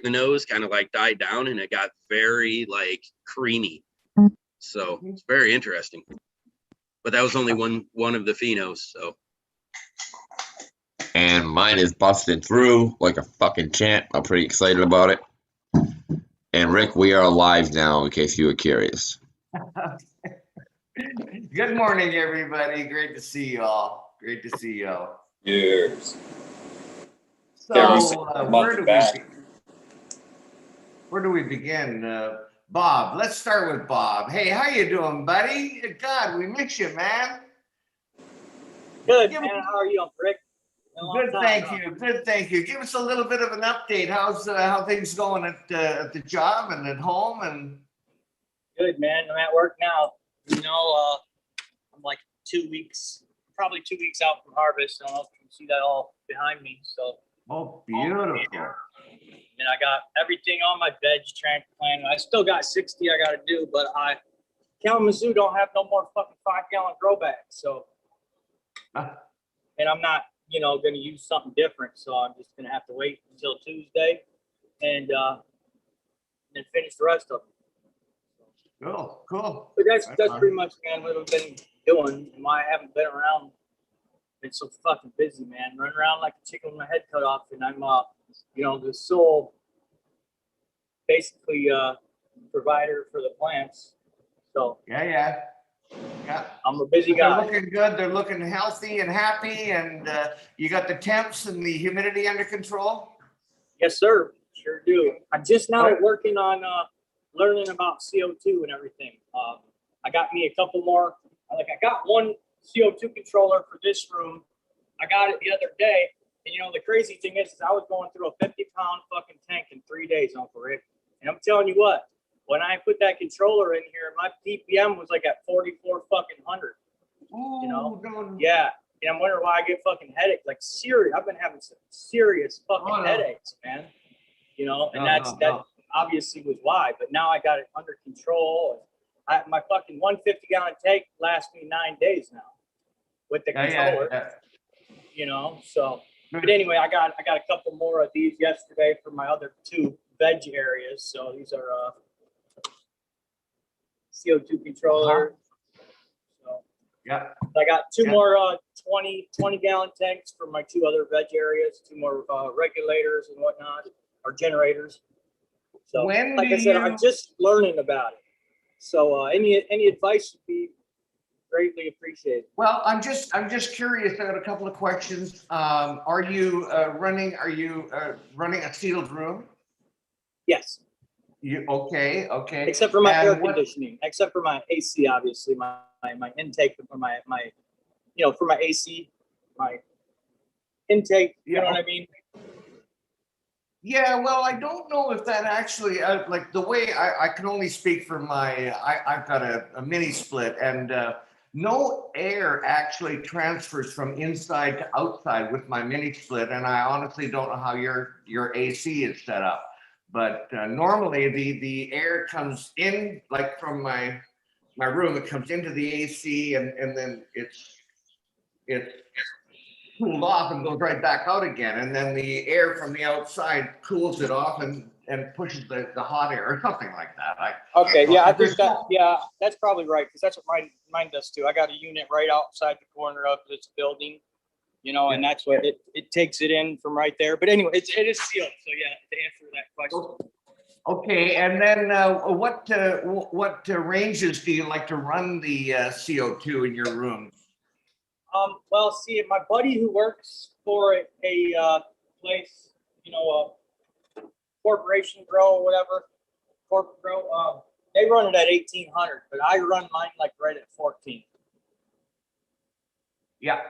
the nose kind of like died down and it got very like creamy. So it's very interesting. But that was only one of the phenos. So. And mine is busting through like a fucking champ. I'm pretty excited about it. And Rick, we are live now in case you were curious. Good morning, everybody. Great to see you all. Great to see you all. Years. So, where do we begin? Bob, let's start with Bob. Hey, how you doing, buddy? God, we miss you, man. Good, man. How are you, Rick? Good, thank you. Good, thank you. Give us a little bit of an update. How's how things going at the job and at home? And good, man. I'm at work now. You know, I'm like 2 weeks, probably 2 weeks out from harvest. I don't know if you can see that all behind me. So. Oh, beautiful. And I got everything on my veg transplant. I still got 60 I got to do, but Kalamazoo don't have no more fucking 5-gallon grow bags. So, and I'm not, you know, going to use something different. So I'm just going to have to wait until Tuesday and then finish the rest of them. Cool. But that's pretty much, man, what I've been doing. And why I haven't been around. Been so fucking busy, man. Running around like a chicken with my head cut off, and I'm, you know, the sole, basically, provider for the plants. So Yeah. I'm a busy guy. They're looking good. They're looking healthy and happy, and you got the temps and the humidity under control. Yes, sir. Sure do. I'm just now working on learning about CO2 and everything. I got me a couple more. I got one CO2 controller for this room. I got it the other day. And you know, the crazy thing is I was going through a 50-pound fucking tank in 3 days, Uncle Rick. And I'm telling you what, when I put that controller in here, my PPM was like at 44 fucking hundred. You know? Yeah. And I'm wondering why I get fucking headaches. Like serious. I've been having some serious fucking headaches, man. You know, and that obviously was why. But now I got it under control. My fucking 150-gallon tank lasts me 9 days now with the controller. You know, so but anyway, I got a couple more of these yesterday for my other 2 veg areas. So these are CO2 controller. So I got 2 more 20-gallon tanks for my 2 other veg areas, 2 more regulators and whatnot, or generators. So like I said, I'm just learning about it. So any advice would be greatly appreciated. Well, I'm just curious. I got a couple of questions. Are you running a sealed room? Yes. You okay? Except for my air conditioning, except for my AC, obviously my intake for my you know, for my AC, my intake. You know what I mean? Yeah, well, I don't know if that actually, like the way I can only speak for my, I've got a mini split, and no air actually transfers from inside to outside with my mini split. And I honestly don't know how your AC is set up, but normally the air comes in like from my room, it comes into the AC and then it's cooled off and goes right back out again, and then the air from the outside cools it off and pushes the hot air or something like that. I think that's probably right, because that's what mine does too. I got a unit right outside the corner of this building, you know, and that's what it takes it in from right there. But anyway, it is sealed. So yeah, to answer that question. Okay, and then what ranges do you like to run the CO2 in your room? Well, see, my buddy who works for a place, you know, corporation grow or whatever, corporate grow, they run it at 1,800, but I run mine like right at 14. Yeah.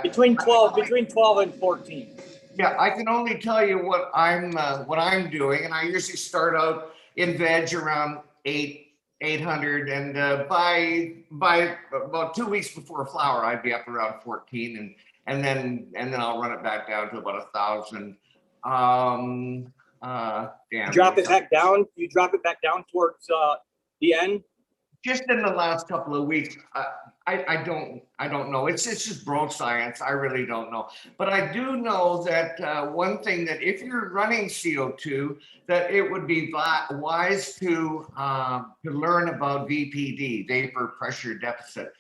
Between 12 and 14. Yeah, I can only tell you what I'm doing, and I usually start out in veg around 800, and by about 2 weeks before flower, I'd be up around 14, and then I'll run it back down to about 1,000. You drop it back down. You drop it back down towards the end. Just in the last couple of weeks, I don't know. It's just bro science. I really don't know. But I do know that one thing that if you're running CO2, that it would be wise to learn about VPD, vapor pressure deficit.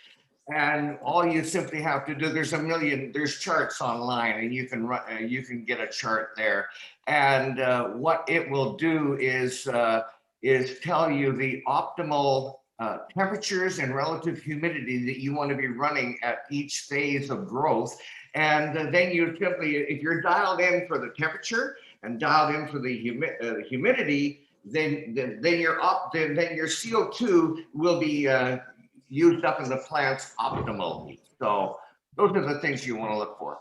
And all you simply have to do, there's charts online, and you can run, you can get a chart there. And what it will do is tell you the optimal temperatures and relative humidity that you want to be running at each phase of growth. And then you simply, if you're dialed in for the temperature and dialed in for the humidity, then your CO2 will be used up in the plants optimally. So those are the things you want to look for.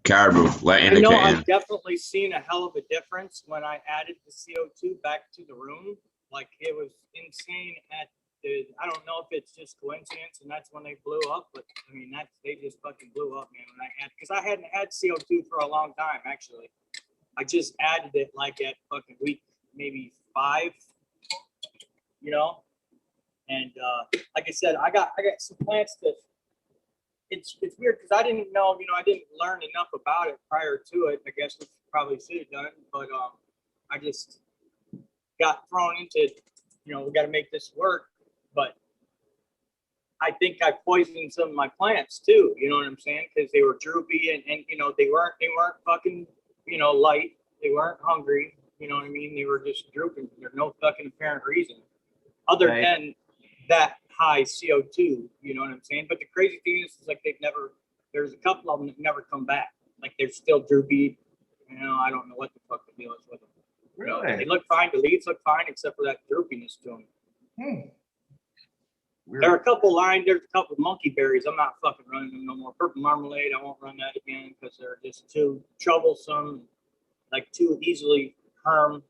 Caribou, let I know Indica in. I've definitely seen a hell of a difference when I added the CO2 back to the room. Like it was insane at the, I don't know if it's just coincidence and that's when they blew up, but I mean, they just fucking blew up, man, when I had, because I hadn't had CO2 for a long time, actually. I just added it like at fucking week, maybe 5, you know? And like I said, I got some plants that it's weird because I didn't know, I didn't learn enough about it prior to it. I guess we probably should have done it, but I just got thrown into, we got to make this work. But I think I poisoned some of my plants too. You know what I'm saying? Because they were droopy and they weren't fucking light. They weren't hungry. You know what I mean? They were just drooping. There's no fucking apparent reason other than that high CO2, you know what I'm saying? But the crazy thing is like there's a couple of them that never come back. Like they're still droopy. I don't know what the fuck the deal is with them. Really? They look fine. The leaves look fine except for that droopiness to them. There are a couple there's a couple monkey berries. I'm not fucking running them no more. Purple marmalade, I won't run that again because they're just too troublesome, like too easily harmed.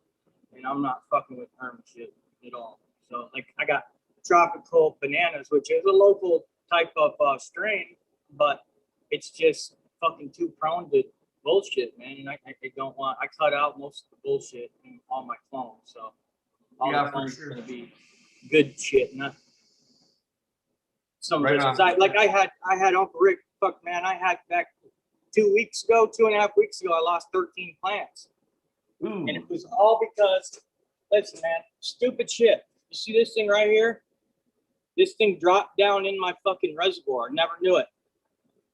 And I'm not fucking with harm shit at all. So like I got tropical bananas, which is a local type of strain, but it's just fucking too prone to bullshit, man. And I don't want, I cut out most of the bullshit in all my clones. So all the clones are going to be good shit, not some Right on. I had Uncle Rick, fuck man, I had back 2.5 weeks ago, I lost 13 plants. Ooh. And it was all because, listen, man, stupid shit. You see this thing right here? This thing dropped down in my fucking reservoir. I never knew it.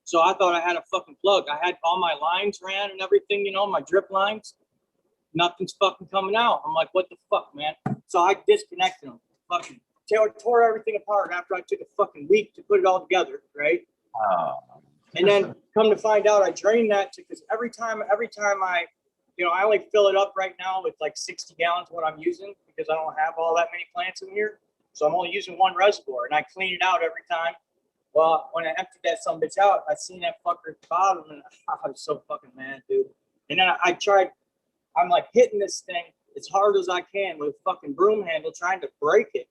So I thought I had a fucking plug. I had all my lines ran and everything, my drip lines. Nothing's fucking coming out. I'm like, what the fuck, man? So I disconnected them. Fucking tore everything apart after I took a fucking week to put it all together, right? And then come to find out, I drained that because every time I only fill it up right now with like 60 gallons what I'm using because I don't have all that many plants in here. So I'm only using one reservoir and I clean it out every time. Well, when I emptied that son bitch out, I seen that fucker at the bottom and I was so fucking mad, dude. And then I'm like hitting this thing as hard as I can with a fucking broom handle trying to break it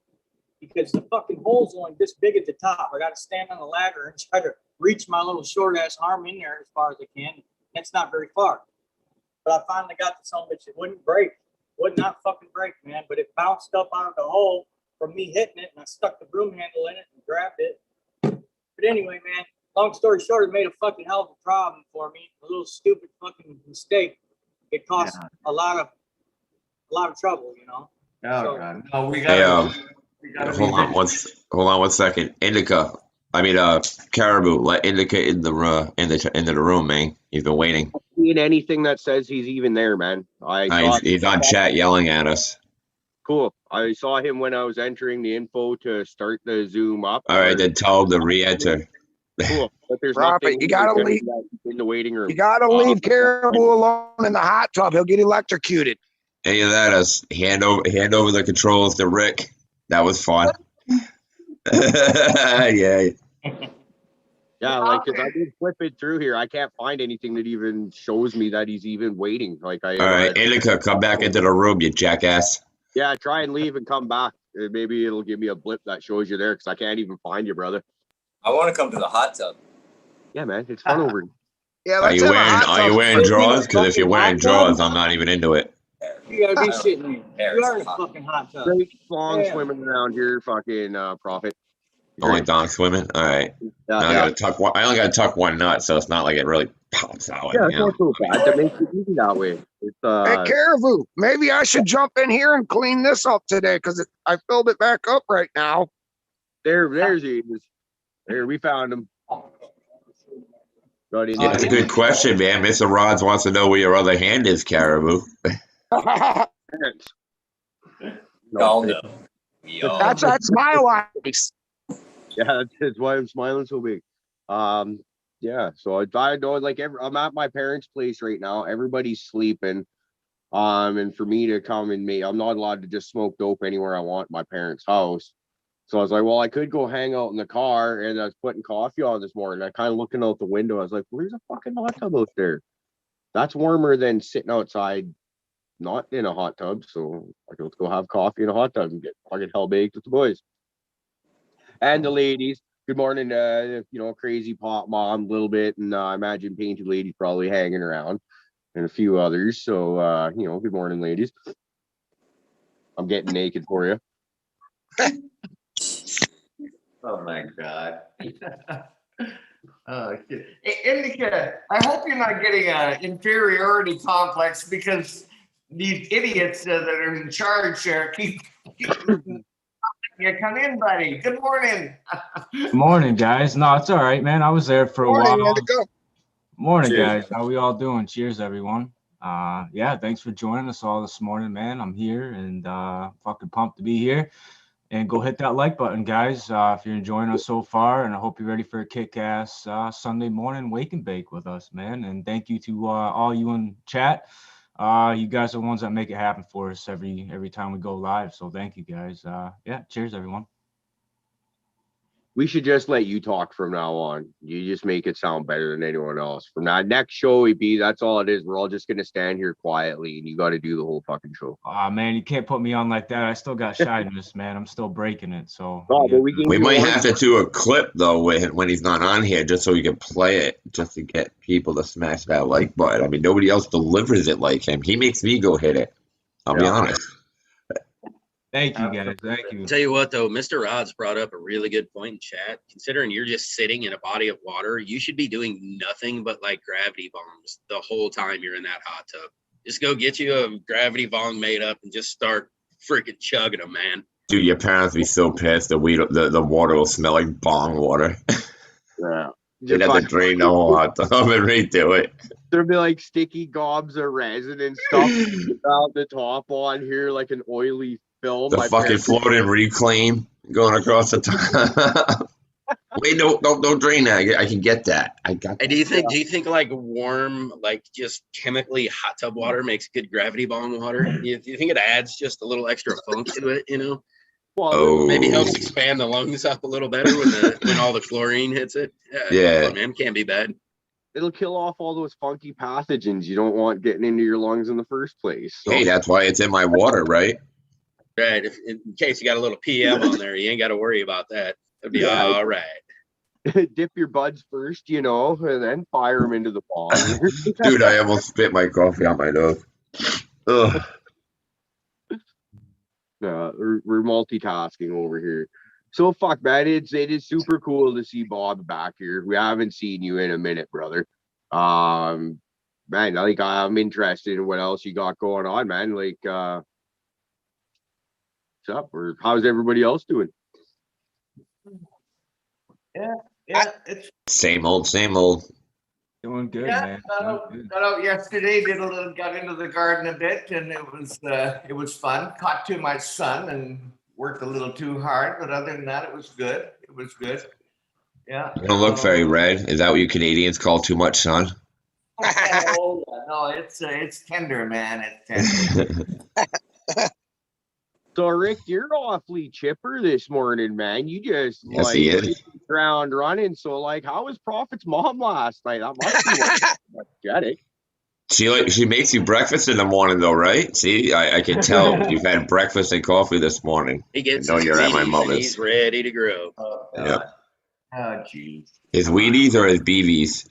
because the fucking hole's only this big at the top. I got to stand on the ladder and try to reach my little short ass arm in there as far as I can. That's not very far. But I finally got to some bitch. It wouldn't break. Would not fucking break, man. But it bounced up out of the hole from me hitting it, and I stuck the broom handle in it and grabbed it. But anyway, man, long story short, it made a fucking hell of a problem for me. A little stupid fucking mistake. It cost a lot of trouble, Oh, so, God. No, we got Hold on one second. Indica. Caribou. Let Indica into the room, man. He's been waiting. Seeing anything that says he's even there, man. He's on chat yelling at us. Cool. I saw him when I was entering the info to start the Zoom up. All right, then tell him to re-enter. Cool. But there's Prophet, nothing you gotta leave in the waiting room. You gotta leave Caribou alone in the hot tub. He'll get electrocuted. Any of that is hand over the controls to Rick. That was fun. Yeah. Yeah, like, 'cause I did flip it through here. I can't find anything that even shows me that he's even waiting. All right, Indica, come back into the room, you jackass. Yeah, try and leave and come back. Maybe it'll give me a blip that shows you there because I can't even find you, brother. I want to come to the hot tub. Yeah, man, it's fun over. Yeah, Are let's you have a hot tub. wearing drawers? Because if you're wearing drawers, I'm not even into it. you gotta be shitting me. You are in a fucking hot tub. Great long Yeah. swimming around here, fucking Prophet. Only donk swimming. All right. I only gotta tuck one. I only gotta tuck one nut, so it's not like it really pops out. Yeah, you it's know? not so bad. That makes it easy that way. It's Hey, Caribou, maybe I should jump in here and clean this up today because I filled it back up right now. there's he is. There, we found him. Got in Yeah, that's a there. good question, man. Mr. Rods wants to know where your other hand is, Caribou. Y'all know. We all That's that smile eyes. Yeah, that's why I'm smiling so big. Yeah. So I know, like, I'm at my parents' place right now. Everybody's sleeping. And for me to come and I'm not allowed to just smoke dope anywhere I want in my parents' house. So I was like, well, I could go hang out in the car, and I was putting coffee on this morning. I kind of looking out the window. I was like, where's a fucking hot tub out there? That's warmer than sitting outside, not in a hot tub. So let's go have coffee in a hot tub and get fucking hell baked with the boys. And the ladies. Good morning, crazy pop mom a little bit, and I imagine painted ladies probably hanging around, and a few others. So good morning, ladies. I'm getting naked for you. Oh my God. Indica, I hope you're not getting an inferiority complex because these idiots that are in charge keep you come in, buddy. Good morning. Morning, guys. No, it's all right, man. I was there for a Morning, while. Indica. Morning, Cheers. guys. How we all doing? Cheers, everyone. Yeah, thanks for joining us all this morning, man. I'm here and fucking pumped to be here. And go hit that like button, guys, if you're enjoying us so far. And I hope you're ready for a kick-ass Sunday morning wake and bake with us, man. And thank you to all you in chat. You guys are the ones that make it happen for us every time we go live. So thank you, guys. Yeah, cheers, everyone. We should just let you talk from now on. You just make it sound better than anyone else. From that next show, that's all it is. We're all just gonna stand here quietly, and you got to do the whole fucking show. Man, you can't put me on like that. I still got shyness, man. I'm still breaking it. So Oh, yeah. but We might have to do a clip though when he's not on here, just so we can play it, just to get people to smash that like button. I mean, nobody else delivers it like him. He makes me go hit it. I'll be honest. Thank you, guys. Thank you. Tell you what, though, Mr. Rods brought up a really good point in chat. Considering you're just sitting in a body of water, you should be doing nothing but like gravity bombs the whole time you're in that hot tub. Just go get you a gravity bomb made up and just start freaking chugging them, man. Dude, your parents be so pissed that the water will smell like bong water. Yeah. You'd have to drain the whole hot tub and redo it. There'd be like sticky gobs of resin and stuff out the top on here, like an oily film. The fucking floating reclaim going across the top. Wait, no, don't drain that. I can get that. I got that. And do you think like warm, like just chemically hot tub water makes good gravity bomb water? Do you think it adds just a little extra funk to it, you know? Well, Maybe helps expand the lungs up a little better when all the chlorine hits it. Yeah. On, man, can't be bad. it'll kill off all those funky pathogens you don't want getting into your lungs in the first place. So. Hey, that's why it's in my water, right? Right. In case you got a little PM on there, you ain't got to worry about that. It'll be all right. Dip your buds first, and then fire them into the pond. Dude, I almost spit my coffee on my nose. Ugh. We're multitasking over here. So fuck, man, it is super cool to see Bob back here. We haven't seen you in a minute, brother. Man, like I'm interested in what else you got going on, man. Like, what's up? Or how's everybody else doing? Yeah, it's Same old, same old. Doing good, yeah. man. Got out yesterday, got into the garden a bit, and it was fun. Caught too much sun and worked a little too hard, but other than that, it was good. It was good. Yeah. You don't look very red. Is that what you Canadians call too much sun? No, it's tender, man. It's tender. So Rick, you're awfully chipper this morning, man. You just Yes, he is. hit the ground running. So how was Prophet's mom last night? That must be energetic. She makes you breakfast in the morning though, right? See, I can tell you've had breakfast and coffee this morning. He gets I know his you're at my Wheaties and mother's. he's ready to grow. Yep. Oh, geez. His Wheaties or his BVs?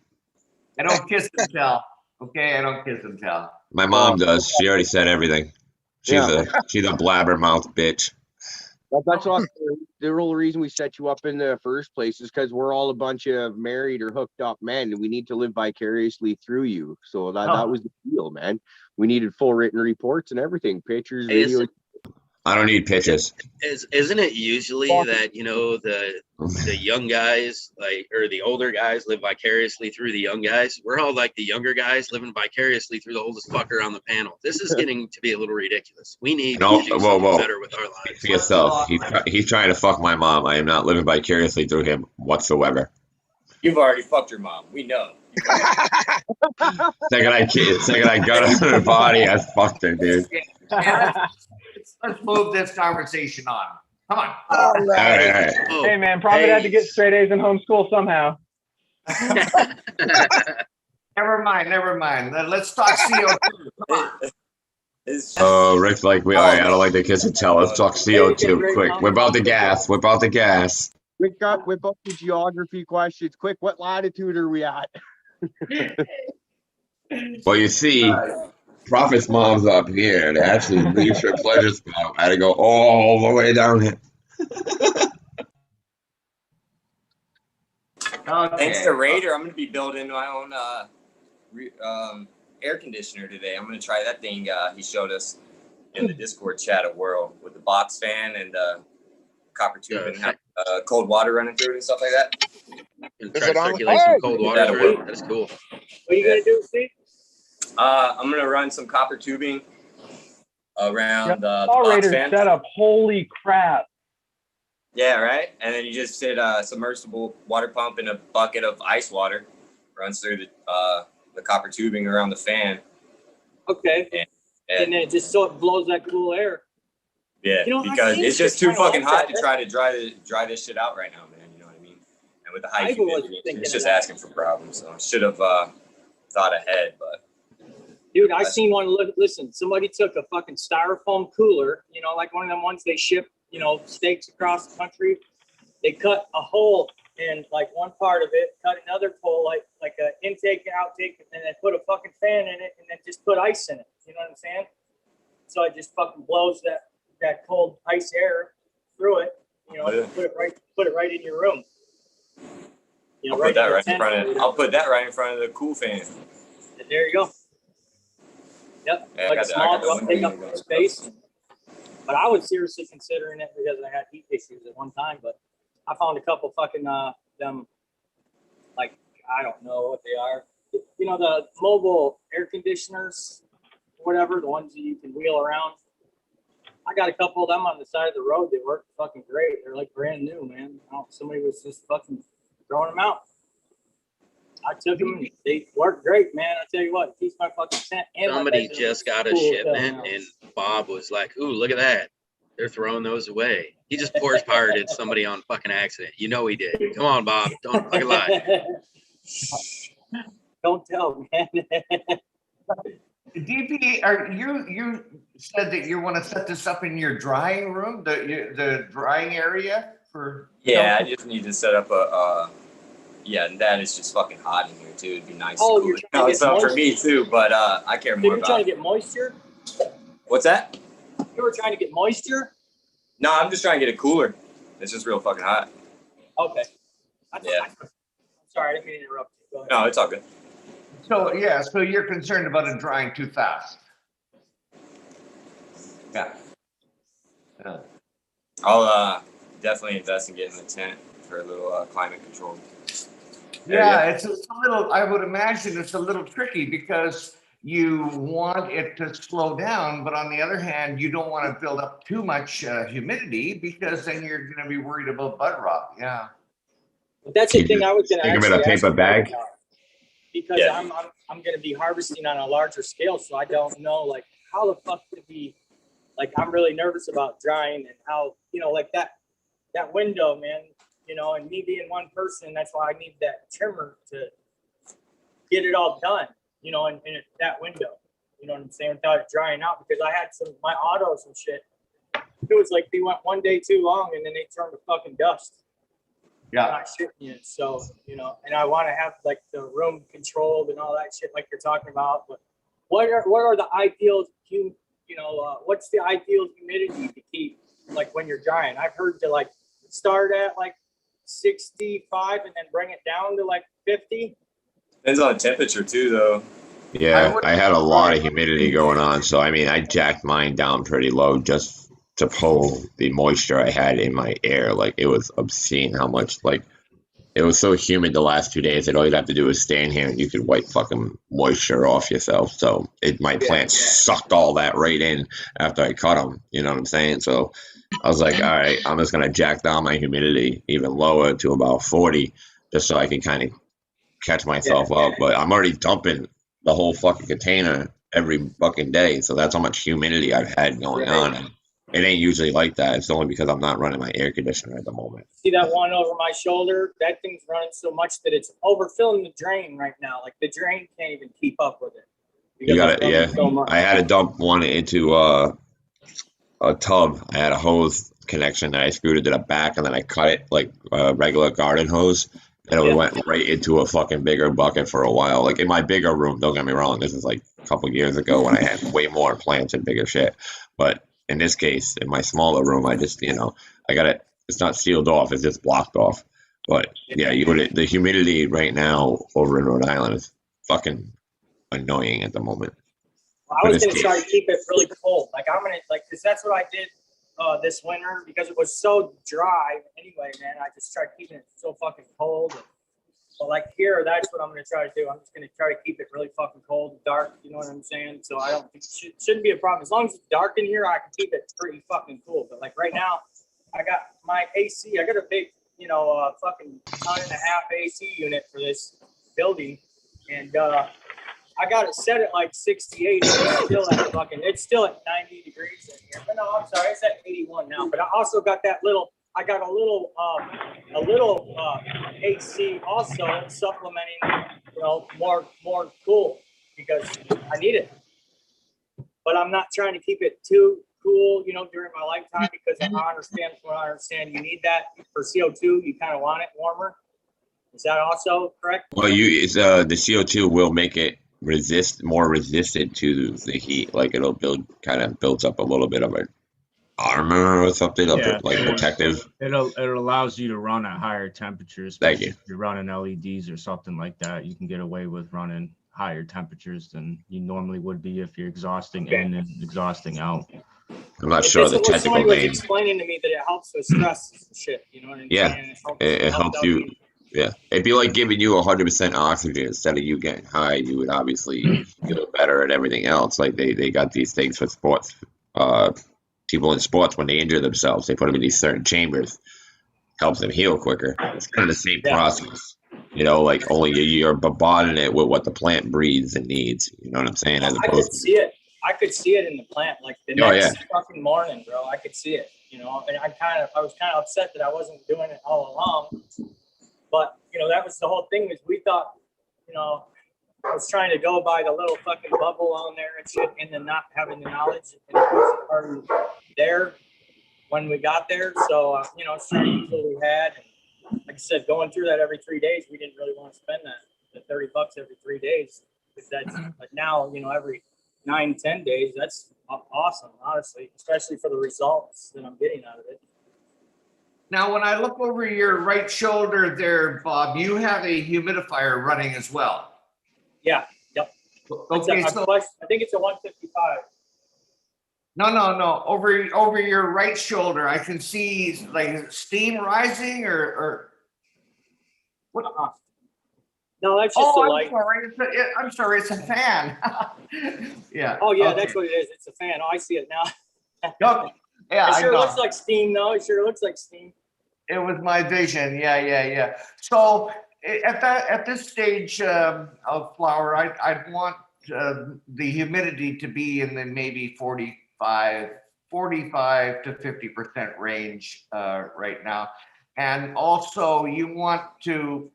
I don't kiss and tell. Okay, I don't kiss and tell. My mom does. She already said everything. She's a blabbermouth bitch. That's not the real reason we set you up in the first place is because we're all a bunch of married or hooked up men, and we need to live vicariously through you. So that was the deal, man. We needed full written reports and everything, pictures, videos. I don't need pitches. Isn't it usually that, you know, the young guys, like, or the older guys live vicariously through the young guys? We're all like the younger guys living vicariously through the oldest fucker on the panel. This is getting to be a little ridiculous. We need to do something better with our lives. For yourself. He's trying to fuck my mom. I am not living vicariously through him whatsoever. You've already fucked your mom. We know. Second I got her body, I fucked her, dude. Let's move this conversation on. Come on. All right. Oh, Hey man, probably had to get straight A's in homeschool somehow. Never mind. Let's talk CO2. Come on. Oh, Rick's like, I don't like the kiss and tell. Let's talk CO2 quick. Whip out the gas. Whip out the gas. Whip up the geography questions. Quick, what latitude are we at? Well, you see, Prophet's mom's up here. They actually reached her pleasure spot. I had to go all the way down here. Thanks to Raider, I'm going to be building my own air conditioner today. I'm going to try that thing he showed us in the Discord chat at World with the box fan and copper tube and have cold water running through it and stuff like that. And try to circulate some cold water through it. That's cool. What are you going to do, Steve? I'm going to run some copper tubing around the All box Raiders fan. setup. Holy crap. Yeah, right? And then you just sit a submersible water pump in a bucket of ice water, runs through the copper tubing around the fan. Okay. And then it just so it blows that cool air. Yeah, You know, because it's just too fucking hot to that. try to dry this shit out right now, man. You know what I mean? And with the high I was humidity, thinking it's just of that. asking for problems. So I should have thought ahead, but Dude, I seen one. Listen, somebody took a fucking styrofoam cooler, you know, like one of them ones they ship, you know, steaks across the country. They cut a hole in like one part of it, cut another hole, like a intake and outtake, and then put a fucking fan in it, and then just put ice in it. You know what I'm saying? So it just fucking blows that cold ice air through it. You know, Yeah. put it right in your room. You know, I'll put that in right the in front of. tent. I'll put that right in front of the cool fan. There you go. Yep, Yeah, I like a got the- I small got the one, take window. up space. But I was seriously considering it because I had heat issues at one time. But I found a couple fucking them, like I don't know what they are. You know, the mobile air conditioners, whatever, the ones that you can wheel around. I got a couple of them on the side of the road. They work fucking great. They're like brand new, man. Somebody was just fucking throwing them out. I took them and they work great, man. I tell you what, it keeps my fucking tent and my Somebody bedroom just got a cool as hell shipment, now. and Bob was like, "Ooh, look at that! They're throwing those away." He just pirated somebody on fucking accident. You know he did. Come on, Bob, don't fucking lie. Don't tell, man. DP, are you said that you want to set this up in your drying room, the drying area for? Yeah, I just need to set up yeah, and that is just fucking hot in here too. It'd be nice. Oh, to you're cool it trying to down get some for moisture. me too, but I care So more you're about. trying to get moisture? What's that? You were trying to get moisture? No, I'm just trying to get a cooler. It's just real fucking hot. Okay. Yeah. Sorry, I didn't mean to interrupt you. Go ahead. No, it's all good. So yeah, so you're concerned about it drying too fast. Yeah. I'll definitely invest in getting the tent for a little climate control. Yeah, it's a little, I would imagine it's a little tricky because you want it to slow down, but on the other hand, you don't want to build up too much humidity because then you're going to be worried about bud rot. Yeah. But that's the thing I was going to Stick 'em in a actually ask paper you bag? about, because Yeah. I'm going to be harvesting on a larger scale, so I don't know like how the fuck to be. Like I'm really nervous about drying and how, you know, like that window, man. You know, and me being one person, that's why I need that trimmer to get it all done, you know, in that window. You know what I'm saying? Without it drying out, because I had my autos and shit. It was like they went one day too long and then they turned to fucking dust. Yeah. Not shitting you. So, you know, and I want to have like the room controlled and all that shit like you're talking about. But what are the ideal, what's the ideal humidity to keep like when you're drying. I've heard to like start at like 65 and then bring it down to like 50. Depends on the temperature too, though. Yeah, I had a lot of humidity going on, so I mean, I jacked mine down pretty low just to pull the moisture I had in my air. Like it was obscene how much like it was so humid the last 2 days that all you'd have to do is stand here and you could wipe fucking moisture off yourself. So my plants sucked all that right in after I cut them. You know what I'm saying? So I was like, all right, I'm just gonna jack down my humidity even lower to about 40, just so I can kind of catch myself up. But I'm already dumping the whole fucking container every fucking day, so that's how much humidity I've had going on. And it ain't usually like that. It's only because I'm not running my air conditioner at the moment. See that one over my shoulder? That thing's running so much that it's overfilling the drain right now. Like the drain can't even keep up with it. You got it, yeah. So I had to dump one into a tub. I had a hose connection that I screwed into the back, and then I cut it like a regular garden hose. And it went right into a fucking bigger bucket for a while. Like in my bigger room, don't get me wrong, this is like a couple years ago when I had way more plants and bigger shit. But in this case, in my smaller room, I just, I got it. It's not sealed off. It's just blocked off. But yeah, the humidity right now over in Rhode Island is fucking annoying at the moment. Well, I was going to try to keep it really cold. Like I'm going to because that's what I did this winter because it was so dry. Anyway, man, I just tried keeping it so fucking cold. But like here, that's what I'm going to try to do. I'm just going to try to keep it really fucking cold and dark. You know what I'm saying? So I don't think it shouldn't be a problem. As long as it's dark in here, I can keep it pretty fucking cool. But like right now, I got my AC. I got a big, fucking ton-and-a-half AC unit for this building. And I got it set at like 68. It's still at 90 degrees in here. But no, I'm sorry, it's at 81 now. But I also got I got a little AC also supplementing, more cool because I need it. But I'm not trying to keep it too cool, during my lifetime because from what I understand, you need that for CO2. You kind of want it warmer. Is that also correct? Well, the CO2 will make it more resistant to the heat. Like it'll builds up a little bit of an armor or something, like protective. It allows you to run at higher temperatures. Thank you. If you're running LEDs or something like that, you can get away with running higher temperatures than you normally would be if you're exhausting in and exhausting out. I'm not sure the technical name. Somebody was explaining to me that it helps with stress and shit. You know what I'm saying? It helps you. Yeah, it'd be like giving you 100% oxygen instead of you getting high. You would obviously feel better at everything else. Like they got these things for sports. People in sports, when they injure themselves, they put them in these certain chambers. Helps them heal quicker. It's kind of the same process. Like only you're bombarding it with what the plant breathes and needs. You know what I'm saying? I could see it. I could see it in the plant, like the next fucking morning, bro. I could see it. And I was kind of upset that I wasn't doing it all along. But, that was the whole thing is we thought, I was trying to go by the little fucking bubble on there and shit and then not having the knowledge. And it was already there when we got there. So, it's trying to use what we had. And like I said, going through that every 3 days, we didn't really want to spend the $30 every 3 days. Because that's, but now, every 9-10 days, that's awesome, honestly, especially for the results that I'm getting out of it. Now, when I look over your right shoulder there, Bob, you have a humidifier running as well. Yeah. Yep. Okay, I think it's a 155. No. Over your right shoulder, I can see like steam rising or what? No, that's just the light. I'm sorry, it's a fan. Yeah. Oh yeah, okay. That's what it is. It's a fan. Oh, I see it now. Okay. Yeah, it sure looks like steam, though. It sure looks like steam. It was my vision. Yeah. So at this stage of flower, I'd want the humidity to be in the maybe 45 to 50% range right now, and also you want to.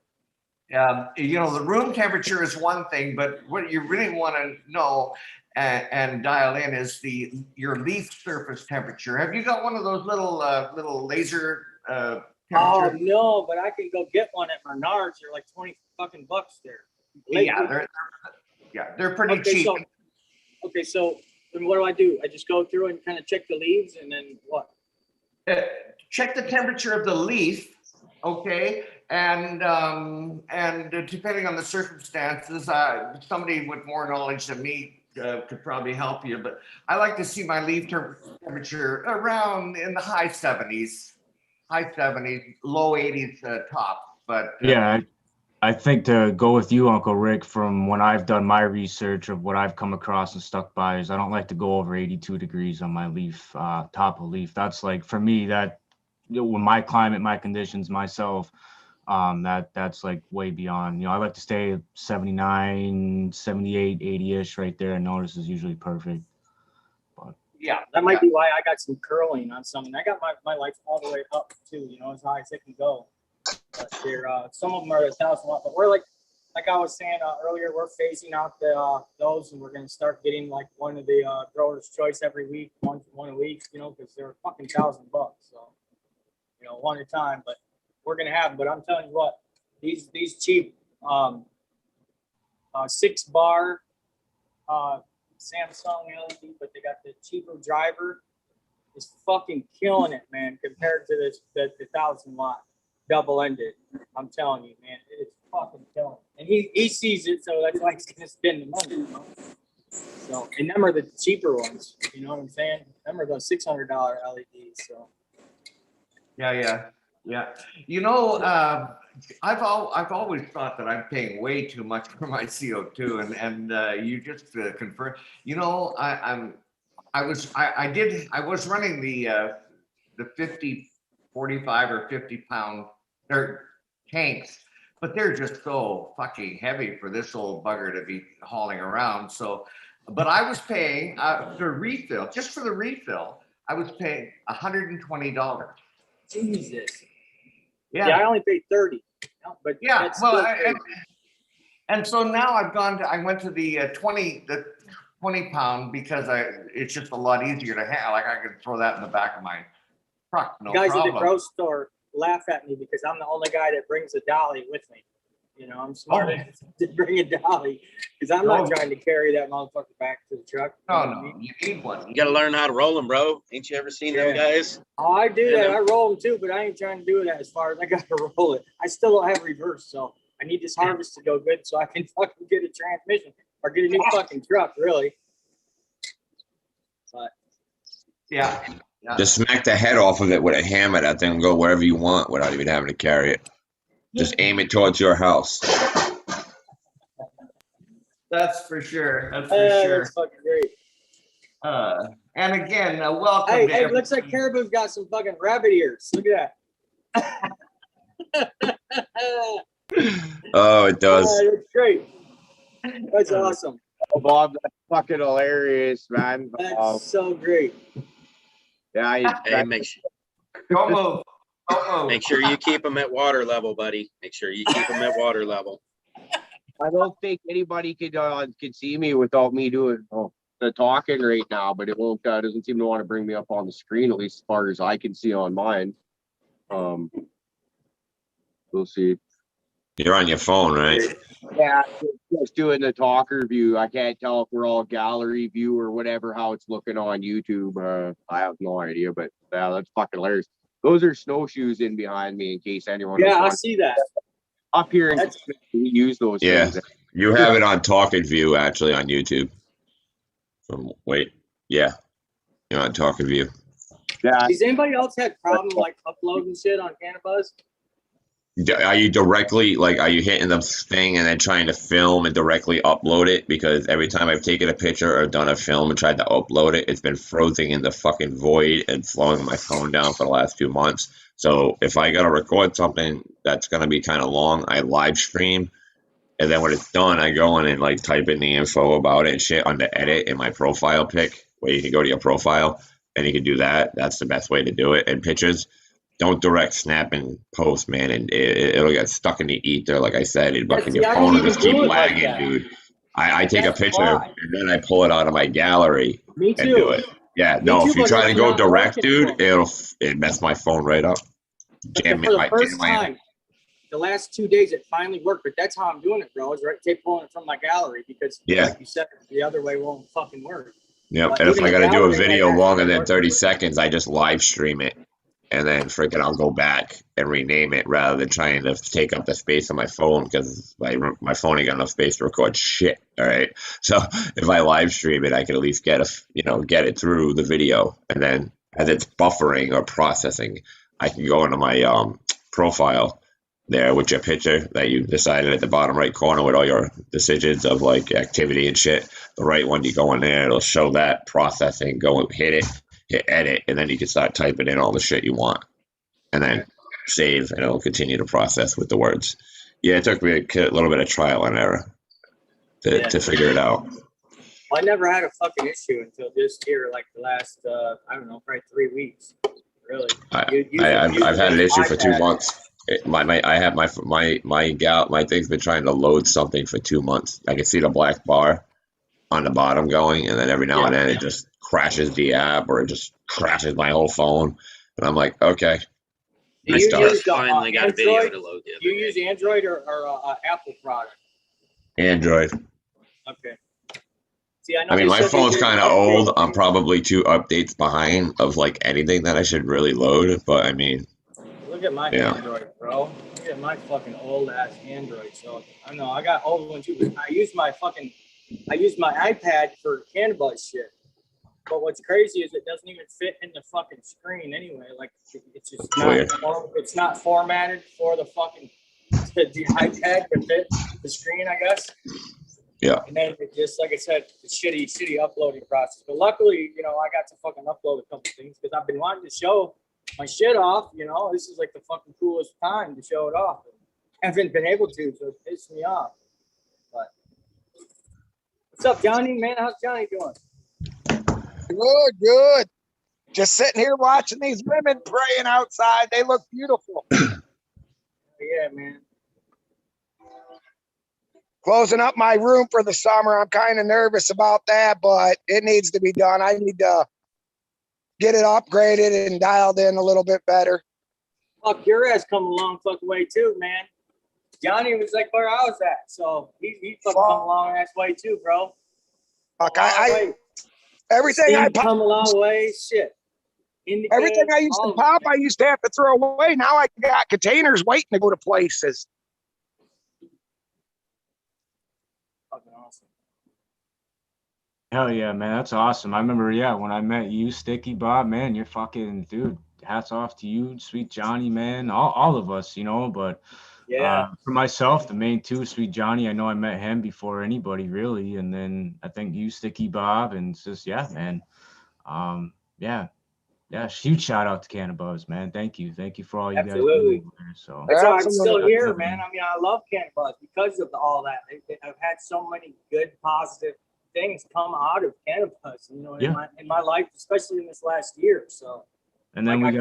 The room temperature is one thing, but what you really want to know and dial in is your leaf surface temperature. Have you got one of those little laser temperatures? Oh no, but I can go get one at Menards. They're like $20 there. They're pretty cheap. So then what do? I just go through and kind of check the leaves, and then what? check the temperature of the leaf, okay? And depending on the circumstances, somebody with more knowledge than me could probably help you. But I like to see my leaf temperature around in the high 70s, low 80s top. But Yeah, I think to go with you, Uncle Rick, from when I've done my research of what I've come across and stuck by is I don't like to go over 82 degrees on my leaf, top of leaf. That's like, for me, that with my climate, my conditions, myself, that's like way beyond. I like to stay 79, 78, 80-ish right there. And notice is usually perfect. But yeah, that might be why I got some curling on something. I got my life all the way up too, as high as it can go. But they're, some of them are 1,000 watt, but we're like I was saying earlier, we're phasing out those, and we're gonna start getting like one of the Grower's Choice every week, one a week, because they're fucking $1,000. So, one at a time. But we're gonna have them. But I'm telling you what, these cheap 6-bar Samsung LED, but they got the cheaper driver, is fucking killing it, man, compared to the 1,000 watt double-ended. I'm telling you, man, it is fucking killing. And he sees it, so that's why he's gonna spend the money. So, and them are the cheaper ones. You know what I'm saying? Them are the $600 LEDs. So. Yeah. I've always thought that I'm paying way too much for my CO2, and you just confirm. I was running the 50, 45 or 50 pound tanks, but they're just so fucking heavy for this old bugger to be hauling around. So, but I was paying for refill, just for the refill, I was paying $120. Jesus. Yeah, I only paid 30. But yeah, well, and so now I went to the 20 pound because it's just a lot easier to handle. Like I could throw that in the back of my truck, no guys problem. at the grocery store laugh at me because I'm the only guy that brings a dolly with me. I'm smart enough to bring a dolly because I'm not trying to carry that motherfucker back to the truck. No, you need one. You got to learn how to roll them, bro. Ain't you ever seen them guys? Oh, I do that. I roll them too, but I ain't trying to do that as far as I got to roll it. I still don't have reverse, so I need this harvest to go good so I can fucking get a transmission or get a new fucking truck, really. But yeah. Just smack the head off of it with a hammer. That thing will go wherever you want without even having to carry it. Just aim it towards your house. That's for sure. That's for sure. That's fucking great. And again, welcome. Hey, it looks like Caribou's got some fucking rabbit ears. Look at that. Oh, it does. That's great. That's awesome. Oh, Bob, that's fucking hilarious, man. That's so great. Yeah, Hey, make sure you keep them at water level, buddy. Make sure you keep them at water level. I don't think anybody could see me without me doing the talking right now, but it won't. Doesn't seem to want to bring me up on the screen, at least as far as I can see on mine. We'll see. You're on your phone, right? Yeah, just doing the talker view. I can't tell if we're all gallery view or whatever, how it's looking on YouTube. I have no idea, but yeah, that's fucking hilarious. Those are snowshoes in behind me in case anyone. Yeah, I see that. Up here, we use those. Yeah, things. you have it on Talking View actually on YouTube. You're on Talking View. Yeah. Does anybody else had problem like uploading shit on Cannabuzz? Are you directly are you hitting the thing and then trying to film and directly upload it? Because every time I've taken a picture or done a film and tried to upload it, it's been frozen in the fucking void and slowing my phone down for the last few months. So if I gotta record something that's gonna be kind of long, I live stream, and then when it's done, I go in and type in the info about it and shit on the edit in my profile pic, where you can go to your profile and you can do that. That's the best way to do it. And pictures. Don't direct snap and post, man, and it'll get stuck in the ether. Like I said, your phone will just keep lagging, dude. I take a picture and then I pull it out of my gallery and do it. Yeah, no, if you try to go direct, dude, it mess my phone right up. For the first time, the last 2 days it finally worked, but that's how I'm doing it, bro. Is take pulling it from my gallery because, like you said, the other way won't fucking work. Yep, and if I got to do a video longer than 30 seconds, I just live stream it. and then freaking I'll go back and rename it rather than trying to take up the space on my phone because my phone ain't got enough space to record shit. All right, so if I live stream it, I can at least get get it through the video, and then as it's buffering or processing, I can go into my profile there with your picture that you decided at the bottom right corner with all your decisions of like activity and shit. The right one, you go in there, it'll show that processing, go and hit edit, and then you can start typing in all the shit you want. And then save, and it'll continue to process with the words. Yeah, it took me a little bit of trial and error to figure it out. I never had a fucking issue until this year, like the last, I don't know, probably 3 weeks. Really. I've had an issue for 2 months. My thing's been trying to load something for 2 months. I can see the black bar on the bottom going, and then every now and then it just crashes the app or it just crashes my whole phone. And I'm like, okay. Do you use finally got a video Android? to load the other Do you day. use Android or Apple product? Android. Okay. See, I know I mean, they my said they phone's did kind of upgrade. old. I'm probably 2 updates behind of like anything that I should really load. But I mean, Look at my yeah. Android, bro. Look at my fucking old ass Android. So I don't know. I got old ones too. I use my iPad for Canvas shit. But what's crazy is it doesn't even fit in the fucking screen anyway. Like it's just Weird. it's not formatted for the fucking the iPad to fit the screen, I guess. Yeah. And then it just, like I said, the shitty uploading process. But luckily, I got to fucking upload a couple things because I've been wanting to show my shit off. This is like the fucking coolest time to show it off. I haven't been able to, so it pissed me off. But what's up, Johnny? Man, how's Johnny doing? Good. Just sitting here watching these women praying outside. They look beautiful. Yeah, man. Closing up my room for the summer. I'm kind of nervous about that, but it needs to be done. I need to get it upgraded and dialed in a little bit better. Fuck, your ass come a long fucking way too, man. Johnny was like where I was at, so he fucking come a long ass way too, bro. Fuck, everything I come a long way, shit. Everything I used to pop, I used to have to throw away. Now I got containers waiting to go to places. Fucking awesome. Hell yeah, man. That's awesome. I remember, when I met you, Sticky Bob, man, you're fucking, dude, hats off to you, Sweet Johnny, man. All of us, but for myself, the main two, Sweet Johnny, I know I met him before anybody really. And then I think you, Sticky Bob, and it's just, man. Huge shout out to Cannabuzz, man. Thank you for all you guys do. So that's why I'm still here, man. I mean, I love Cannabuzz because of all that. I've had so many good, positive things come out of Cannabuzz, in my life, especially in this last year. So, and then we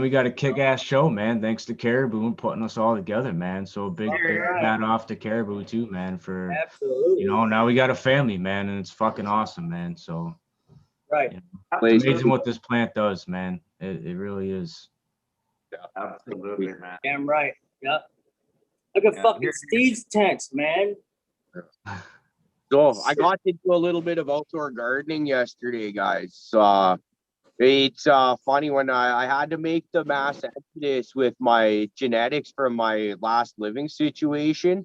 got a kick-ass show, man. Thanks to Caribou and putting us all together, man. So big hat off to Caribou too, man. For absolutely, now we got a family, man, and it's fucking awesome, man. So. Right. It's amazing what this plant does, man. It really is. Yeah, absolutely, man. Damn right. Yeah. Look at fucking Steve's tents, man. So I got into a little bit of outdoor gardening yesterday, guys. It's funny when I had to make the mass exodus with my genetics from my last living situation.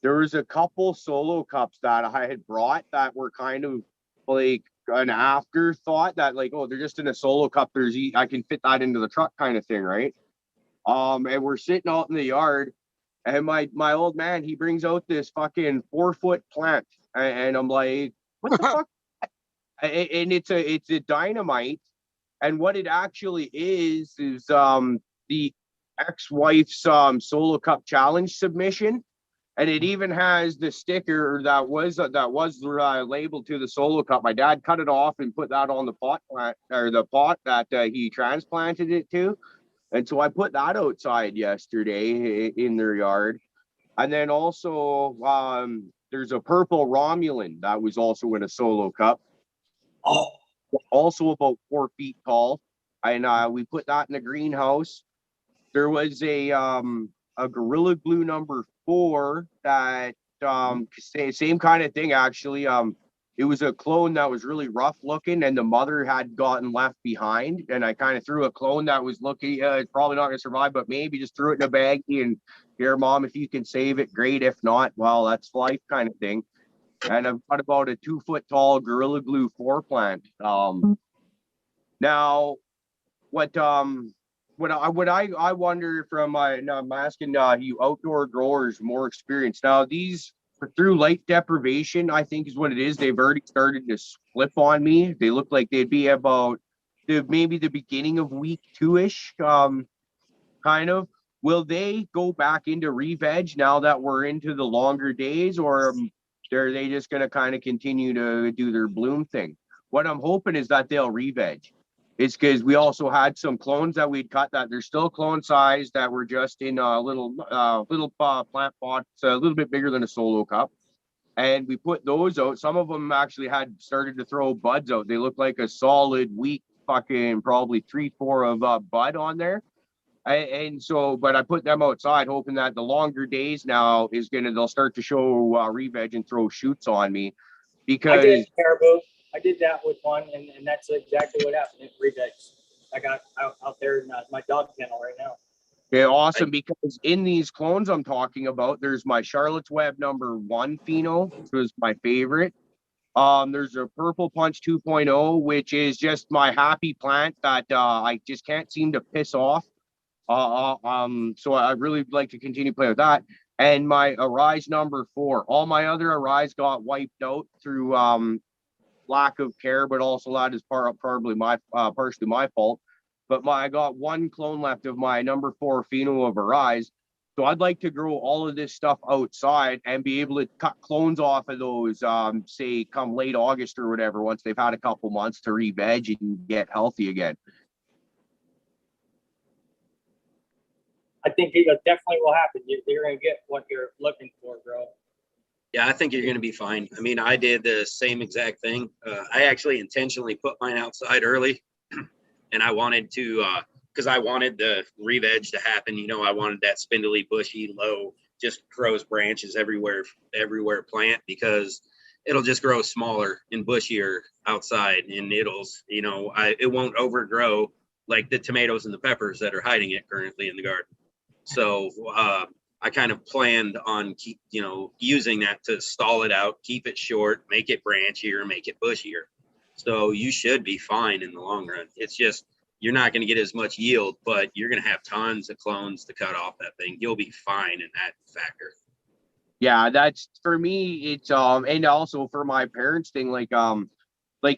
There was a couple solo cups that I had brought that were kind of like an afterthought that like, oh, they're just in a solo cup. I can fit that into the truck kind of thing, right? And we're sitting out in the yard, and my old man, he brings out this fucking 4-foot plant, and I'm like, what the fuck? And it's a dynamite, and what it actually is the ex-wife's solo cup challenge submission. And it even has the sticker that was labeled to the solo cup. My dad cut it off and put that on the pot plant, or the pot that he transplanted it to. And so I put that outside yesterday in their yard. And then also there's a purple Romulan that was also in a solo cup. Also about 4 feet tall. And we put that in the greenhouse. There was a Gorilla Glue number 4 that same kind of thing actually. It it was a clone that was really rough looking, and the mother had gotten left behind. And I kind of threw a clone that was looking, it's probably not going to survive, but maybe just threw it in a baggie and here, mom, if you can save it, great. If not, well, that's life kind of thing. And I've got about a 2-foot tall Gorilla Glue 4 plant. Now, what I wonder from I'm asking you outdoor growers more experience. Now these through light deprivation, I think is what it is. They've already started to flip on me. They look like they'd be about maybe the beginning of week 2-ish, kind of. Will they go back into re-veg now that we're into the longer days, or are they just going to kind of continue to do their bloom thing? What I'm hoping is that they'll re-veg. It's because we also had some clones that we'd cut that they're still clone size that were just in little plant pots, a little bit bigger than a solo cup. And we put those out. Some of them actually had started to throw buds out. They look like a solid week, fucking probably 3-4 of bud on there. And so, but I put them outside hoping that the longer days now they'll start to show re-veg and throw shoots on me. Because I did caribou. I did that with one, and that's exactly what happened. It re-veg. I got out there in my dog kennel right now. Yeah, awesome. Because in these clones I'm talking about, there's my Charlotte's Web #1 pheno, which was my favorite. There's a Purple Punch 2.0, which is just my happy plant that I just can't seem to piss off. So I really like to continue playing with that. And my Arise #4. All my other Arise got wiped out through lack of care, but also that is partially my fault. But I got one clone left of my #4 pheno of Arise. So I'd like to grow all of this stuff outside and be able to cut clones off of those, say, come late August or whatever, once they've had a couple months to re-veg and get healthy again. I think it definitely will happen. You're going to get what you're looking for, bro. Yeah, I think you're going to be fine. I mean, I did the same exact thing. I actually intentionally put mine outside early, and I wanted to, because I wanted the re-veg to happen. You know, I wanted that spindly, bushy, low, just grows branches everywhere plant, because it'll just grow smaller and bushier outside, and it won't overgrow like the tomatoes and the peppers that are hiding it currently in the garden. So I kind of planned on using that to stall it out, keep it short, make it branchier, make it bushier. So you should be fine in the long run. It's just you're not going to get as much yield, but you're going to have tons of clones to cut off that thing. You'll be fine in that factor. Yeah, that's for me. It's and also for my parents thing, like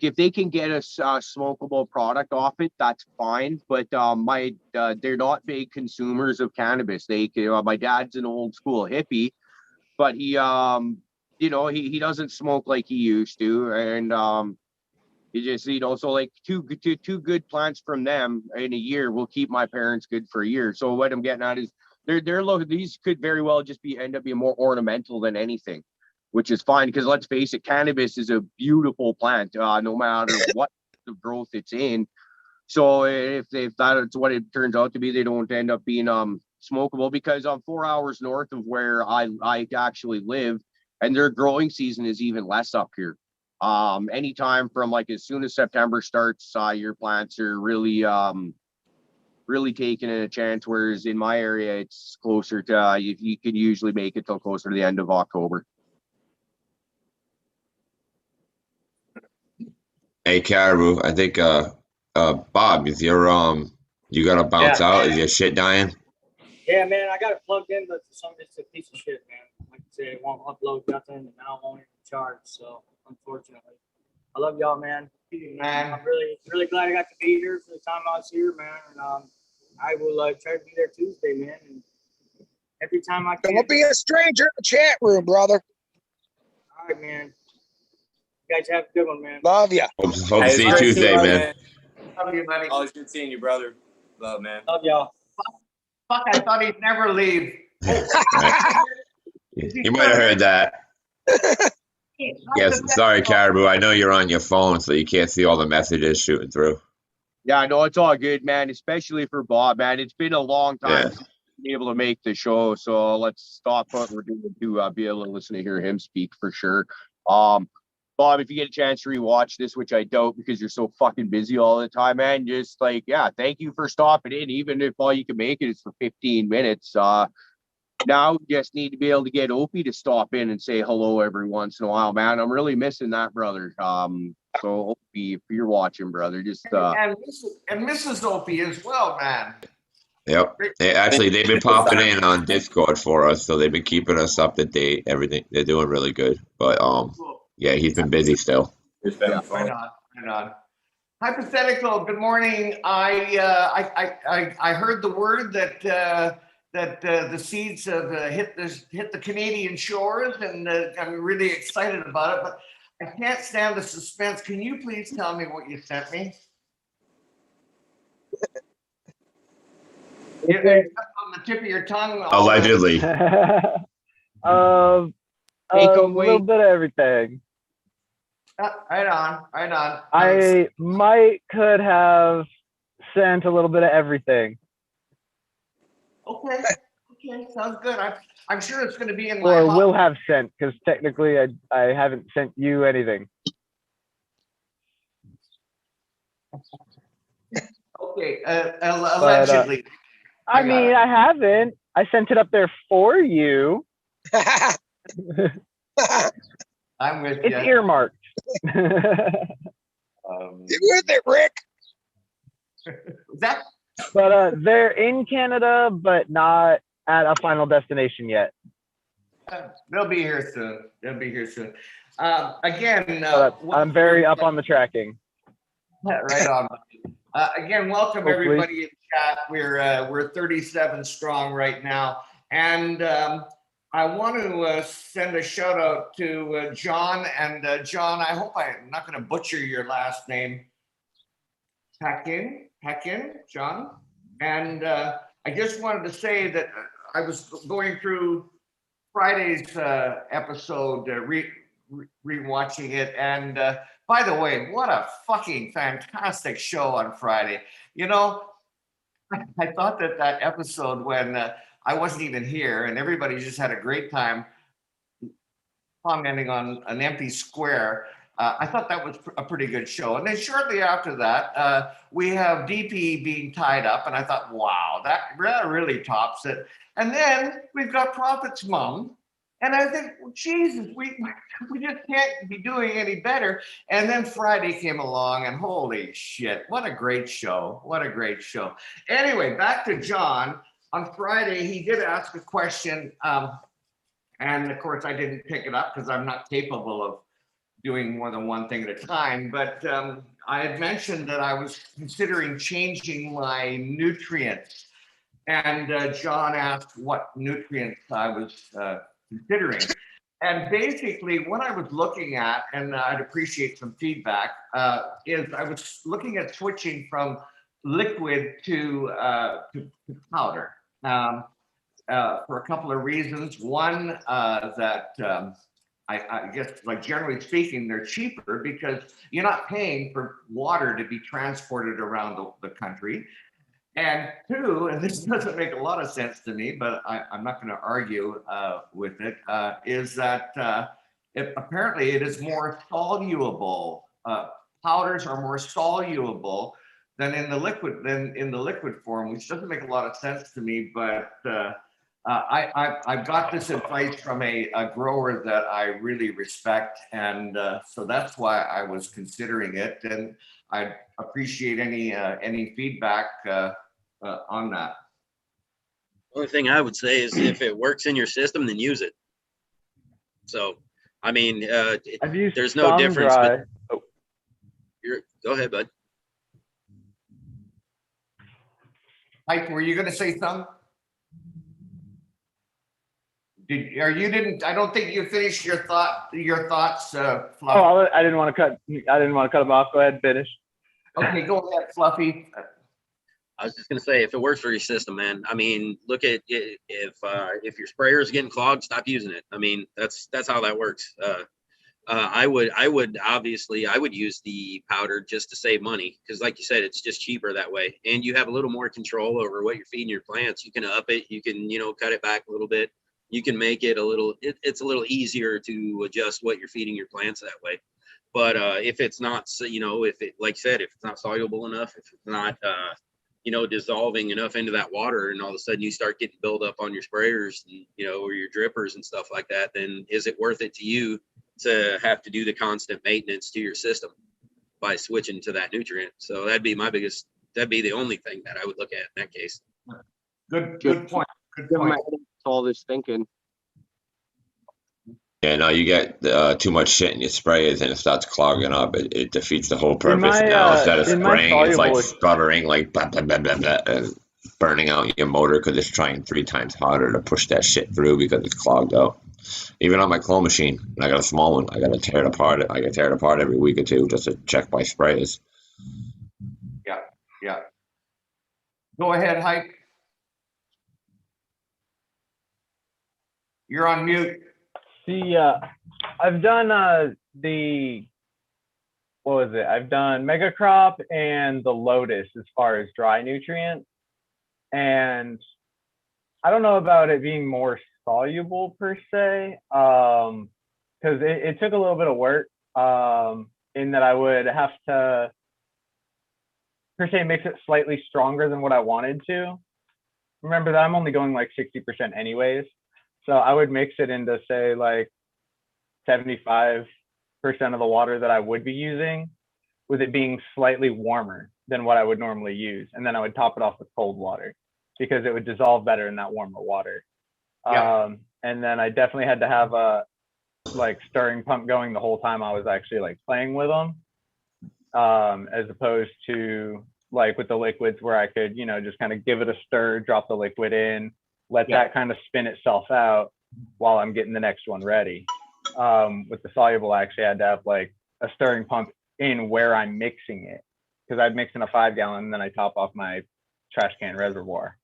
if they can get a smokable product off it, that's fine. But they're not big consumers of cannabis. My dad's an old school hippie, but he he doesn't smoke like he used to, and you just so like two good plants from them in a year will keep my parents good for a year. So what I'm getting at is these could very well just end up being more ornamental than anything, which is fine, because let's face it, cannabis is a beautiful plant, no matter what the growth it's in. So if that's what it turns out to be, they don't end up being smokable, because I'm 4 hours north of where I actually live, and their growing season is even less up here. Anytime from like as soon as September starts, your plants are really taking a chance, whereas in my area it's closer to you could usually make it till closer to the end of October. Hey, Caribou, I think Bob, is you gotta bounce out? Is your shit dying? Yeah, man, I got it plugged in, but for some reason it's a piece of shit, man. Like I said, it won't upload nothing, and now it won't even charge. So unfortunately, I love y'all, man. I'm really, really glad I got to be here for the time I was here, man. And I will try to be there Tuesday, man. And every time I can. Don't be a stranger in the chat room, brother. All right, man. You guys have a good one, man. Love ya. Hope to see you Tuesday, man. Love you, buddy. Always good seeing you, brother. Love, man. Love y'all. Fuck, I thought he'd never leave. You might have heard that. Yes, sorry, Caribou. I know you're on your phone, so you can't see all the messages shooting through. Yeah, no, it's all good, man. Especially for Bob, man. It's been a long time since we've been able to make the show, so let's stop what we're doing to be able to listen to hear him speak for sure. Bob, if you get a chance to rewatch this, which I don't because you're so fucking busy all the time, man, just like, yeah, thank you for stopping in, even if all you can make it is for 15 minutes. Now you just need to be able to get Opie to stop in and say hello every once in a while, man. I'm really missing that, brother. So Opie, if you're watching, brother, just and Mrs. Opie as well, man. Yep. They've been popping in on Discord for us, so they've been keeping us up to date. Everything they're doing really good. But yeah, he's been busy still. It's been Yeah, fun. right on. Hypothetical. Good morning. I heard the word that the seeds have hit the Canadian shores, and I'm really excited about it. But I can't stand the suspense. Can you please tell me what you sent me? It's on the tip of your tongue. Allegedly. A little bit of everything. Right on. I could have sent a little bit of everything. Okay, sounds good. I'm sure it's going to be in my. Or will have sent, because technically I haven't sent you anything. Okay, allegedly. I mean, I haven't. I sent it up there for you. I'm with It's you. earmarked. Get with it, Rick. That But they're in Canada, but not at a final destination yet. they'll be here soon. Again, I'm very up on the tracking. right on. Again, welcome Hopefully. everybody in chat. We're 37 strong right now, and I want to send a shout out to John. And John, I hope I'm not going to butcher your last name. Pekin, John. And I just wanted to say that I was going through Friday's episode, rewatching it, and by the way, what a fucking fantastic show on Friday. You know, I thought that episode when I wasn't even here and everybody just had a great time commenting on an empty square. I thought that was a pretty good show. And then shortly after that, we have DP being tied up. And I thought, wow, that really tops it. And then we've got Prophet's mom. And I think, well, Jesus, we just can't be doing any better. And then Friday came along and holy shit, what a great show. Anyway, back to John. On Friday, he did ask a question. And of course, I didn't pick it up because I'm not capable of doing more than one thing at a time. But I had mentioned that I was considering changing my nutrients. And John asked what nutrients I was considering. And basically what I was looking at, and I'd appreciate some feedback, is I was looking at switching from liquid to powder for a couple of reasons. One, that I guess, like generally speaking, they're cheaper because you're not paying for water to be transported around the country. And two, and this doesn't make a lot of sense to me, but I'm not going to argue with it, is that apparently it is more soluble. Powders are more soluble than in the liquid form, which doesn't make a lot of sense to me. But I've got this advice from a grower that I really respect, and so that's why I was considering it. And I'd appreciate any feedback on that. Only thing I would say is if it works in your system, then use it. So, I mean, there's no difference. Go ahead, bud. Mike, were you going to say something? I don't think you finished your thoughts. Fluffy. Oh, I didn't want to cut him off. Go ahead, finish. Okay, go ahead, Fluffy. I was just gonna say, if it works for your system, man. I mean, look at it, if your sprayer is getting clogged, stop using it. I mean, that's how that works. I would obviously use the powder just to save money because, like you said, it's just cheaper that way, and you have a little more control over what you're feeding your plants. You can up it, you can cut it back a little bit. You can make it a little. It's a little easier to adjust what you're feeding your plants that way. But if it's not, if it, like I said, if it's not soluble enough, if it's not, dissolving enough into that water, and all of a sudden you start getting buildup on your sprayers, and, or your drippers and stuff like that, then is it worth it to you to have to do the constant maintenance to your system by switching to that nutrient? So that'd be the only thing that I would look at in that case. Good point. Good Give my point. head all this thinking. Yeah, no, you get too much shit in your sprayers and it starts clogging up. It defeats the whole purpose. my, Now instead of in my spraying, it's like soluble- sputtering, like blah, blah, blah, blah, blah, and burning out your motor because it's trying 3 times harder to push that shit through because it's clogged out. Even on my claw machine, I got a small one. I got to tear it apart. I got to tear it apart every week or two just to check my sprayers. Yeah. Go ahead, Hike. You're on mute. See, I've done I've done Mega Crop and the Lotus as far as dry nutrients, and I don't know about it being more soluble per se, because it took a little bit of work, in that I would have to per se mix it slightly stronger than what I wanted to. Remember that I'm only going like 60% anyways. So I would mix it into, say, like 75% of the water that I would be using, with it being slightly warmer than what I would normally use. And then I would top it off with cold water because it would dissolve better in that warmer water. Yeah. And then I definitely had to have a stirring pump going the whole time I was actually like playing with them, as opposed to like with the liquids where I could, just kind of give it a stir, drop the liquid in, let that kind of spin itself out while I'm getting the next one ready. With the soluble, I actually had to have like a stirring pump in where I'm mixing it, because I'd mix in a 5-gallon and then I top off my trash can reservoir.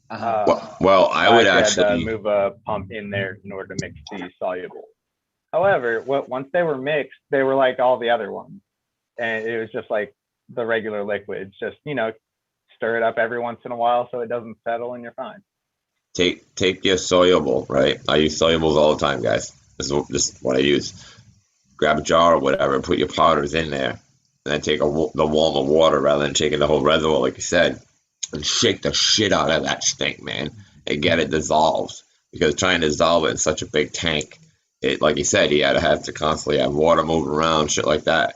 Well, I would had actually to move a pump in there in order to mix the soluble. However, once they were mixed, they were like all the other ones, and it was just like the regular liquids. Just stir it up every once in a while so it doesn't settle, and you're fine. take your soluble, right? I use solubles all the time, guys. This is what I use. Grab a jar or whatever and put your powders in there, and then take the warmer water rather than taking the whole reservoir, like you said, and shake the shit out of that stink, man, and get it dissolved. Because trying to dissolve it in such a big tank, it, like you said, you had to have to constantly have water moving around, shit like that.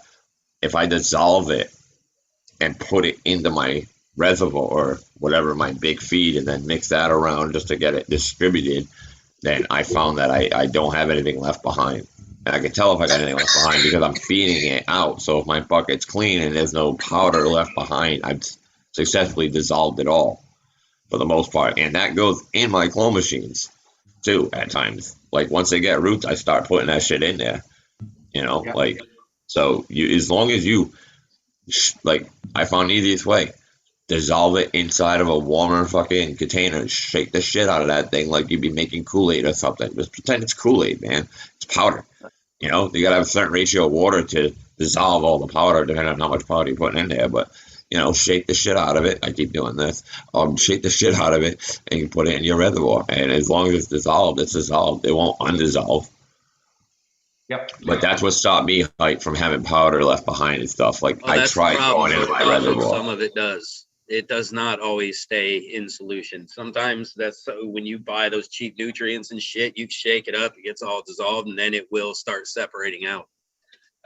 If I dissolve it and put it into my reservoir or whatever, my big feed, and then mix that around just to get it distributed, then I found that I don't have anything left behind. And I can tell if I got anything left behind because I'm feeding it out. So if my bucket's clean and there's no powder left behind, I've successfully dissolved it all for the most part. And that goes in my claw machines too at times. Like once they get roots, I start putting that shit in there, so as long as you, I found the easiest way. Dissolve it inside of a warmer fucking container. Shake the shit out of that thing like you'd be making Kool-Aid or something. Just pretend it's Kool-Aid, man. It's powder. You gotta have a certain ratio of water to dissolve all the powder, depending on how much powder you're putting in there. But shake the shit out of it. I keep doing this. Shake the shit out of it and you put it in your reservoir. And as long as it's dissolved, it's dissolved. It won't undissolve. Yep. But that's what stopped me from having powder left behind and stuff. Like I tried going into my reservoir. Some of it does. It does not always stay in solution. Sometimes that's when you buy those cheap nutrients and shit, you shake it up, it gets all dissolved, and then it will start separating out.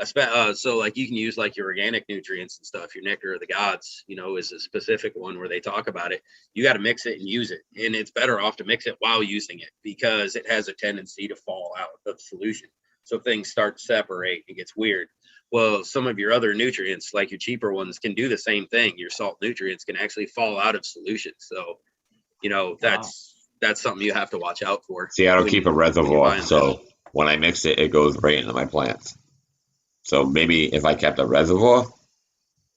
So like you can use like your organic nutrients and stuff. Your Nectar of the Gods, is a specific one where they talk about it. You got to mix it and use it, and it's better off to mix it while using it because it has a tendency to fall out of solution. So things start to separate. It gets weird. Well, some of your other nutrients, like your cheaper ones, can do the same thing. Your salt nutrients can actually fall out of solution. So, that's something you have to watch out for. See, I don't keep a reservoir, so when I mix it, it goes right into my plants. So maybe if I kept a reservoir,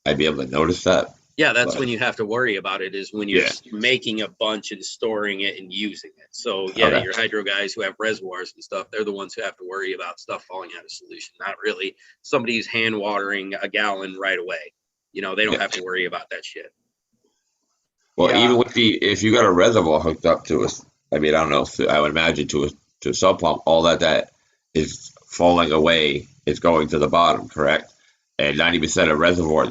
I'd be able to notice that. Yeah, that's when you have to worry about it, is when you're making a bunch and storing it and using it. So your hydro guys who have reservoirs and stuff, they're the ones who have to worry about stuff falling out of solution. Not really somebody who's hand watering a gallon right away. They don't have to worry about that shit. Well, even with if you got a reservoir hooked up to us, I mean, I don't know, I would imagine to a sub pump, all that is falling away is going to the bottom, correct? And 90% of reservoir,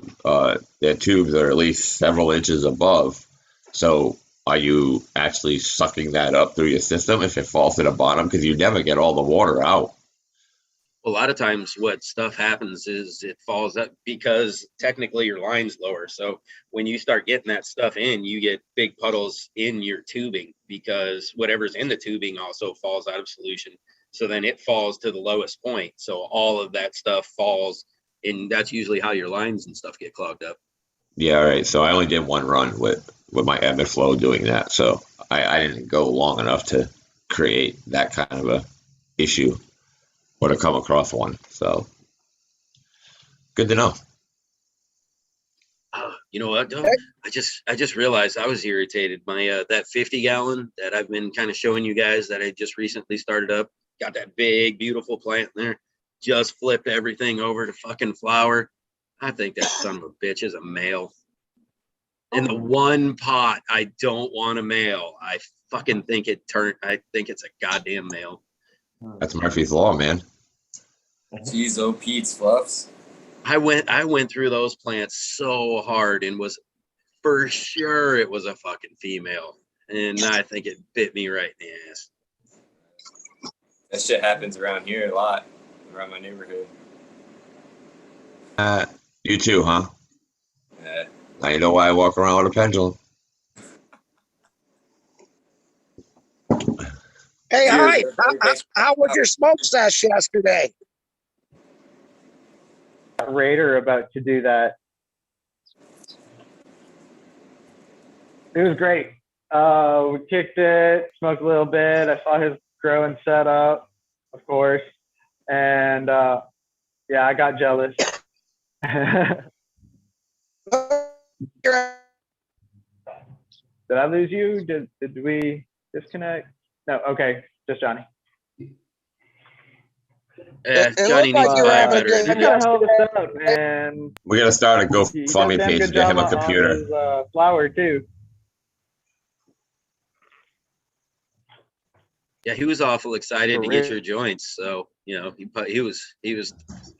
their tubes are at least several inches above. So are you actually sucking that up through your system if it falls to the bottom? Because you never get all the water out. A lot of times what stuff happens is it falls up because technically your line's lower. So when you start getting that stuff in, you get big puddles in your tubing because whatever's in the tubing also falls out of solution. So then it falls to the lowest point. So all of that stuff falls, and that's usually how your lines and stuff get clogged up. Yeah, all right. So I only did one run with my Emmett Flow doing that. So I didn't go long enough to create that kind of a issue or to come across one. So good to know. You know what, though? I just realized I was irritated. My that 50 gallon that I've been kind of showing you guys that I just recently started up, got that big, beautiful plant in there, just flipped everything over to fucking flower. I think that son of a bitch is a male. In the one pot I don't want a male, I fucking think I think it's a goddamn male. That's Murphy's Law, man. Jeez, oh Pete's fluffs. I went through those plants so hard and was for sure it was a fucking female. And I think it bit me right in the ass. That shit happens around here a lot, around my neighborhood. You too, huh? Yeah. Now you know why I walk around with a pendulum. Hey, hi. Cheers. How was your smoke sesh yesterday? Raider about to do that. It was great. We kicked it, smoked a little bit. I saw his growing setup, of course, and yeah, I got jealous. Did I lose you? Did we disconnect? No. Okay, just Johnny. Johnny needs to buy a better I got a internet. hell of a setup, man. We gotta start a He does GoFundMe damn page to good get him a job on computer. his, flower too. Yeah, he was awful excited For to get real. your joints. So, you know, he was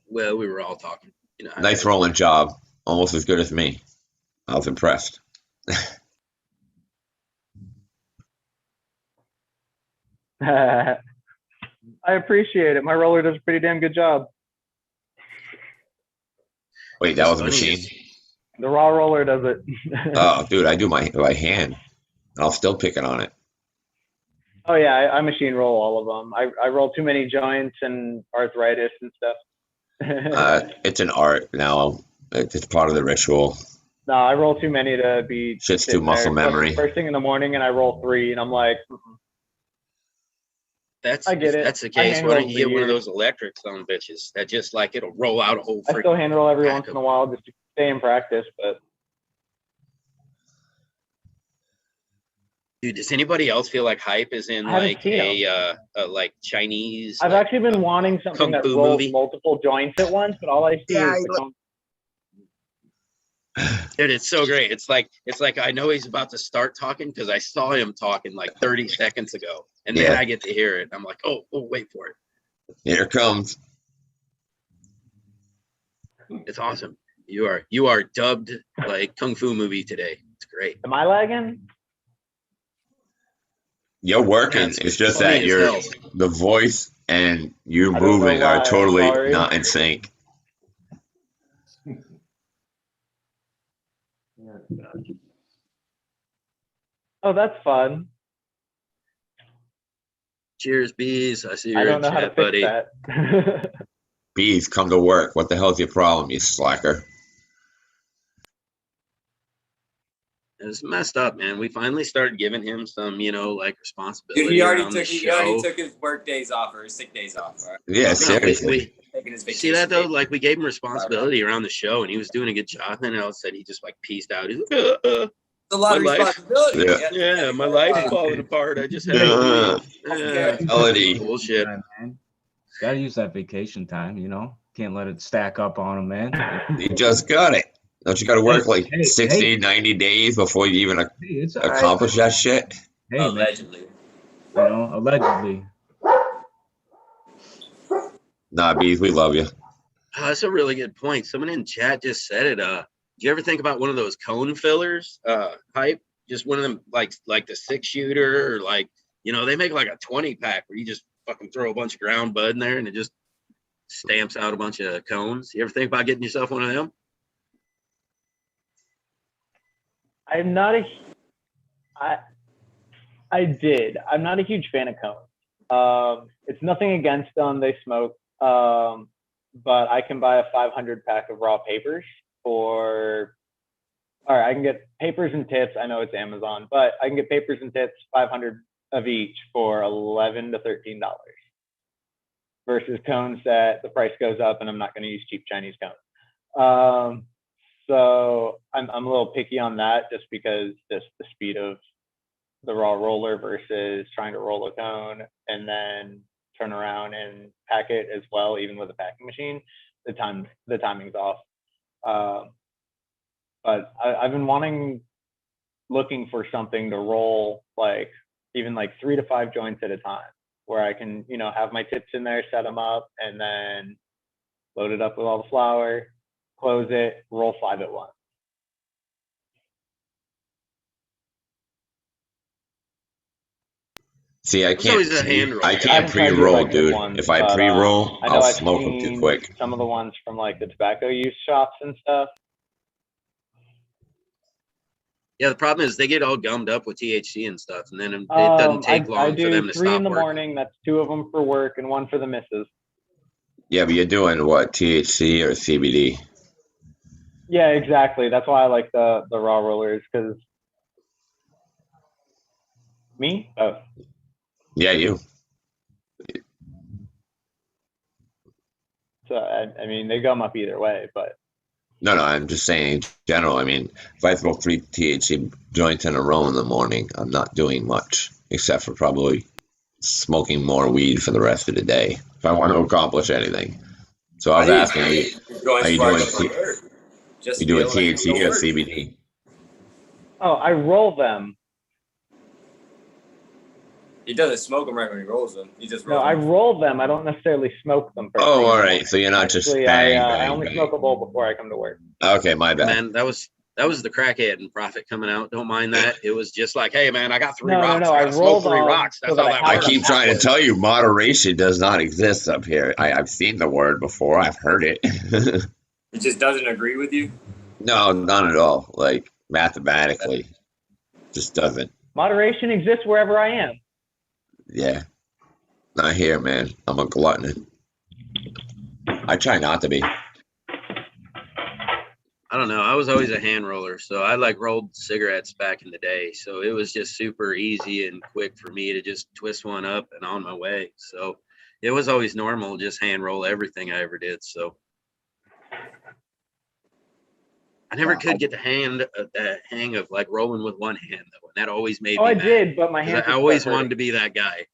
well, we were all talking, you know. Nice rolling job. Almost as good as me. I was impressed. I appreciate it. My roller does a pretty damn good job. Wait, that was a Funny machine? is- The raw roller does it. Oh, dude, I do my hand. And I'll still pick it on it. Oh yeah, I machine roll all of them. I roll too many joints and arthritis and stuff. It's an art now. It's part of the ritual. No, I roll too many to be. Shit's too sitting there. muscle It's like memory. First thing in the morning, and I roll 3, and I'm like, That's I get if it. that's the I case. handle Why don't you the get one of years. those electric son of bitches that just like it'll roll out a whole I still freaking hand roll every pack once in of- a while just to stay in practice. But Dude, does anybody else feel like hype is in I haven't like seen a like Chinese? I've like, actually been wanting something Kung that Fu rolls movie? multiple joints at once, but all I see Yeah, is the Kung Dude, it's so great. It's like I know he's about to start talking because I saw him talking like 30 seconds ago, and then Yeah. I get to hear it. I'm like, oh, wait for it. Here it comes. It's awesome. You are dubbed like Kung Fu movie today. It's great. Am I lagging? You're working. That's It's just funny that as you're hell. the voice and you I don't know moving why, are I'm totally sorry. not in sync. Oh, that's fun. Cheers, bees. I see I you're don't in know how to chat, fix buddy. that. Bees, come to work. What the hell's your problem, you slacker? It's messed up, man. We finally started giving him some, you know, like responsibility Dude, he already around the took show. his work days off or his sick days off. Right? Yeah, No, seriously. Taking his see vacation that though? days. Like we gave him responsibility around the show, and he was doing a good job. And all of a sudden, he just like pieced out. He's like, It's a lot of my life- responsibility. Yeah. yeah, my life's falling apart. I just had Yeah. to Melody. bullshit. Time, man. Got to use that vacation time, you know. Can't let it stack up on him, man. You just got it. Don't you got to work like Hey, 60, 90 days before you even Hey, it's all right. accomplish that shit? Hey, man, Allegedly. you know, allegedly. Nah, Bees, we love you. That's a really good point. Someone in chat just said it. Do you ever think about one of those cone fillers? Hype, just one of them, like the 6-shooter, or like, you know, they make like a 20-pack where you just fucking throw a bunch of ground bud in there and it just stamps out a bunch of cones. You ever think about getting yourself one of them? I'm not a. I did. I'm not a huge fan of cones. It's nothing against them. They smoke. But I can buy a 500 pack of raw papers for. All right, I can get papers and tips. I know it's Amazon, but I can get papers and tips, 500 of each for $11 to $13. Versus cones that the price goes up, and I'm not going to use cheap Chinese cones. So I'm a little picky on that, just because just the speed of the raw roller versus trying to roll a cone and then turn around and pack it as well, even with a packing machine. The timing's off. But I've been looking for something to roll, like even like 3 to 5 joints at a time, where I can, you know, have my tips in there, set them up, and then load it up with all the flour, close it, roll 5 at once. See, I It's always a can't. hand roll. I I can't haven't tried your pre-roll, like dude. ones, If I but, pre-roll, I know I'll I've smoke them too seen quick. some of the ones from like the tobacco use shops and stuff. Yeah, the problem is they get all gummed up with THC and stuff, and then it doesn't take I long for do them to 3 stop in the working. morning. That's 2 of them for work and 1 for the missus. Yeah, but you're doing what, THC or CBD? Yeah, exactly. That's why I like the raw rollers, because me? Oh, Yeah, you. so I mean, they gum up either way, but No, I'm just saying in general. I mean, if I throw 3 THC joints in a row in the morning, I'm not doing much except for probably smoking more weed for the rest of the day if I want to accomplish anything. So I was asking, are you doing Just you to be doing able to THC go or work. CBD? oh, I roll them. He doesn't smoke them right when he rolls them. He just No, rolls I them. roll them. I don't necessarily smoke them first thing Oh, in the all right. morning. So you're not just Actually, bang, I bang, only bang. smoke a bowl before I come to work. Okay, my bad. Man, that was the crackhead and Prophet coming out. Don't mind that. It was just like, hey man, I got 3 No, rocks. no, I I gotta smoke rolled 3 them rocks. so That's how that that I I have works. keep trying to work. tell you, moderation does not exist up here. I've seen the word before. I've heard it. He just doesn't agree with you. No, not at all. Like mathematically, just doesn't. Moderation exists wherever I am. Yeah, not here, man. I'm a glutton. I try not to be. I don't know. I was always a hand roller, so I like rolled cigarettes back in the day. So it was just super easy and quick for me to just twist one up and on my way. So it was always normal, just hand roll everything I ever did. So I never could get the hang of like rolling with one hand though, and that always made Oh, me I mad, did, but my 'cause hands I would always start wanted hurting. to be that guy.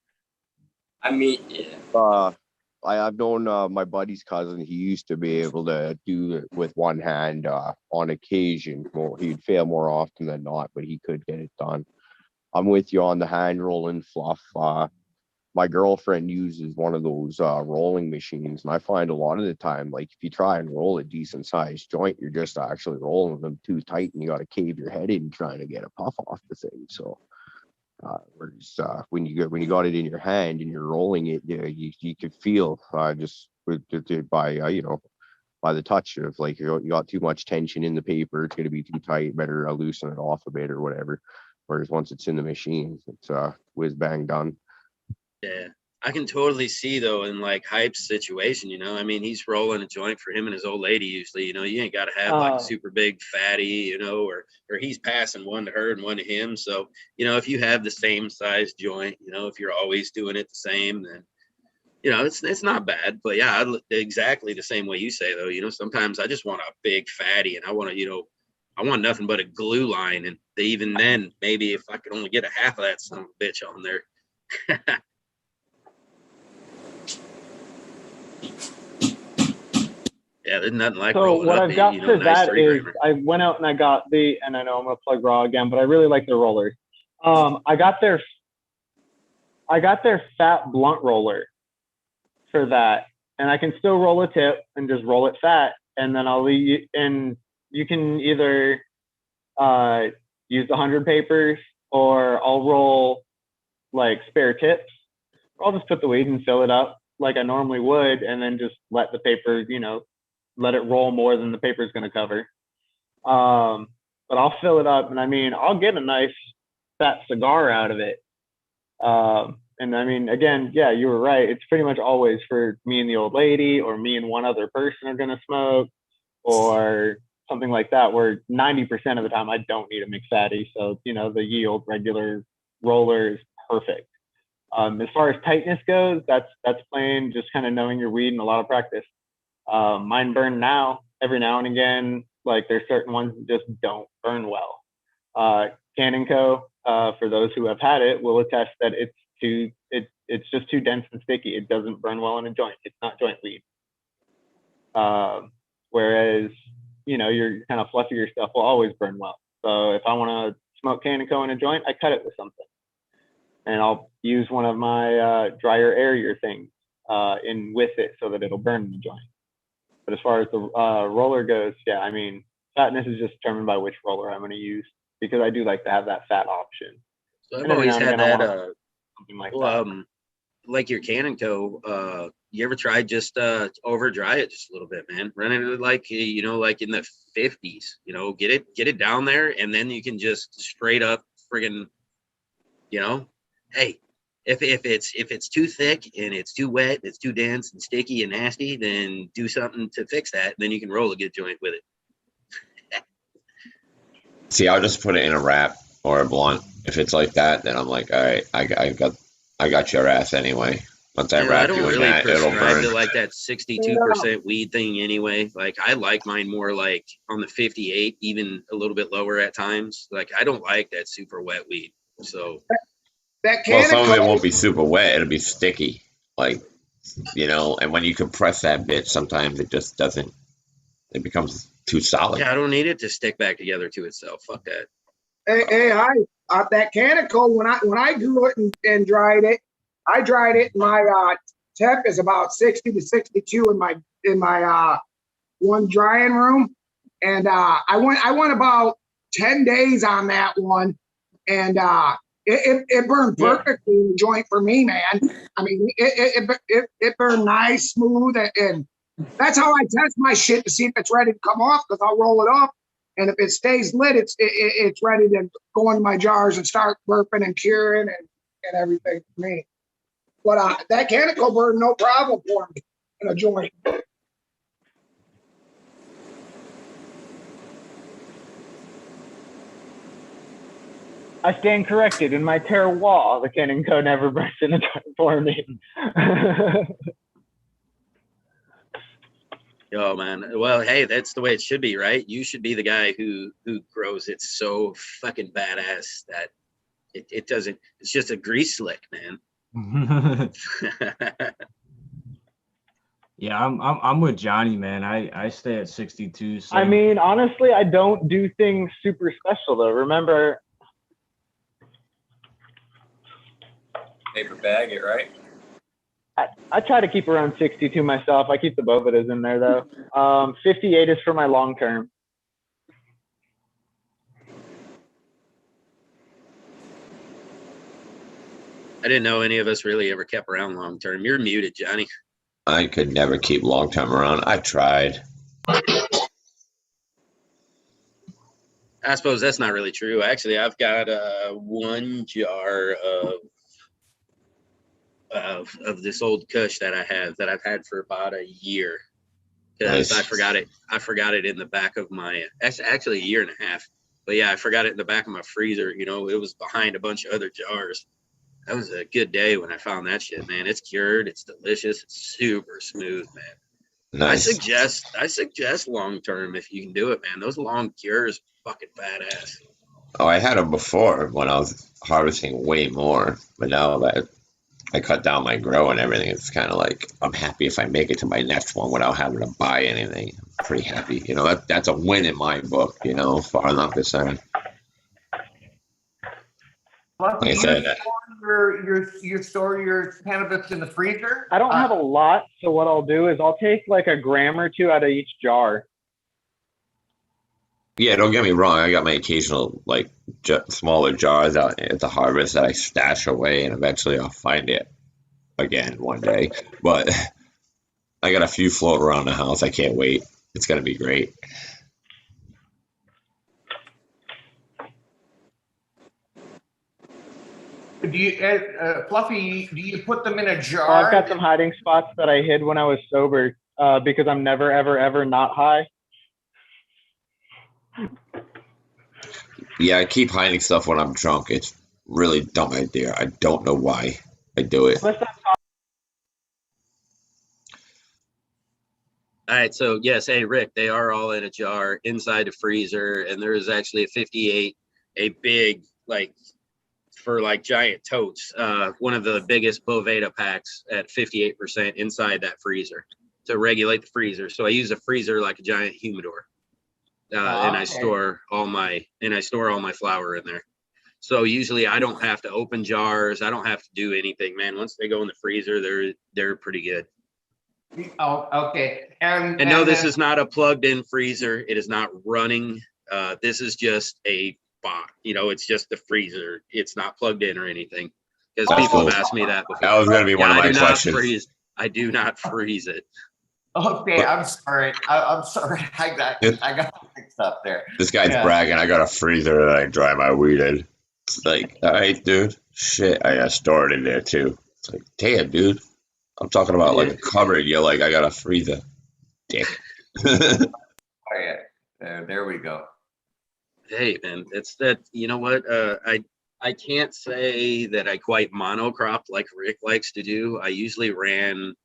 I mean, yeah. I've known my buddy's cousin. He used to be able to do it with one hand on occasion. Well, he'd fail more often than not, but he could get it done. I'm with you on the hand rolling fluff. My girlfriend uses one of those rolling machines, and I find a lot of the time, like if you try and roll a decent sized joint, you're just actually rolling them too tight, and you got to cave your head in trying to get a puff off the thing. So. Whereas when you got it in your hand and you're rolling it, you could feel just by by the touch of like you got too much tension in the paper, it's going to be too tight, better loosen it off a bit or whatever. Whereas once it's in the machine, it's whiz bang done. Yeah, I can totally see though in like Hype's situation, you know, I mean, he's rolling a joint for him and his old lady usually, you know, you ain't got to have like a super big fatty, you know, or he's passing one to her and one to him. So, you know, if you have the same size joint, you know, if you're always doing it the same, then, you know, it's not bad. But yeah, exactly the same way you say though, you know, sometimes I just want a big fatty and I want to, you know, I want nothing but a glue line. And even then, maybe if I could only get a half of that son of a bitch on there. Yeah, there's nothing like So rolling what up I've got a for nice that 3 is grammer. I went out and I got and I know I'm gonna plug Raw again, but I really like the rollers. I got their fat blunt roller for that, and I can still roll a tip and just roll it fat, and then I'll leave. And you can either use the 100 papers, or I'll roll like spare tips. I'll just put the weed and fill it up like I normally would, and then just let the paper, let it roll more than the paper is going to cover. But I'll fill it up, and I mean, I'll get a nice fat cigar out of it. And I mean, again, yeah, you were right. It's pretty much always for me and the old lady, or me and one other person are going to smoke, or something like that, where 90% of the time I don't need a McFaddy. So, the Yield regular roller is perfect. As far as tightness goes, that's plain just kind of knowing your weed and a lot of practice. Mine burn now, every now and again. Like, there's certain ones that just don't burn well. Can & Co, for those who have had it, will attest that it's just too dense and sticky. It doesn't burn well in a joint. It's not joint weed. Whereas, your kind of fluffier stuff will always burn well. So if I want to smoke Can & Co in a joint, I cut it with something. And I'll use one of my drier, airier things in with it so that it'll burn in the joint. But as far as the roller goes, yeah, I mean, fatness is just determined by which roller I'm going to use, because I do like to have that fat option. So I've always had that, something like that. Like your Can & Co, you ever tried just over dry it just a little bit, man? Run it like, like in the 50s, get it down there, and then you can just straight up friggin', hey, if it's too thick and it's too wet, it's too dense and sticky and nasty, then do something to fix that. And then you can roll a good joint with it. See, I'll just put it in a wrap or a blunt. If it's like that, then I'm like, all right, I got your ass anyway. Once I wrap you in that, it'll burn. To like that 62% weed thing anyway. Like, I like mine more like on the 58, even a little bit lower at times. Like, I don't like that super wet weed. So well, some of it won't be super wet. It'll be sticky, like, and when you compress that bitch, sometimes it just doesn't, it becomes too solid. Yeah, I don't need it to stick back together to itself. Fuck that. Hey, that Can & Co, when I grew it and dried it, I dried it. My temp is about 60 to 62 in my one drying room, and I went about 10 days on that one, and it burned perfectly in the joint for me, man. I mean, it burned nice, smooth, and that's how I test my shit to see if it's ready to come off, because I'll roll it up, and if it stays lit, it's ready to go into my jars and start burping and curing and everything for me. But that Can & Co burned no problem for me in a joint. I stand corrected. In my terroir, the Can & Co never burns in a joint for me. Oh man, well, hey, that's the way it should be, right? You should be the guy who grows it so fucking badass that it doesn't. It's just a grease slick, man. Yeah, I'm with Johnny, man. I stay at 62. So. I mean, honestly, I don't do things super special though. Remember, Paper bag it, right? I try to keep around 62 myself. I keep the Bovedas in there though. 58 is for my long term. I didn't know any of us really ever kept around long term. You're muted, Johnny. I could never keep long term around. I tried. I suppose that's not really true. Actually, I've got one jar of this old Kush that I've had for about a year, because Nice. I forgot it in the back of my, actually a year and a half, but yeah, I forgot it in the back of my freezer. It was behind a bunch of other jars. That was a good day when I found that shit, man. It's cured, it's delicious, it's super smooth, man. Nice. I suggest long term if you can do it, man. Those long cures fucking badass. Oh, I had them before when I was harvesting way more, but now that I cut down my grow and everything, it's kind of like I'm happy if I make it to my next one without having to buy anything. I'm pretty happy. That's a win in my book, as far as I'm concerned. Fluffy, Like I said, you store your cannabis in the freezer? I don't have a lot, so what I'll do is I'll take like a gram or two out of each jar. yeah, don't get me wrong. I got my occasional like smaller jars out at the harvest that I stash away, and eventually I'll find it again one day. But I got a few floating around the house. I can't wait. It's gonna be great. Do you, Fluffy? Do you put them in a Oh, jar? I've got some hiding spots that I hid when I was sober, because I'm never, ever, ever not high. Yeah, I keep hiding stuff when I'm drunk. It's really dumb idea. I don't know why I do it. Let's not All right, so yes, hey Rick, they are all in a jar inside the freezer, and there is actually a 58, a big like for like giant totes, one of the biggest Boveda packs at 58% inside that freezer to regulate the freezer. So I use a freezer like a giant humidor, and I store all my flour in there. So usually I don't have to open jars. I don't have to do anything, man. Once they go in the freezer, they're pretty good. Oh, okay. And no, this is not a plugged-in freezer. It is not running. This is just a box. It's just the freezer. It's not plugged in or anything. Because people have asked me that before. That was gonna be one of my questions. I do not freeze it. Okay, I'm sorry. I'm sorry. I got mixed up there. This guy's bragging. I got a freezer that I dry my weed in. It's like, all right, dude. Shit, I got stored in there too. It's like, damn, dude. I'm talking about like a cupboard. You're like, I got a freezer. Dick. Oh, yeah. There we go. Hey, man, it's that. You know what? I can't say that I quite monocropped like Rick likes to do. I usually ran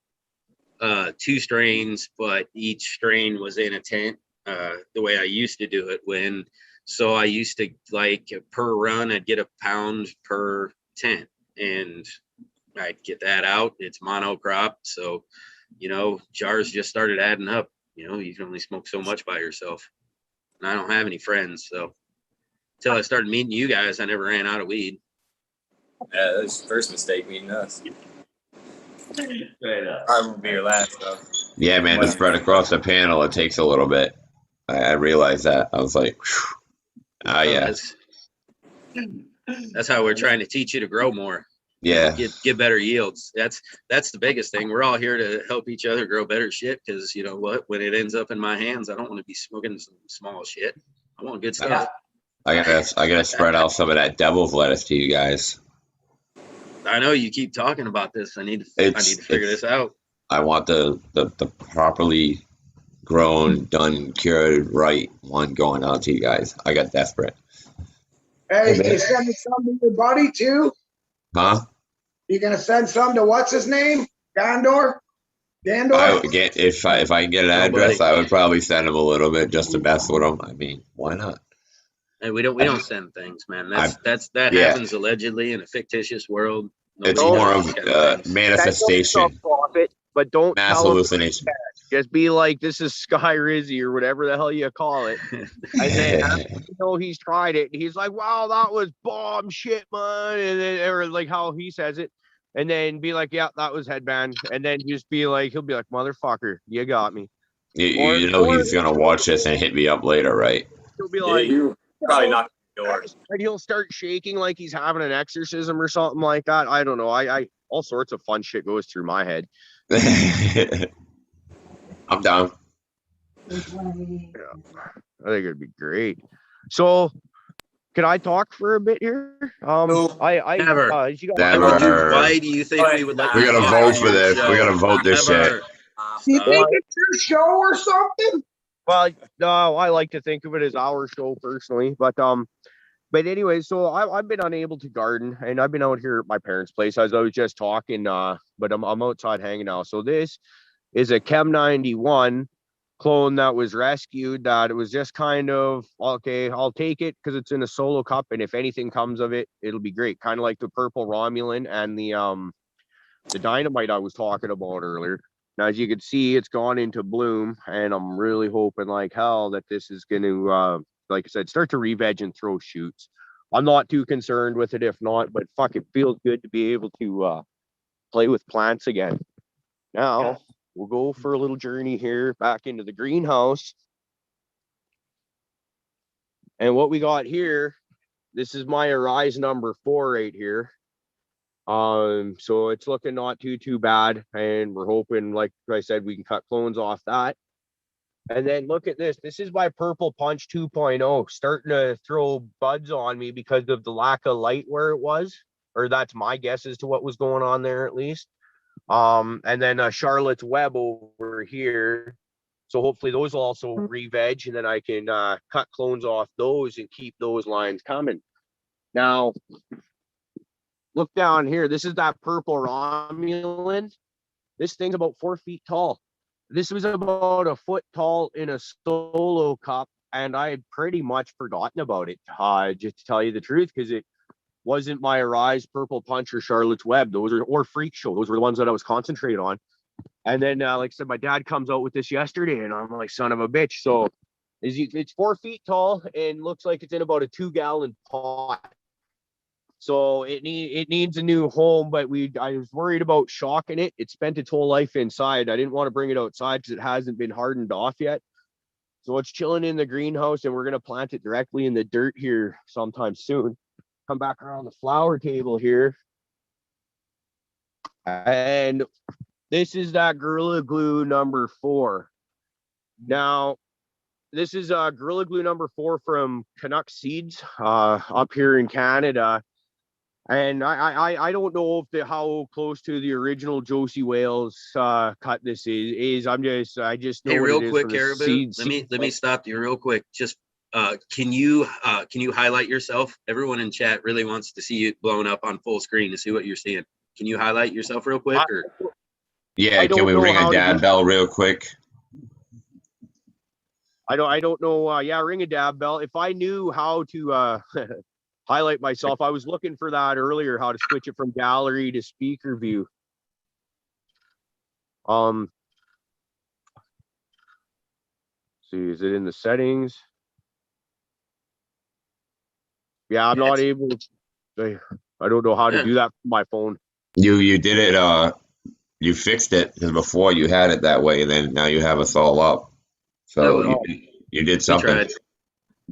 2 strains, but each strain was in a tent. The way I used to do it so I used to like per run, I'd get a pound per tent, and I'd get that out. It's monocrop, so jars just started adding up. You can only smoke so much by yourself, and I don't have any friends, so until I started meeting you guys, I never ran out of weed. Yeah, that was your first mistake meeting us. I won't be your last, though. Yeah, man, to spread across the panel, it takes a little bit. I realized that. I was like, yeah. That's how we're trying to teach you to grow more. Yeah. Get better yields. That's the biggest thing. We're all here to help each other grow better shit, because you know what? When it ends up in my hands, I don't want to be smoking some small shit. I want good stuff. I gotta spread out some of that devil's lettuce to you guys. I know you keep talking about this. I need to figure this out. I want the properly grown, done, cured, right one going out to you guys. I got desperate. Hey, you sending some to your buddy too? Huh? You gonna send some to what's his name? Gandor? If I can get an address, I would probably send him a little bit just to mess with him. I mean, why not? Hey, we don't send things, man. That happens allegedly in a fictitious world. It's more of manifestation. Profit, but don't mass hallucination. Just be like, this is Sky Rizzy or whatever the hell you call it. And then after he's tried it, he's like, wow, that was bomb shit, man. And then, or like how he says it. And then be like, yeah, that was headband. And then just be like, he'll be like, motherfucker, you got me. You know he's gonna watch this and hit me up later, right? He'll be like, probably not the door. And he'll start shaking like he's having an exorcism or something like that. I don't know. I all sorts of fun shit goes through my head. I'm down. Yeah, I think it'd be great. So, can I talk for a bit here? Never. Never. Why do you think we would like? We gotta vote for this. We gotta vote this shit. You think it's your show or something? Well, no, I like to think of it as our show personally, but anyway, so I've been unable to garden, and I've been out here at my parents' place as I was just talking, but I'm outside hanging now. So this is a Chem 91 clone that was rescued. That it was just kind of okay. I'll take it because it's in a solo cup, and if anything comes of it, it'll be great. Kind of like the purple Romulan and the dynamite I was talking about earlier. Now, as you can see, it's gone into bloom, and I'm really hoping like hell that this is going to, like I said, start to re-veg and throw shoots. I'm not too concerned with it if not, but fuck, it feels good to be able to play with plants again. Now Yeah. we'll go for a little journey here back into the greenhouse. And what we got here, this is my Arise number 4 right here. So it's looking not too bad, and we're hoping, like I said, we can cut clones off that. And then look at this. This is my Purple Punch 2.0 starting to throw buds on me because of the lack of light where it was, or that's my guess as to what was going on there at least. And then Charlotte's Web over here. So hopefully those will also re-veg, and then I can cut clones off those and keep those lines coming. Now, look down here. This is that purple Romulan. This thing's about 4 feet tall. This was about a foot tall in a solo cup, and I had pretty much forgotten about it, just to tell you the truth, because it wasn't my Arise, Purple Punch, or Charlotte's Web. Or Freak Show. Those were the ones that I was concentrating on. And then, like I said, my dad comes out with this yesterday, and I'm like, son of a bitch. So it's 4 feet tall and looks like it's in about a 2-gallon pot. So it needs a new home, but I was worried about shocking it. It spent its whole life inside. I didn't want to bring it outside because it hasn't been hardened off yet. So it's chilling in the greenhouse, and we're going to plant it directly in the dirt here sometime soon. Come back around the flower table here. And this is that Gorilla Glue number 4. Now, this is Gorilla Glue number 4 from Canuck Seeds up here in Canada. And I don't know if how close to the original Josie Wales cut this is. I just know Hey, what real it is quick, from the Caribou. seeds. Let me stop you real quick. Just can you highlight yourself? Everyone in chat really wants to see you blown up on full screen to see what you're seeing. Can you highlight yourself real quick? Or Yeah, can we ring a dab bell real quick? I don't know. Yeah, ring a dab bell. If I knew how to highlight myself, I was looking for that earlier, how to switch it from gallery to speaker view. See, is it in the settings? Yeah, I'm not able to. I don't know how to do that from my phone. You did it. You fixed it because before you had it that way, and then now you have us all up. So you did something.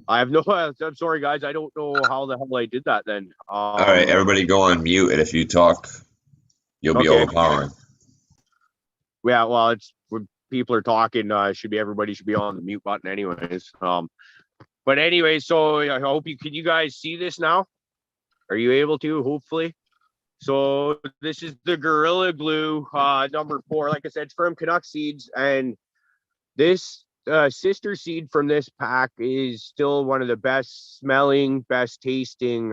I have no. I'm sorry, guys. I don't know how the hell I did that. Then. All right, everybody, go on mute, and if you talk, you'll be overpowering. Yeah, well, it's when people are talking. Everybody should be on the mute button, anyways. But anyway, so I hope can you guys see this now? Are you able to? Hopefully. So this is the Gorilla Glue number 4. Like I said, it's from Canuck Seeds, and this sister seed from this pack is still one of the best smelling, best tasting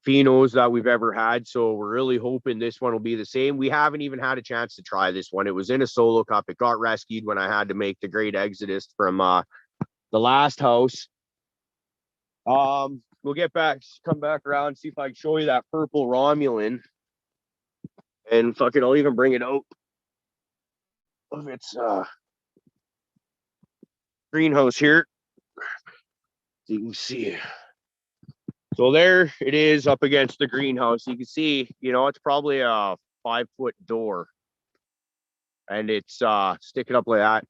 phenos that we've ever had. So we're really hoping this one will be the same. We haven't even had a chance to try this one. It was in a solo cup. It got rescued when I had to make the great exodus from the last house. We'll come back around, see if I can show you that purple Romulan. And fucking, I'll even bring it out of its greenhouse here. So you can see. So there it is up against the greenhouse. You can see, it's probably a 5-foot door. And it's sticking up like that.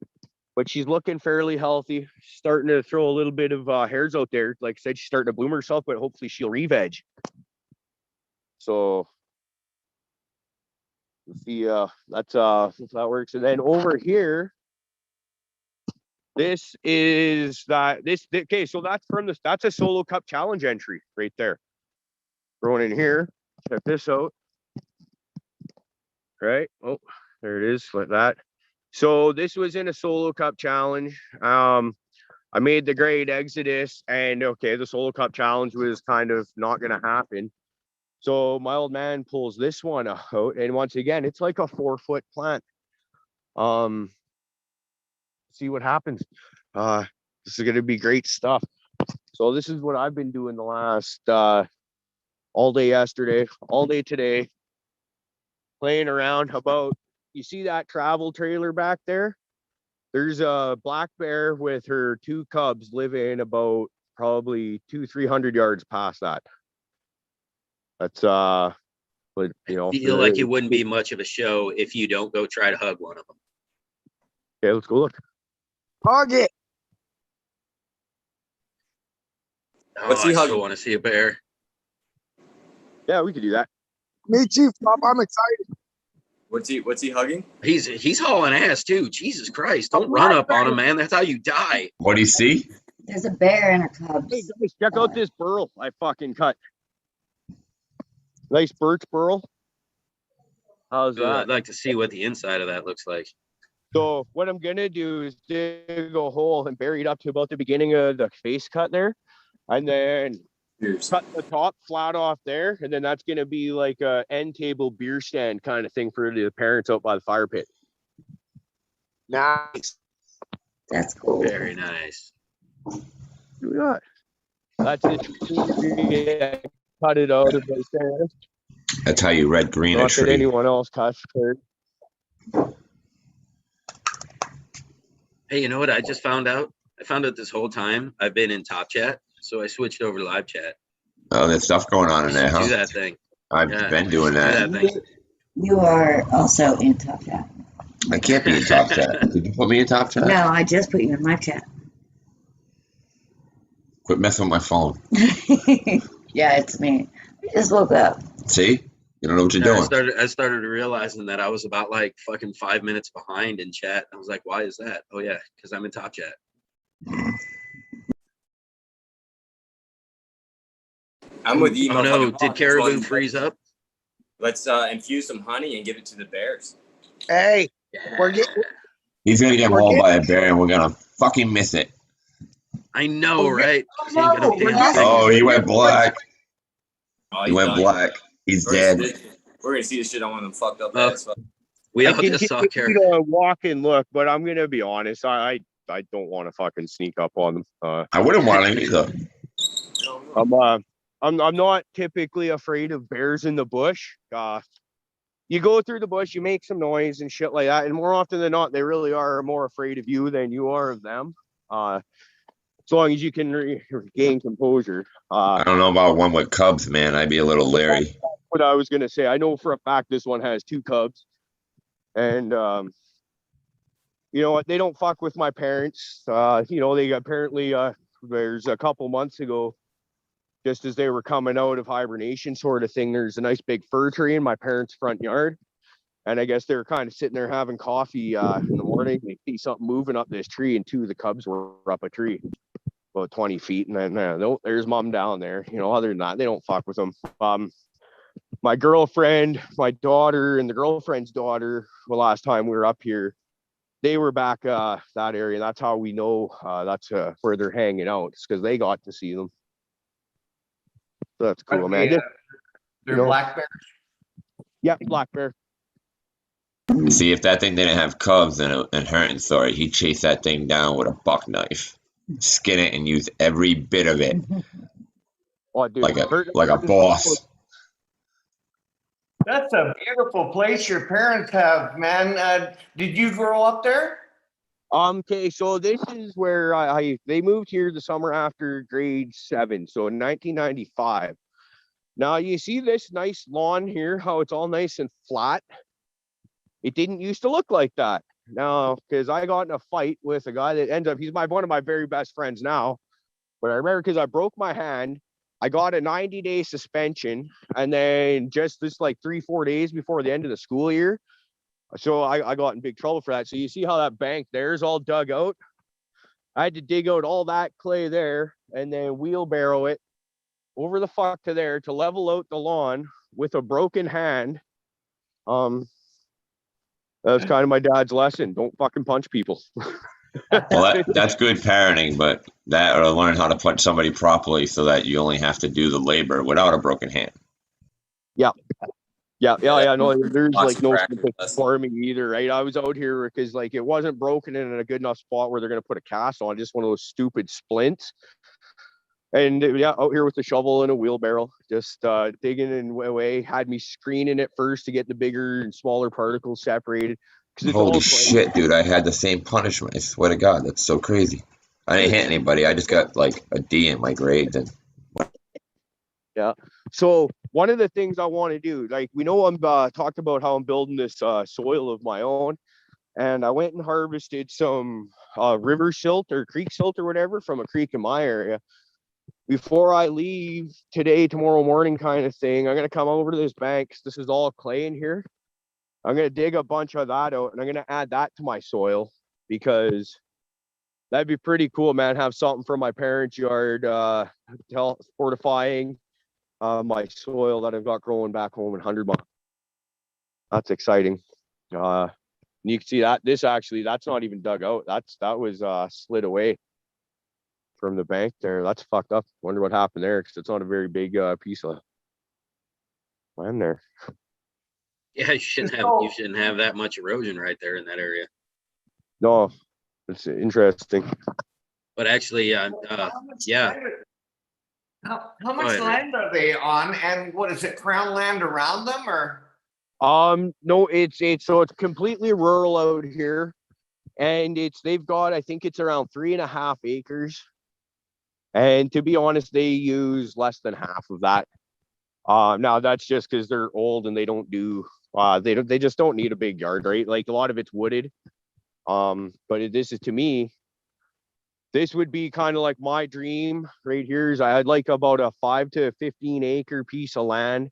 But she's looking fairly healthy. She's starting to throw a little bit of hairs out there. Like I said, she's starting to bloom herself, but hopefully she'll re-veg. So see, that's how that works. And then over here, this is okay, so that's a solo cup challenge entry right there. Thrown in here. Check this out. Right? Oh, there it is, like that. So this was in a solo cup challenge. I made the great exodus, and okay, the solo cup challenge was kind of not going to happen. So my old man pulls this one out, and once again, it's like a 4-foot plant. See what happens. This is going to be great stuff. So this is what I've been doing the last all day yesterday, all day today, playing around. You see that travel trailer back there? There's a black bear with her 2 cubs living about probably 200-300 yards past that. That's but I feel like it wouldn't be much of a show if you don't go try to hug one of them. Okay, let's go look. Hug it. Oh, What's he I still hugging? want to see a bear. Yeah, we could do that. Me too, Pop. I'm excited. What's he hugging? He's hauling ass too. Jesus Christ! Don't run up on him, man. That's how you die. What do you see? There's a bear and her cubs. Hey guys, check out this burl I fucking cut. Nice birch burl. How's Ooh, I'd that? like to see what the inside of that looks like. So what I'm gonna do is dig a hole and bury it up to about the beginning of the face cut there, and then Cheers. cut the top flat off there, and then that's gonna be like a end table beer stand kind of thing for the parents out by the fire pit. Nice. That's cool. Very nice. Do that. That's it. Cut it out of the stand. That's how you red green a Not that tree. anyone else cuts it. Hey, you know what I just found out? I found out this whole time I've been in Top Chat, so I switched over to Live Chat. Oh, there's stuff going on in there, Do huh? that thing. I've Yeah, been doing do that. that thing. You are also in Top Chat. I can't be in top chat. Did you put me in top chat? No, I just put you in live chat. Quit messing with my phone. Yeah, it's me. I just woke up. See? You don't know what you're Yeah, doing. I started realizing that I was about like fucking 5 minutes behind in chat. I was like, why is that? Oh yeah, because I'm in Top Chat. I'm with you. Oh no, motherfucker. did Caribou freeze up? Let's infuse some honey and give it to the bears. Hey, we're Yeah. getting. He's gonna get We're mauled getting- by a bear and we're gonna fucking miss it. I know, Oh, right? oh, This ain't gonna no, be we're a not- thing. Oh, he went black. Oh, He he's went done. black. He's We're dead. gonna see this shit on one of them fucked up Oh. ass. fuck. We I all can just saw continue to walk and look, but I'm gonna be honest. I don't want to fucking sneak up on them. I wouldn't want him either. I'm not typically afraid of bears in the bush. You go through the bush, you make some noise and shit like that, and more often than not, they really are more afraid of you than you are of them. As long as you can regain composure. I don't know about one with cubs, man. I'd be a little leery. What I was gonna say, I know for a fact this one has 2 cubs, and you know what? They don't fuck with my parents. You know, they apparently there's a couple months ago, just as they were coming out of hibernation sort of thing, there's a nice big fir tree in my parents' front yard. And I guess they were kind of sitting there having coffee in the morning. They see something moving up this tree, and 2 of the cubs were up a tree about 20 feet. And then there's mom down there. You know, other than that, they don't fuck with them. My girlfriend, my daughter, and the girlfriend's daughter, the last time we were up here, they were back that area. That's how we know that's where they're hanging out. It's because they got to see them. So that's cool, man. Yeah, Just, they're you know. black bears. yeah, black bear. See, if that thing didn't have cubs in a hunting story, he'd chase that thing down with a buck knife, skin it, and use every bit of it Oh, dude, like a boss. That's a beautiful place your parents have, man. Did you grow up there? Okay, so this is where they moved here the summer after grade 7, so in 1995. Now you see this nice lawn here, how it's all nice and flat. It didn't used to look like that. Now, because I got in a fight with a guy that ends up, he's one of my very best friends now. But I remember because I broke my hand, I got a 90-day suspension, and then just this like 3-4 days before the end of the school year. So I got in big trouble for that. So you see how that bank there is all dug out? I had to dig out all that clay there and then wheelbarrow it over the fuck to there to level out the lawn with a broken hand. That's kind of my dad's lesson. Don't fucking punch people. Well, that's good parenting, but that or learn how to punch somebody properly so that you only have to do the labor without a broken hand. Yeah. No, there's Lots like of no practice sympathy lessons. for me either, right? I was out here because like it wasn't broken in a good enough spot where they're gonna put a cast on, just one of those stupid splints. And yeah, out here with the shovel and a wheelbarrow, just digging and away. Had me screening it first to get the bigger and smaller particles separated. 'Cause it's all Holy clay. shit, dude! I had the same punishment. I swear to God, that's so crazy. I didn't hit anybody. I just got like a D in my grades. And Yeah. So one of the things I want to do, like we know I'm talked about how I'm building this soil of my own, and I went and harvested some river silt or creek silt or whatever from a creek in my area. Before I leave today, tomorrow morning kind of thing, I'm going to come over to this bank. This is all clay in here. I'm going to dig a bunch of that out and I'm going to add that to my soil because that'd be pretty cool, man. Have something from my parents' yard, fortifying my soil that I've got growing back home in 100 months. That's exciting. You can see that that's not even dug out. That was slid away from the bank there. That's fucked up. Wonder what happened there because it's not a very big piece of land there. Yeah, you shouldn't have that much erosion right there in that area. No, it's interesting. But actually, yeah. How much land are they on, and what is it, crown land around them, or? No, it's completely rural out here, and they've got, I think it's around 3.5 acres, and to be honest, they use less than half of that. Now that's just because they're old and they don't do they just don't need a big yard, right? Like a lot of it's wooded. But this is, to me, this would be kind of like my dream right here. I'd like about a 5 to 15 acre piece of land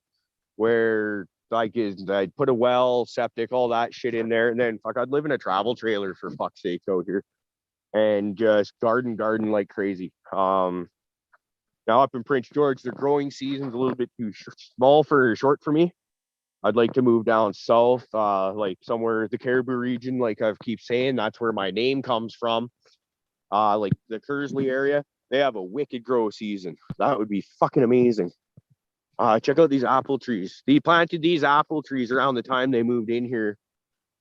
where I'd put a well, septic, all that shit in there, and then I'd live in a travel trailer for fuck's sake out here, and just garden like crazy. Now up in Prince George, the growing season's a little bit too short for me. I'd like to move down south, like somewhere the Caribou region, like I keep saying, that's where my name comes from. Like the Kersley area, they have a wicked grow season. That would be fucking amazing. Check out these apple trees. They planted these apple trees around the time they moved in here,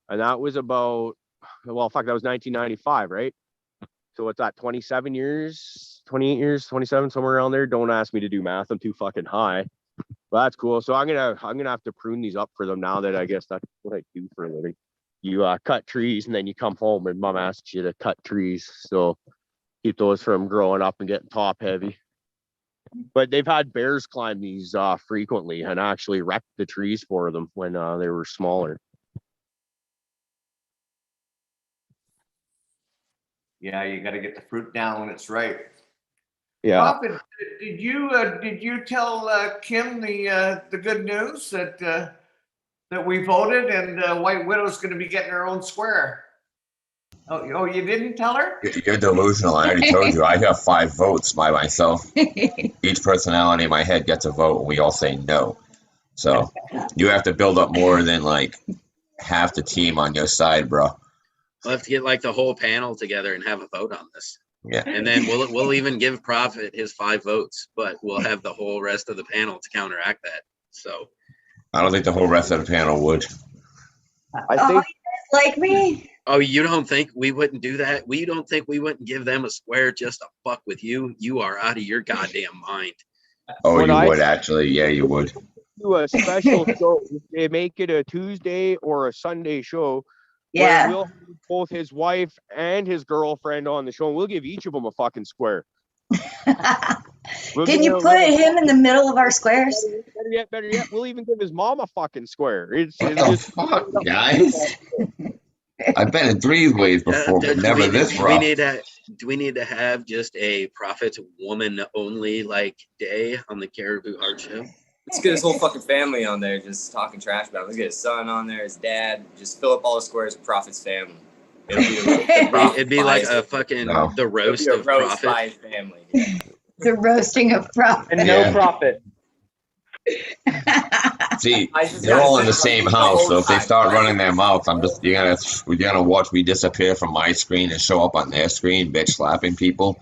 and that was about, that was 1995, right? So what's that, 27 years, 28 years, 27, somewhere around there? Don't ask me to do math. I'm too fucking high. But that's cool. So I'm gonna have to prune these up for them now that I guess that's what I do for a living. You cut trees and then you come home and mom asks you to cut trees. So keep those from growing up and getting top heavy. But they've had bears climb these frequently and actually wrecked the trees for them when they were smaller. Yeah, you got to get the fruit down when it's ripe. Yeah. Prophet, did you tell Kim the good news that we voted and White Widow's going to be getting her own square? Oh, you didn't tell her? you're delusional. I already told you. I have 5 votes by myself. Each personality in my head gets a vote, and we all say no. So you have to build up more than like half the team on your side, bro. We'll have to get like the whole panel together and have a vote on this. Yeah. And then we'll even give Prophet his 5 votes, but we'll have the whole rest of the panel to counteract that. So I don't think the whole rest of the panel would. I think Like me? Oh, you don't think we wouldn't do that? We don't think we wouldn't give them a square just to fuck with you? You are out of your goddamn mind. Oh, When you I- would actually. Yeah, you would. do a special show. They make it a Tuesday or a Sunday show. Where Yeah. we'll have both his wife and his girlfriend on the show. And we'll give each of them a fucking square. We'll Can give you put him in the middle of our squares? Better yet, we'll even give his mom a fucking square. It's What the just fuck, guys? I've been in 3 ways before, but never this rough. Do we need to have just a Prophet woman only like day on the Caribou Heart Show? Let's get his whole fucking family on there just talking trash about him. Let's get his son on there, his dad. Just fill up all the squares of Prophet's family. It'd be like a fucking the roast of roast Prophet. by his family. The roasting of Prophet. And no Prophet. See, they're all in the same house, so if they start running their mouth, you're gonna watch me disappear from my screen and show up on their screen, bitch slapping people.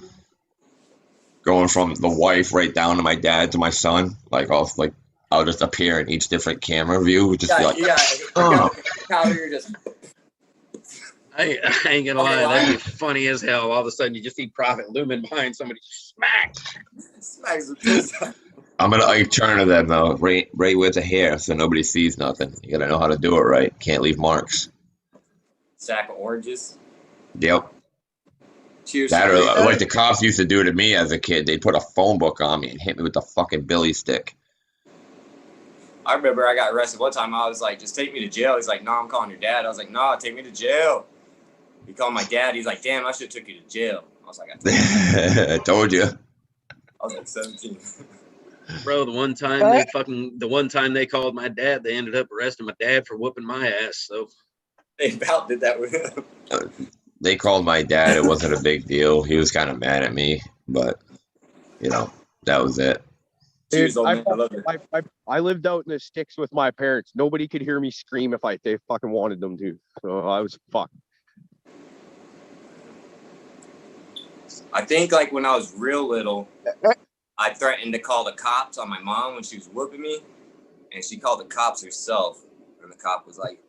Going from the wife right down to my dad to my son, I'll just appear in each different camera view, just be like, You're just I ain't gonna lie, that'd be funny as hell. All of a sudden, you just see Prophet looming behind somebody, smack. smacks the piss out. I'm gonna turn to them though, right with the hair, so nobody sees nothing. You gotta know how to do it right. Can't leave marks. Sack of oranges. Yep. Cheers. That to or you. like the cops used to do to me as a kid. They'd put a phone book on me and hit me with the fucking billy stick. I remember I got arrested one time. I was like, just take me to jail. He's like, no, I'm calling your dad. I was like, no, take me to jail. He called my dad. He's like, damn, I should have took you to jail. I was like, I told you. I was like 17. Bro, the one time they called my dad, they ended up arresting my dad for whooping my ass. So They about did that with him. They called my dad. It wasn't a big deal. He was kind of mad at me, but you know, that was it. Cheers, Dude, old man. I love you. I lived out in the sticks with my parents. Nobody could hear me scream if they fucking wanted them to. So I was fucked. I think like when I was real little, I threatened to call the cops on my mom when she was whooping me, and she called the cops herself. And the cop was like,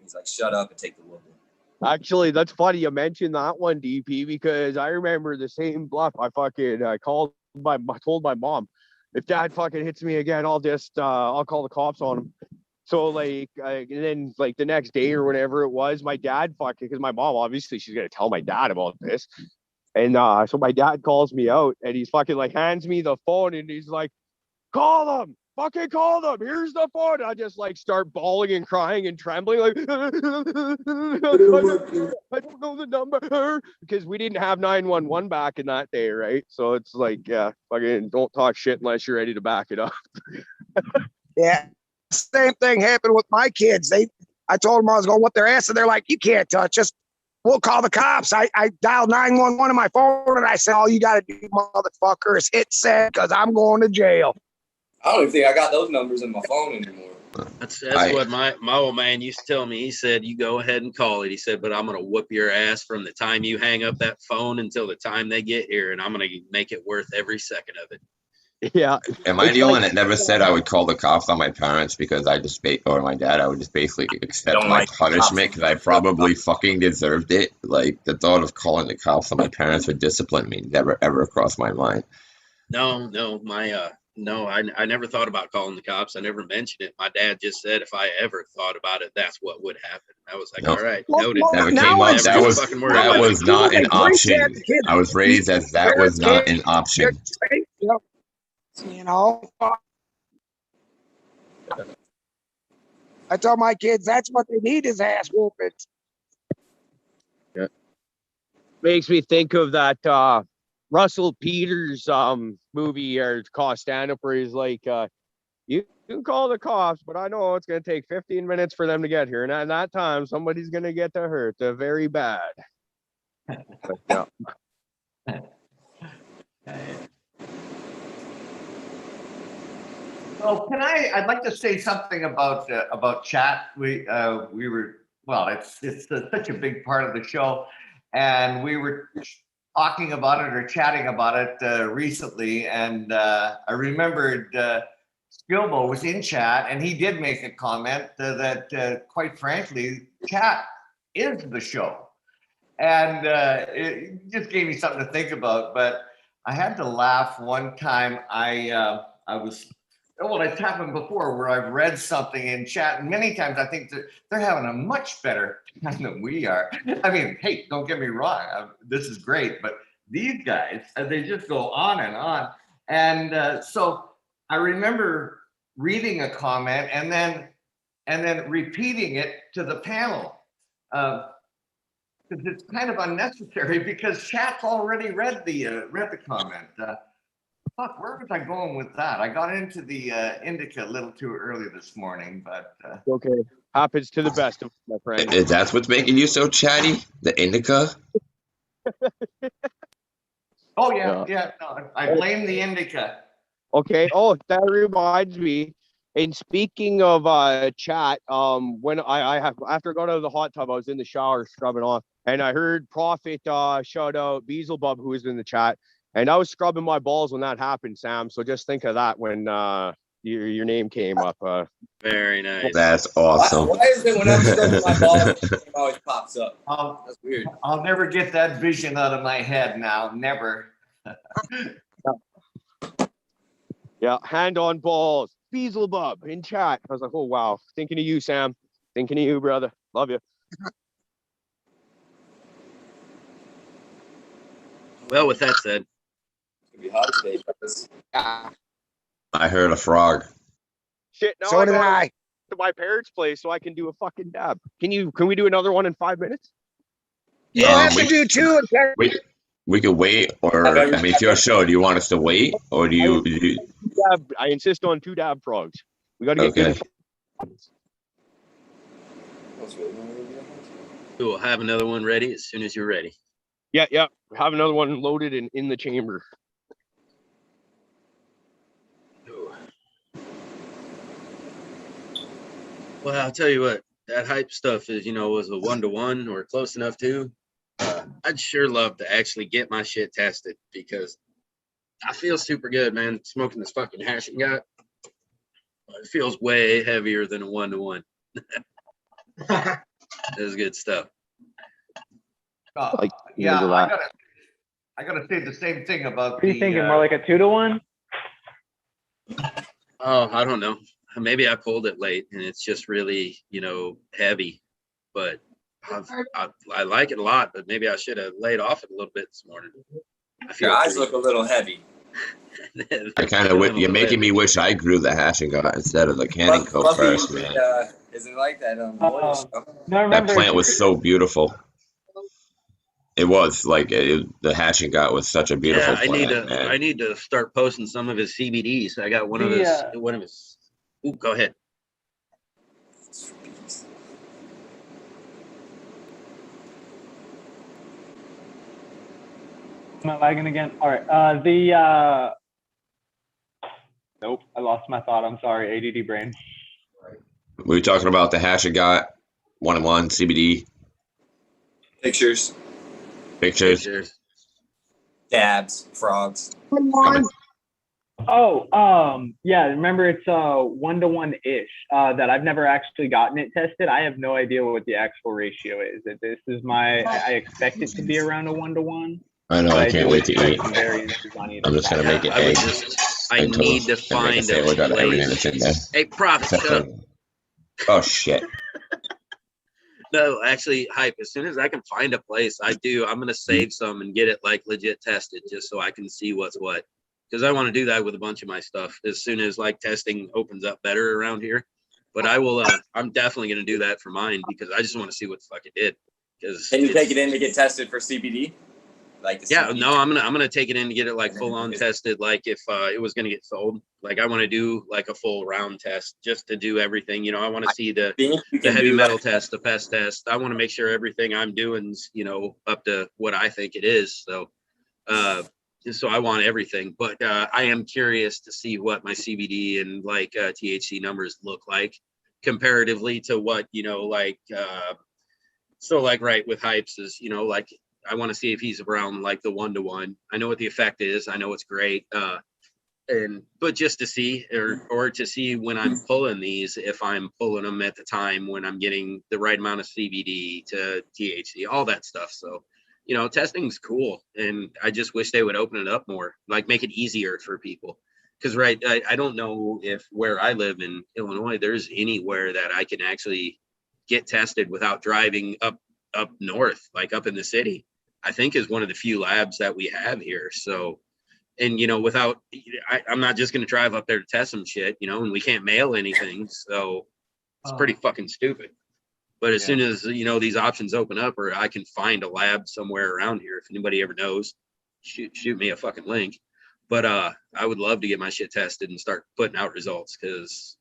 he's like, shut up and take the whooping. Actually, that's funny you mentioned that one, DP, because I remember the same bluff. I told my mom, if dad fucking hits me again, I'll call the cops on him. So like, and then like the next day or whatever it was, my dad because my mom, obviously she's going to tell my dad about this. And so my dad calls me out and he's fucking like hands me the phone and he's like, call them, fucking call them. Here's the phone. I just like start bawling and crying and trembling like, I don't know the number because we didn't have 911 back in that day, right? So it's like, yeah, fucking don't talk shit unless you're ready to back it up. Yeah. Same thing happened with my kids. I told them I was going to whip their ass and they're like, you can't touch us. We'll call the cops. I dialed 911 on my phone and I said, all you got to do, motherfucker, is hit send because I'm going to jail. I don't even think I got those numbers in my phone anymore. That's what my old man used to tell me. He said, you go ahead and call it. He said, but I'm going to whoop your ass from the time you hang up that phone until the time they get here. And I'm going to make it worth every second of it. Yeah. Am I the only one that never said I would call the cops on my parents because or my dad? I would just basically accept my punishment because I probably fucking deserved it. Like the thought of calling the cops on my parents for discipline me never ever crossed my mind. No, I never thought about calling the cops. I never mentioned it. My dad just said if I ever thought about it, that's what would happen. I was like, all right, noted. Never came up. That was not an option. I was raised as that was not an option. You know, I tell my kids that's what they need is ass whoopings. Yeah. Makes me think of that Russell Peters movie or stand-up where he's like, you can call the cops, but I know it's going to take 15 minutes for them to get here. And at that time, somebody's going to get hurt very bad. But, yeah. So I'd like to say something about chat. We were, well, it's such a big part of the show, and we were talking about it or chatting about it recently, and I remembered Skilbo was in chat, and he did make a comment that quite frankly, chat is the show, and it just gave me something to think about. But I had to laugh one time. Well, it's happened before where I've read something in chat, and many times I think that they're having a much better time than we are. I mean, hey, don't get me wrong, this is great, but these guys, they just go on and on. And so I remember reading a comment and then repeating it to the panel. Because it's kind of unnecessary because chat's already read the comment. Fuck, where was I going with that? I got into the indica a little too early this morning, but okay, happens to the best of my friend. That's what's making you so chatty? The indica? Oh yeah. No, I blame the indica. Okay. Oh, that reminds me. And speaking of chat, when after I got out of the hot tub, I was in the shower scrubbing off, and I heard Prophet shout out Beelzebub, who was in the chat. And I was scrubbing my balls when that happened, Sam. So just think of that when your name came up. Very nice. That's awesome. Why is it when I'm scrubbing my balls, it always pops up? That's weird. I'll never get that vision out of my head now. Never. Yeah, hand on balls. Beelzebub in chat. I was like, oh, wow. Thinking of you, Sam. Thinking of you, brother. Love you. Well, with that said, It's gonna be hot as day, fellas. I heard a frog. Shit, now So I did gotta I. to my parents' place so I can do a fucking dab. Can we do another one in 5 minutes? You don't Um, have to we- do two and ten. We could wait, or I mean, it's your show. Do you want us to wait, or do you? I insist on 2 dab frogs. We gotta get good Okay. at we'll have another one ready as soon as you're ready. Yeah. Have another one loaded and in the chamber. Well, I'll tell you what, that hype stuff is, was a 1-to-1 or close enough to. I'd sure love to actually get my shit tested because I feel super good, man. Smoking this fucking hash and got it feels way heavier than a 1-to-1. That was good stuff. Like, Yeah, look at that. I gotta say the same thing about What are you thinking? More like a 2-to-1? Oh, I don't know. Maybe I pulled it late and it's just really, heavy. But I like it a lot. But maybe I should have laid off it a little bit this morning. I feel Your eyes look a little heavy. I kind of you're making me wish I grew the hash and got instead of the canning coat first, Fluffy, man. isn't like that. No, That remember, plant was so beautiful. It was like the hash and got was such a beautiful plant, man. I need to start posting some of his CBDs. I got one of his. Ooh, go ahead. am I lagging again? All right. Nope, I lost my thought. I'm sorry. ADD brain. We were talking about the hash and got 1-in-1 CBD Pictures, pictures. dabs, frogs. Oh, yeah. Remember, it's 1-to-1 ish. That I've never actually gotten it tested. I have no idea what the actual ratio is. This is I expect it to be around a 1-to-1. I know. I can't wait to eat. I'm just gonna make it egg. I need to find a sandwich out of everything place. that's in there. Hey, Prophet, Except shut up. Oh shit. No, actually, hype. As soon as I can find a place, I'm gonna save some and get it like legit tested, just so I can see what's what. Because I want to do that with a bunch of my stuff as soon as like testing opens up better around here. But I will. I'm definitely gonna do that for mine because I just want to see what the fuck it did. Because Can you take it in to get tested for CBD? No, I'm gonna take it in to get it like full on tested. Like if it was gonna get sold, like I want to do like a full round test just to do everything. I want to see the heavy metal test, the pest test. I want to make sure everything I'm doing's up to what I think it is. So, so I want everything. But I am curious to see what my CBD and like THC numbers look like comparatively to what so like right with hypes is like. I want to see if he's around like the 1-to-1. I know what the effect is. I know it's great. But just to see or to see when I'm pulling these, if I'm pulling them at the time when I'm getting the right amount of CBD to THC, all that stuff. So, testing's cool. And I just wish they would open it up more, like make it easier for people. Because I don't know if where I live in Illinois, there's anywhere that I can actually get tested without driving up north, like up in the city. I think is one of the few labs that we have here. So, and I'm not just going to drive up there to test some shit, and we can't mail anything. So it's pretty fucking stupid. But as soon as, these options open up or I can find a lab somewhere around here, if anybody ever knows, shoot me a fucking link. But I would love to get my shit tested and start putting out results because,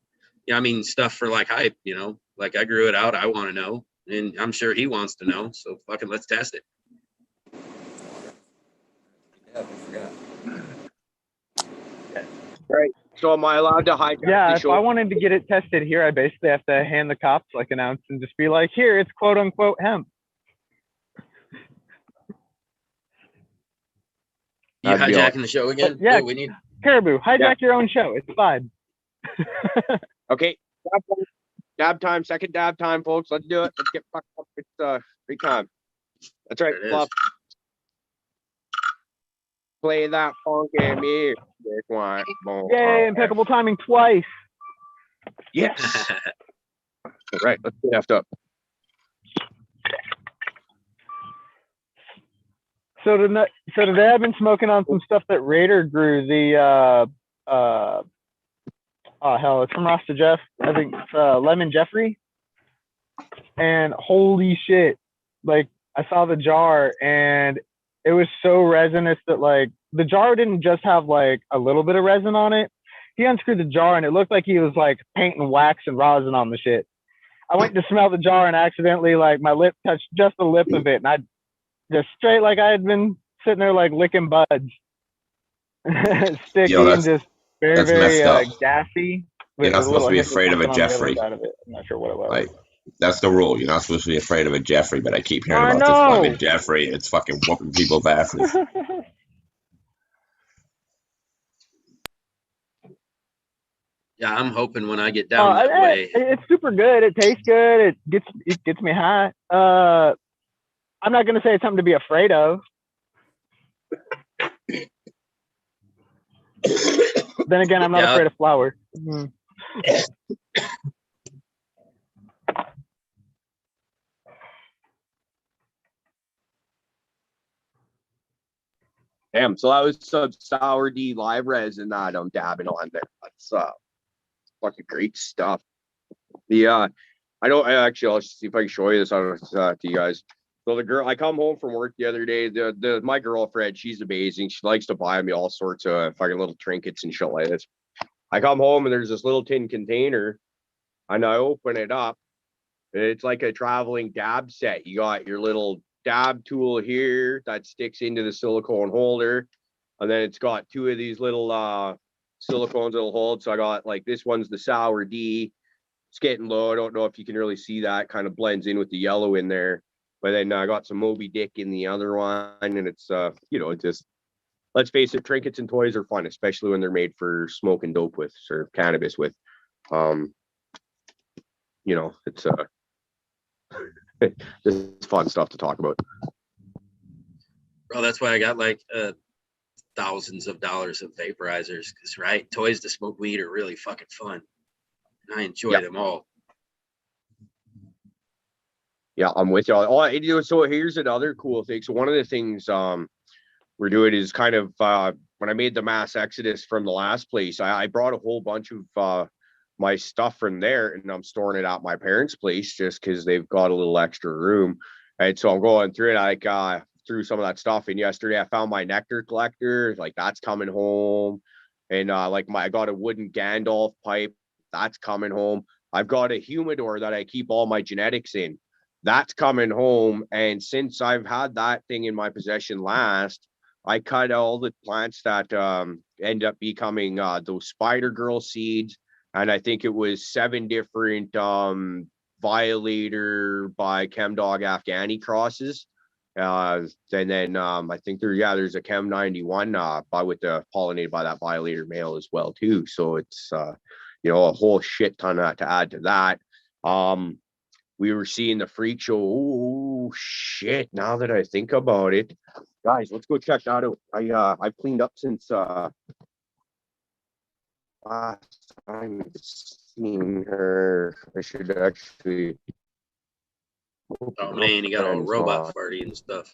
stuff for like hype, like I grew it out. I want to know. And I'm sure he wants to know. So fucking let's test it. Yeah, I forgot. Right. So am I allowed to hijack Yeah, the if show? I wanted to get it tested here, I basically have to hand the cops like an ounce and just be like, here, it's quote unquote hemp. You That'd be hijacking the show again? Yeah. Ooh, we need. Caribou, hijack your own show. It's fine. Okay. Dab time. Second dab time, folks. Let's do it. Let's get fucked up. It's free time. That's right. There it is. Fluff. Play that funky music. Yay, impeccable timing twice. Yes. All right. Let's get effed up. So today I've been smoking on some stuff that Raider grew. Oh hell, it's from Rasta Jeff. I think it's Lemon Jeffrey. And holy shit, like I saw the jar and it was so resinous that like the jar didn't just have like a little bit of resin on it. He unscrewed the jar and it looked like he was like painting wax and rosin on the shit. I went to smell the jar and accidentally like my lip touched just the lip of it, and I just straight like I had been sitting there like licking buds, sticky and just very gassy. You're not supposed to be afraid of a Jeffrey. I'm not sure what it was. Like, that's the rule. You're not supposed to be afraid of a Jeffrey, but I keep hearing about this Lemon Jeffrey. It's fucking whooping people's asses. Yeah, I'm hoping when I get down that way. It's super good. It tastes good. It gets me high. I'm not gonna say it's something to be afraid of. Then again, I'm not afraid of flour. Mm. Damn, so that was some Sour D live resin that I'm dabbing on there. That's fucking great stuff. I'll see if I can show you this to you guys. So the girl, I come home from work the other day. My girlfriend, she's amazing. She likes to buy me all sorts of fucking little trinkets and shit like this. I come home and there's this little tin container, and I open it up. And it's like a traveling dab set. You got your little dab tool here that sticks into the silicone holder, and then it's got two of these little silicones that'll hold. So I got like this one's the Sour D. It's getting low. I don't know if you can really see that. Kind of blends in with the yellow in there. But then I got some Moby Dick in the other one, and it's just, let's face it, trinkets and toys are fun, especially when they're made for smoking dope with or cannabis with. It's just fun stuff to talk about. Bro, that's why I got like thousands of dollars of vaporizers, because right, toys to smoke weed are really fucking fun. And I enjoy them all. Yeah, I'm with you. So here's another cool thing. So one of the things we're doing is kind of when I made the mass exodus from the last place, I brought a whole bunch of my stuff from there, and I'm storing it at my parents' place just because they've got a little extra room. And so I'm going through it. I threw some of that stuff in yesterday. I found my nectar collector, like that's coming home. And I got a wooden Gandalf pipe, that's coming home. I've got a humidor that I keep all my genetics in. That's coming home. And since I've had that thing in my possession last, I cut all the plants that end up becoming those Spider Girl seeds. And I think it was 7 different Violator by ChemDog Afghani crosses. And then I think there's a Chem 91 pollinated by that Violator male as well too. So it's a whole shit ton to add to that. We were seeing the freak show. Oh shit! Now that I think about it, guys, let's go check that out. I've cleaned up since last time seen her. I should actually. Oh man, he got all robot farty and stuff.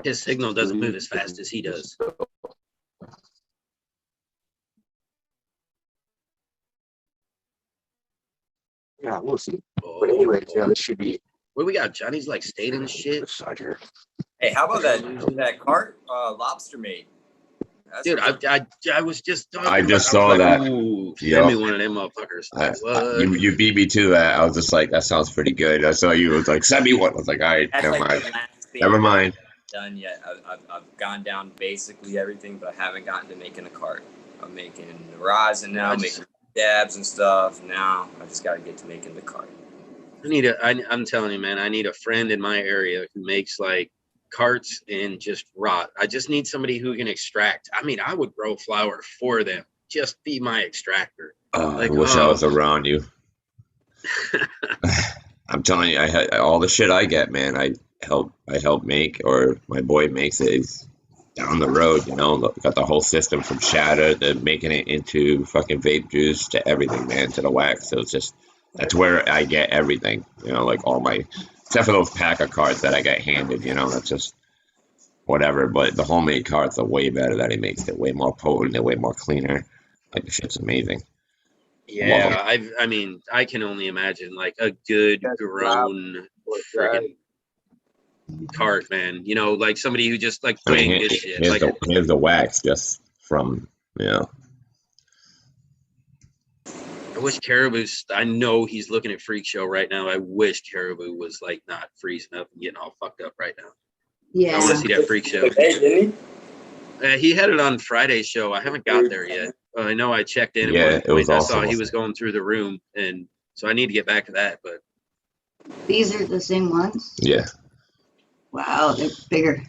His signal doesn't move as fast as he does. Yeah, we'll see. But anyway, yeah, this should be. What do we got? Johnny's like staying in shit. Hey, how about that cart lobster made? Dude, I was just talking I just saw that. Send me one of them motherfuckers. You beat me to that. I was just like, that sounds pretty good. I saw you. It was like, send me one. I was like, all right, never mind. Done yet? I've gone down basically everything, but I haven't gotten to making a cart. I'm making rosin now, making dabs and stuff. Now I just got to get to making the cart. I'm telling you, man, I need a friend in my area who makes like carts and just rot. I just need somebody who can extract. I mean, I would grow flower for them. Just be my extractor. I wish I was around you. I'm telling you, I had all the shit I get, man. I help make, or my boy makes it. He's down the road, got the whole system from shatter to making it into fucking vape juice to everything, man, to the wax. So it's just, that's where I get everything, like all my Except for those pack of cards that I got handed, you know, that's just whatever. But the homemade cards are way better that he makes. They're way more potent. They're way more cleaner. Like the shit's amazing. Yeah, I mean, I can only imagine like a good grown friggin' cart, man. You know, like somebody who just like I mean, playing this shit. here's, Like, here's the wax just from, you know. I wish Caribou's. I know he's looking at Freak Show right now. I wish Caribou was like not freezing up and getting all fucked up right now. I want to see that Freak Show. He had it on Friday's show. I haven't got there yet. I know I checked in at one point. I saw he was going through the room, and so I need to get back to that. But These are the same ones? Yeah. Wow, they're bigger.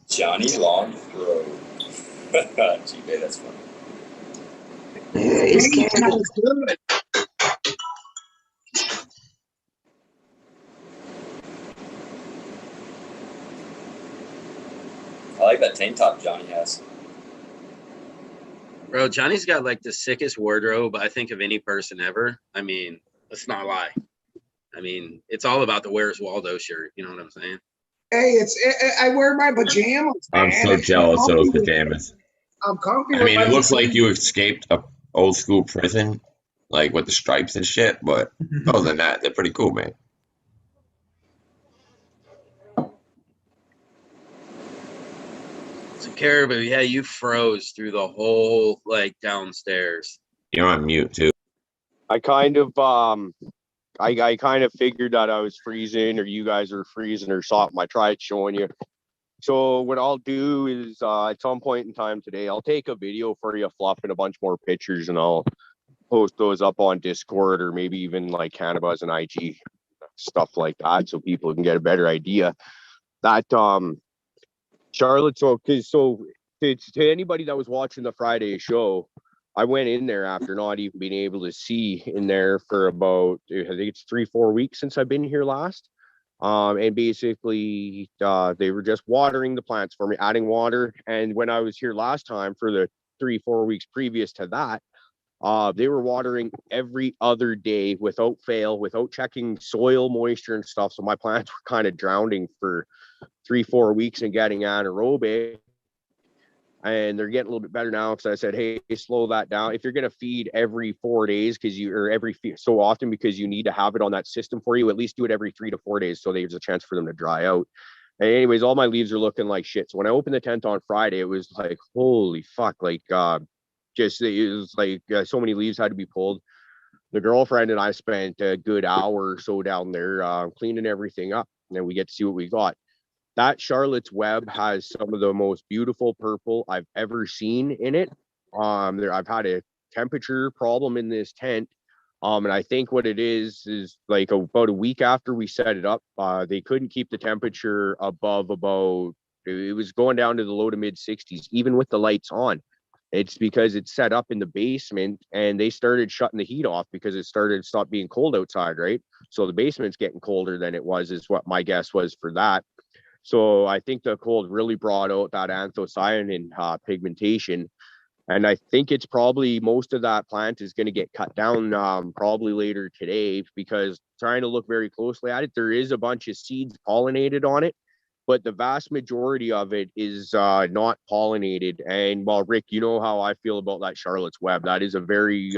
Johnny Long Throw. Gee, that's funny. Where is Caribou? I like that tank top Johnny has. bro, Johnny's got like the sickest wardrobe I think of any person ever. I mean, let's not lie. I mean, it's all about the Where's Waldo shirt. You know what I'm saying? Hey, I wear my pajamas. I'm man. so jealous of those pajamas. I'm comfy. I mean, with it my looks like pajamas. you escaped a old school prison, like with the stripes and shit. But other than that, they're pretty cool, man. So Caribou, yeah, you froze through the whole like downstairs. You're on mute too. I kind of I kind of figured that I was freezing or you guys are freezing or something. I tried showing you. So what I'll do is at some point in time today, I'll take a video for you, Fluff, and a bunch more pictures, and I'll post those up on Discord or maybe even like Cannabis and IG, stuff like that, so people can get a better idea. That Charlotte, so to anybody that was watching the Friday show, I went in there after not even being able to see in there for about, I think it's 3-4 weeks since I've been here last. And basically they were just watering the plants for me, adding water. And when I was here last time for the 3-4 weeks previous to that, they were watering every other day without fail, without checking soil moisture and stuff. So my plants were kind of drowning for 3-4 weeks and getting anaerobic. And they're getting a little bit better now because I said, hey, slow that down. If you're going to feed every 4 days or every so often because you need to have it on that system for you, at least do it every 3 to 4 days so there's a chance for them to dry out. And anyways, all my leaves are looking like shit. So when I opened the tent on Friday, it was like, holy fuck, like it was like so many leaves had to be pulled. The girlfriend and I spent a good hour or so down there cleaning everything up, and then we get to see what we got. That Charlotte's Web has some of the most beautiful purple I've ever seen in it. I've had a temperature problem in this tent. And I think what it is like about a week after we set it up, they couldn't keep the temperature above it was going down to the low to mid 60s, even with the lights on. It's because it's set up in the basement and they started shutting the heat off because it stopped being cold outside, right? So the basement's getting colder than it was, is what my guess was for that. So I think the cold really brought out that anthocyanin pigmentation. And I think it's probably most of that plant is going to get cut down probably later today, because trying to look very closely at it, there is a bunch of seeds pollinated on it, but the vast majority of it is not pollinated. And well, Rick, you know how I feel about that Charlotte's Web. That is a very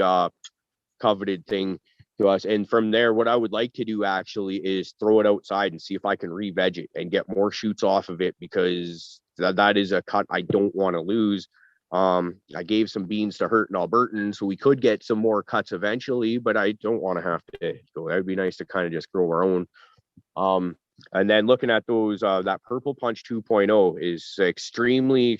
coveted thing to us. And from there, what I would like to do actually is throw it outside and see if I can re-veg it and get more shoots off of it, because that is a cut I don't want to lose. I gave some beans to Hurt and Albertan, so we could get some more cuts eventually, but I don't want to have to go. That would be nice to kind of just grow our own. And then looking at those, that Purple Punch 2.0 is extremely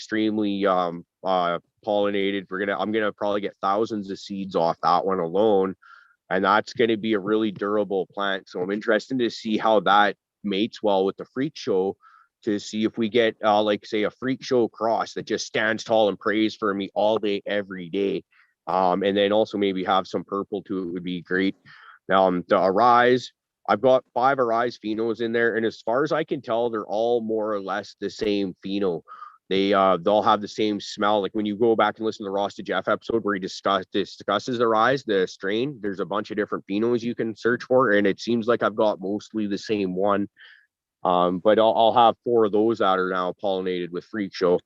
pollinated. I'm gonna probably get thousands of seeds off that one alone. And that's going to be a really durable plant. So I'm interested to see how that mates well with the Freak Show, to see if we get like say a Freak Show cross that just stands tall and prays for me all day, every day. And then also maybe have some purple too. It would be great. The Arise, I've got 5 Arise phenos in there. And as far as I can tell, they're all more or less the same pheno. they'll have the same smell. Like when you go back and listen to the Ross to Jeff episode where he discusses the rise, the strain, there's a bunch of different phenos you can search for, and it seems like I've got mostly the same one. But I'll have 4 of those that are now pollinated with Freak Show.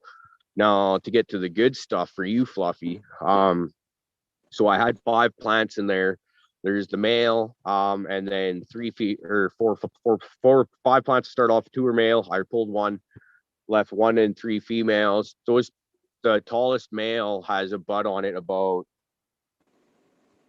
Now to get to the good stuff for you, Fluffy. So I had 5 plants in there. There's the male, and then 3 feet or 5 plants to start off. 2 are male. I pulled 1, left 1 and 3 females. The tallest male has a bud on it about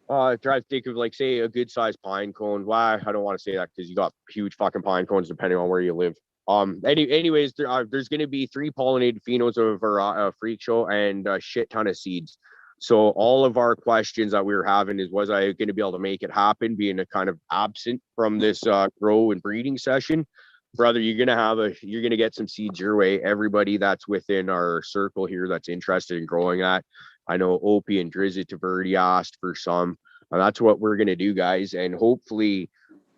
try to think of like say a good sized pine cone. Why I don't want to say that because you got huge fucking pine cones depending on where you live. Anyways, there's going to be 3 pollinated phenos of our Freak Show and a shit ton of seeds. So all of our questions that we were having is, was I going to be able to make it happen, being a kind of absent from this grow and breeding session? Brother, you're gonna get some seeds your way. Everybody that's within our circle here that's interested in growing that. I know Opie and Drizzt have already asked for some, and that's what we're gonna do, guys. And hopefully,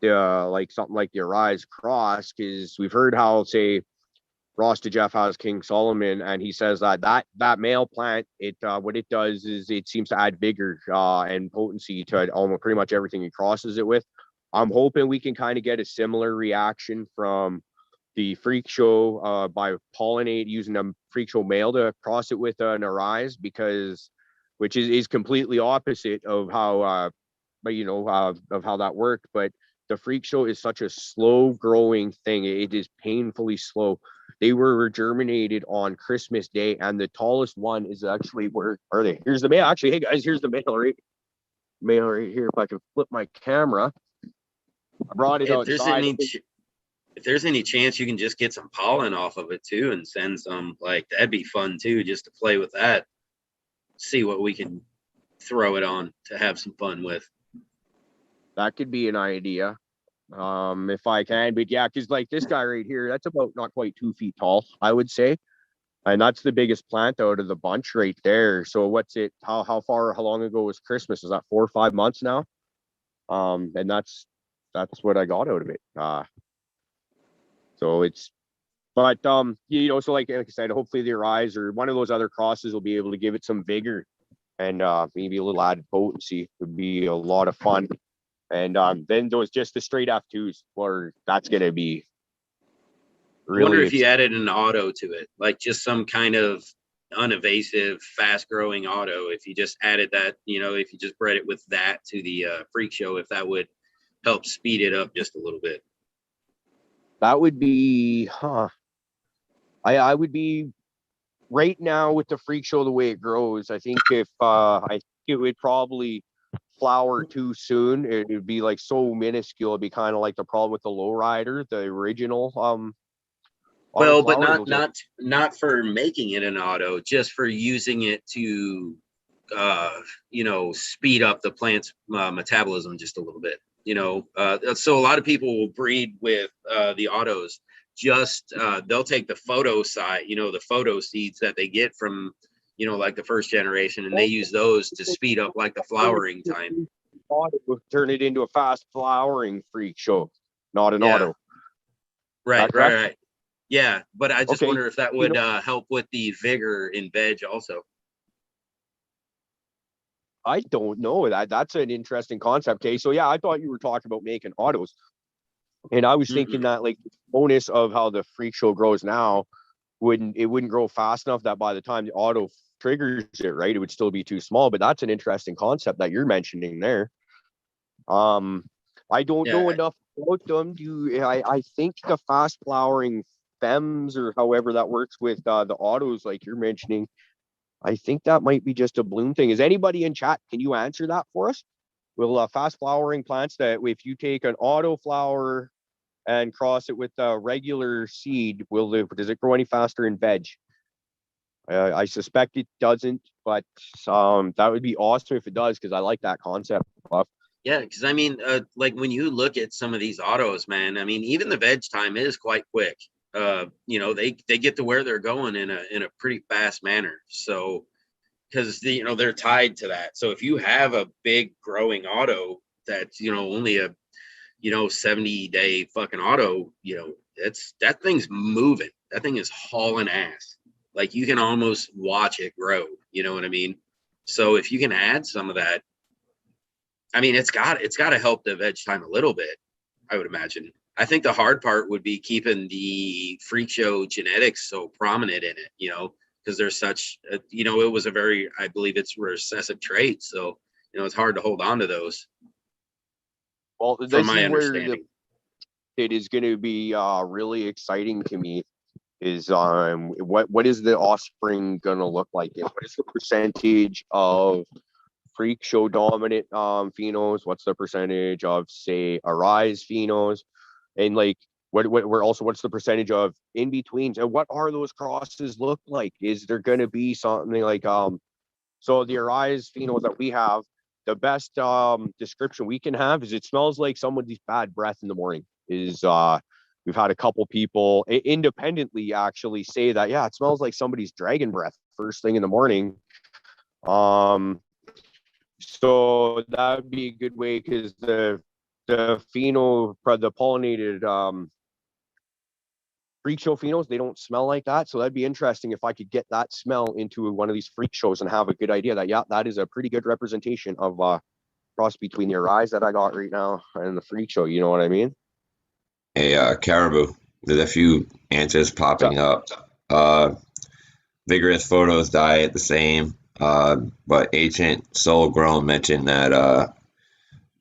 like something like the Arise Cross, because we've heard how say Ross to Jeff has King Solomon, and he says that male plant, what it does is it seems to add vigor and potency to almost pretty much everything he crosses it with. I'm hoping we can kind of get a similar reaction from the Freak Show by using a Freak Show male to cross it with an Arise, which is completely opposite of how of how that worked. But the Freak Show is such a slow growing thing. It is painfully slow. They were germinated on Christmas Day, and the tallest one is actually, where are they? Here's the male. Actually, hey guys, here's the male right here. If I can flip my camera. I brought it outside. If there's any chance you can just get some pollen off of it too and send some, like that'd be fun too, just to play with that. See what we can throw it on to have some fun with. That could be an idea. If I can, but yeah, because like this guy right here, that's about not quite 2 feet tall, I would say. And that's the biggest plant out of the bunch right there. So how long ago was Christmas? Is that 4 or 5 months now? And that's what I got out of it. So like I said, hopefully the Arise or one of those other crosses will be able to give it some vigor and maybe a little added potency. It would be a lot of fun. And then those just the straight F2s, where that's gonna be really. I wonder if you added an auto to it, like just some kind of uninvasive, fast growing auto. If you just added that, if you just bred it with that to the Freak Show, if that would help speed it up just a little bit. That would be, I would be right now with the Freak Show the way it grows. I think if it would probably flower too soon. It would be like so minuscule. It'd be kind of like the problem with the Lowrider, the original. Well, but not for making it an auto, just for using it to, speed up the plant's metabolism just a little bit. So a lot of people will breed with the autos. Just they'll take the photo side, the photo seeds that they get from, like the first generation, and they use those to speed up like the flowering time. Turn it into a fast flowering Freak Show, not an auto. Right. Yeah, but I just wonder if that would help with the vigor in veg also. I don't know. That's an interesting concept. Okay, so yeah, I thought you were talking about making autos, and I was thinking that like the bonus of how the Freak Show grows now wouldn't grow fast enough that by the time the auto triggers it, right, it would still be too small. But that's an interesting concept that you're mentioning there. I don't know enough about them. I think the fast flowering femmes, or however that works with the autos like you're mentioning, I think that might be just a bloom thing. Is anybody in chat? Can you answer that for us? Will fast flowering plants, that if you take an auto flower and cross it with a regular seed, does it grow any faster in veg? I suspect it doesn't, but that would be awesome if it does, because I like that concept. Yeah, because I mean, like when you look at some of these autos, man, I mean, even the veg time is quite quick. They get to where they're going in a pretty fast manner. So, because they're tied to that. So if you have a big growing auto that's only a 70-day fucking auto, that thing's moving. That thing is hauling ass. Like you can almost watch it grow. You know what I mean? So if you can add some of that, I mean, it's got to help the veg time a little bit, I would imagine. I think the hard part would be keeping the freak show genetics so prominent in it, you know, because there's such, you know, it was a very, I believe it's recessive trait. So, you know, it's hard to hold on to those. Well, From this my is where understanding. it is going to be really exciting to me is what is the offspring going to look like? And what is the percentage of freak show dominant phenos? What's the percentage of, say, Arise phenos? And like what's the percentage of in betweens, and what are those crosses look like? Is there going to be something like so the Arise phenos that we have, the best description we can have is it smells like someone's bad breath in the morning. Is we've had a couple people independently actually say that, yeah, it smells like somebody's dragon breath first thing in the morning. So that would be a good way, because the pheno, the pollinated freak show phenos, they don't smell like that. So that'd be interesting if I could get that smell into one of these freak shows and have a good idea that, yeah, that is a pretty good representation of cross between your eyes that I got right now and the freak show. You know what I mean? Hey, Caribou, there's a few answers popping up. Vigorous Photos diet the same, but Ancient Soul Grown mentioned that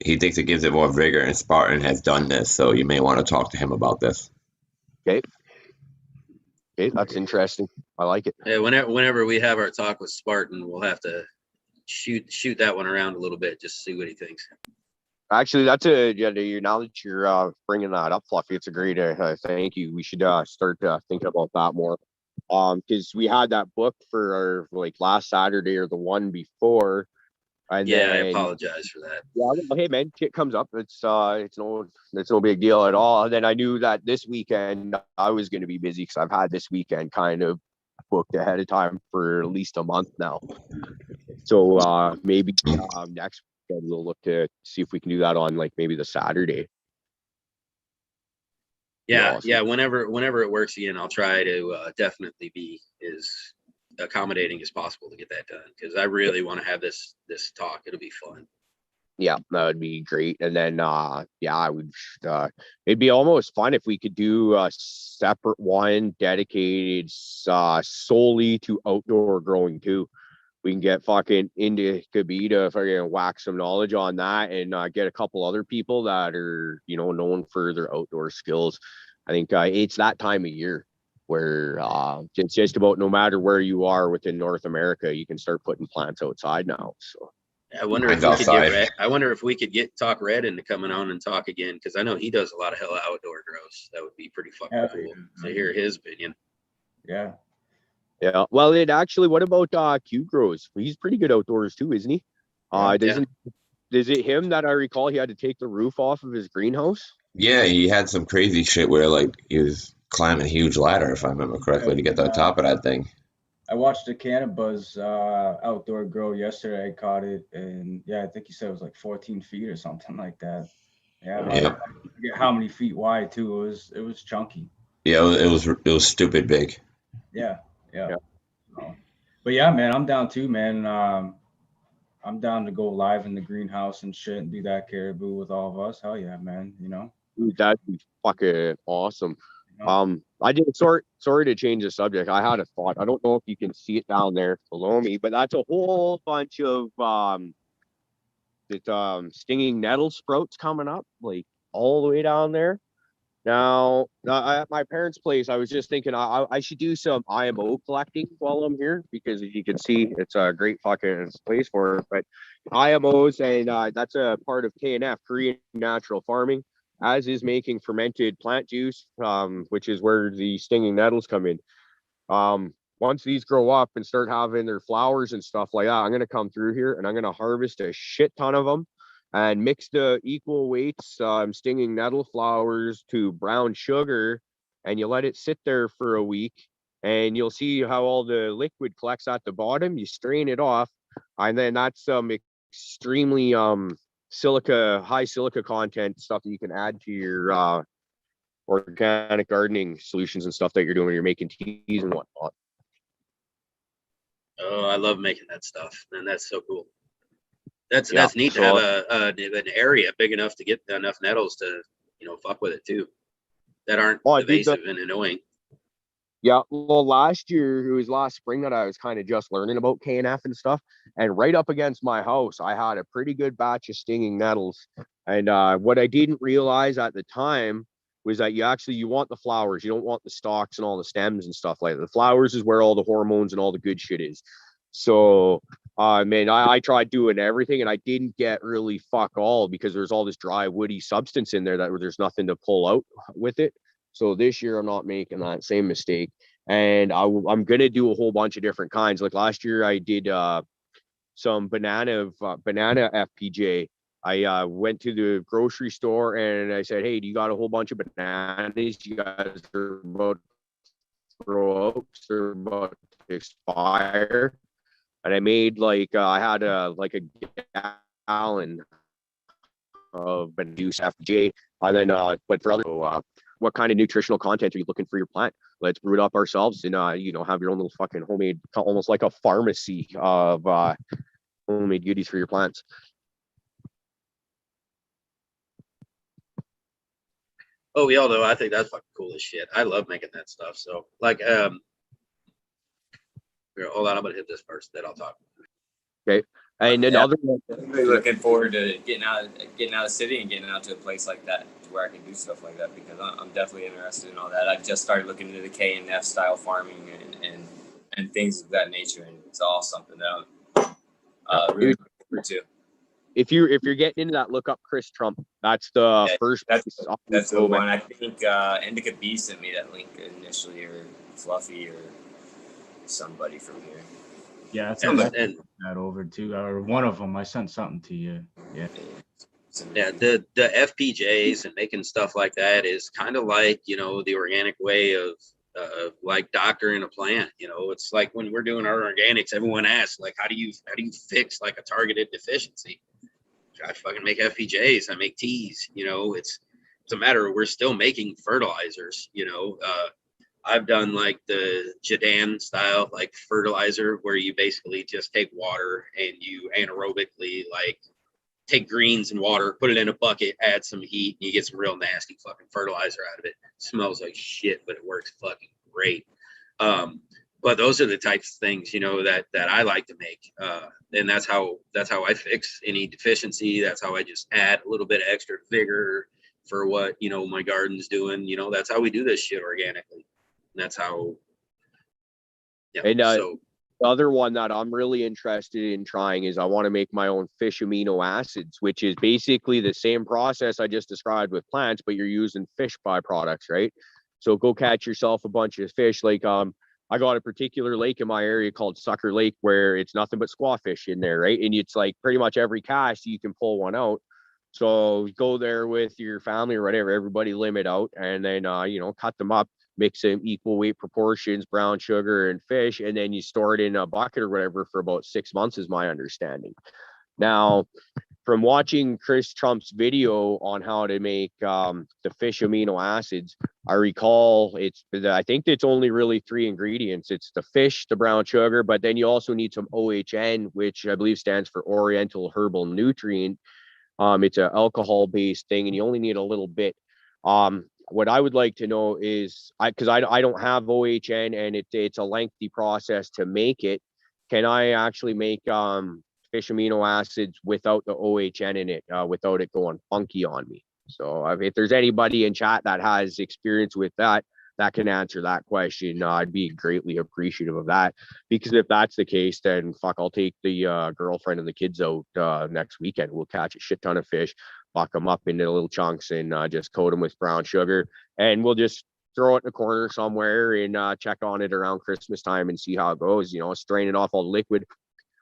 he thinks it gives it more vigor, and Spartan has done this, so you may want to talk to him about this. Okay, that's interesting. I like it. Yeah, whenever we have our talk with Spartan, we'll have to shoot that one around a little bit, just to see what he thinks. Actually, now that you're bringing that up, Fluffy, it's a great thank you. We should start thinking about that more. Because we had that book for like last Saturday or the one before. And yeah, then, I apologize for that. Yeah, well, hey man, shit comes up. It's no big deal at all. And then I knew that this weekend I was going to be busy because I've had this weekend kind of booked ahead of time for at least a month now. So maybe next weekend we'll look to see if we can do that on like maybe the Saturday. Yeah, awesome. Yeah. Whenever it works again, I'll try to definitely be as accommodating as possible to get that done, because I really want to have this talk. It'll be fun. Yeah, that would be great. And then yeah, I would it'd be almost fun if we could do a separate one dedicated solely to outdoor growing too. We can get fucking into Khabib to fucking whack some knowledge on that, and get a couple other people that are, you know, known for their outdoor skills. I think it's that time of year where it's just about no matter where you are within North America, you can start putting plants outside now. So I wonder if we could get Talk Red into coming on and talk again, because I know he does a lot of hella outdoor grows. That would be pretty fucking cool to hear his opinion. Yeah. Yeah. Well, it actually, what about Q Grows? He's pretty good outdoors too, isn't he? Is it him that I recall he had to take the roof off of his greenhouse? Yeah, he had some crazy shit where like he was climbing a huge ladder, if I remember correctly, to get to the top of that thing. I watched the Cannabis outdoor grow yesterday. I caught it, and yeah, I think he said it was like 14 feet or something like that. Yeah. I forget how many feet wide too. It was chunky. Yeah, it was stupid big. Yeah. So, but yeah, man, I'm down too, man. I'm down to go live in the greenhouse and shit and do that Caribou with all of us. Hell yeah, man. You know, dude, that'd be fucking awesome. I did sorry to change the subject. I had a thought. I don't know if you can see it down there below me, but that's a whole bunch of stinging nettle sprouts coming up, like all the way down there. Now, at my parents' place, I was just thinking I should do some IMO collecting while I'm here, because as you can see, it's a great fucking place for it. But IMOs, and that's a part of KNF, Korean Natural Farming, as is making fermented plant juice, which is where the stinging nettles come in. Once these grow up and start having their flowers and stuff like that, I'm going to come through here and I'm going to harvest a shit ton of them and mix the equal weights stinging nettle flowers to brown sugar, and you let it sit there for a week, and you'll see how all the liquid collects at the bottom. You strain it off, and then that's extremely high silica content stuff that you can add to your organic gardening solutions and stuff that you're doing when you're making teas and whatnot. Oh, I love making that stuff, and that's so cool. That's Yeah, neat to have an area big enough to get enough nettles to, fuck with it too, that aren't Oh, dude, evasive and annoying. yeah, well, last year, it was last spring that I was kind of just learning about KNF and stuff. And right up against my house, I had a pretty good batch of stinging nettles. And what I didn't realize at the time was that you want the flowers. You don't want the stalks and all the stems and stuff like that. The flowers is where all the hormones and all the good shit is. So, man, I tried doing everything and I didn't get really fuck all because there's all this dry, woody substance in there that there's nothing to pull out with it. So this year I'm not making that same mistake. And I'm gonna do a whole bunch of different kinds. Like last year I did some banana FPJ. I went to the grocery store and I said, "Hey, do you got a whole bunch of bananas? You guys are about to throw out, they're about to expire." And I made I had a gallon of banana juice FPJ. And then but for other what kind of nutritional content are you looking for your plant? Let's brew it up ourselves and have your own little fucking homemade, almost like a pharmacy of homemade goodies for your plants. Oh, yeah, though I think that's fucking cool as shit. I love making that stuff. So here, hold on, I'm gonna hit this first, then I'll talk. Okay. And then other Definitely looking forward to getting out of the city and getting out to a place like that where I can do stuff like that, because I'm definitely interested in all that. I've just started looking into the KNF style farming and things of that nature, and it's all something that I'm really looking forward to. If you're getting into that, look up Chris Trump. That's the first. That's the one. I think Indica B sent me that link initially, or Fluffy, or somebody from here. Yeah, I sent that over too, or one of them. I sent something to you. Yeah. Yeah, the FPJs and making stuff like that is kind of like, the organic way of like doctoring a plant. It's like when we're doing our organics, everyone asks, like, how do you fix like a targeted deficiency? I fucking make FPJs. I make teas. It's a matter of, we're still making fertilizers. I've done like the Jadan style, like fertilizer, where you basically just take water and you anaerobically like take greens and water, put it in a bucket, add some heat, and you get some real nasty fucking fertilizer out of it. Smells like shit, but it works fucking great. But those are the types of things, that I like to make. And that's how I fix any deficiency. That's how I just add a little bit of extra vigor for what, my garden's doing. That's how we do this shit organically. And that's how, yeah. And the other one that I'm really interested in trying is I want to make my own fish amino acids, which is basically the same process I just described with plants, but you're using fish byproducts, right? So go catch yourself a bunch of fish. Like I got a particular lake in my area called Sucker Lake where it's nothing but squawfish in there, right? And it's like pretty much every cast you can pull one out. So go there with your family or whatever, everybody limit out, and then cut them up, mix them equal weight proportions, brown sugar and fish, and then you store it in a bucket or whatever for about 6 months is my understanding. Now, from watching Chris Trump's video on how to make the fish amino acids, I recall I think it's only really 3 ingredients. It's the fish, the brown sugar, but then you also need some OHN, which I believe stands for Oriental Herbal Nutrient. It's an alcohol-based thing, and you only need a little bit. What I would like to know is, because I don't have OHN, and it's a lengthy process to make it. Can I actually make fish amino acids without the OHN in it, without it going funky on me? So if there's anybody in chat that has experience with that can answer that question, I'd be greatly appreciative of that. Because if that's the case, then fuck, I'll take the girlfriend and the kids out next weekend. We'll catch a shit ton of fish, buck them up into little chunks, and just coat them with brown sugar, and we'll just throw it in a corner somewhere and check on it around Christmas time and see how it goes. Strain it off all the liquid.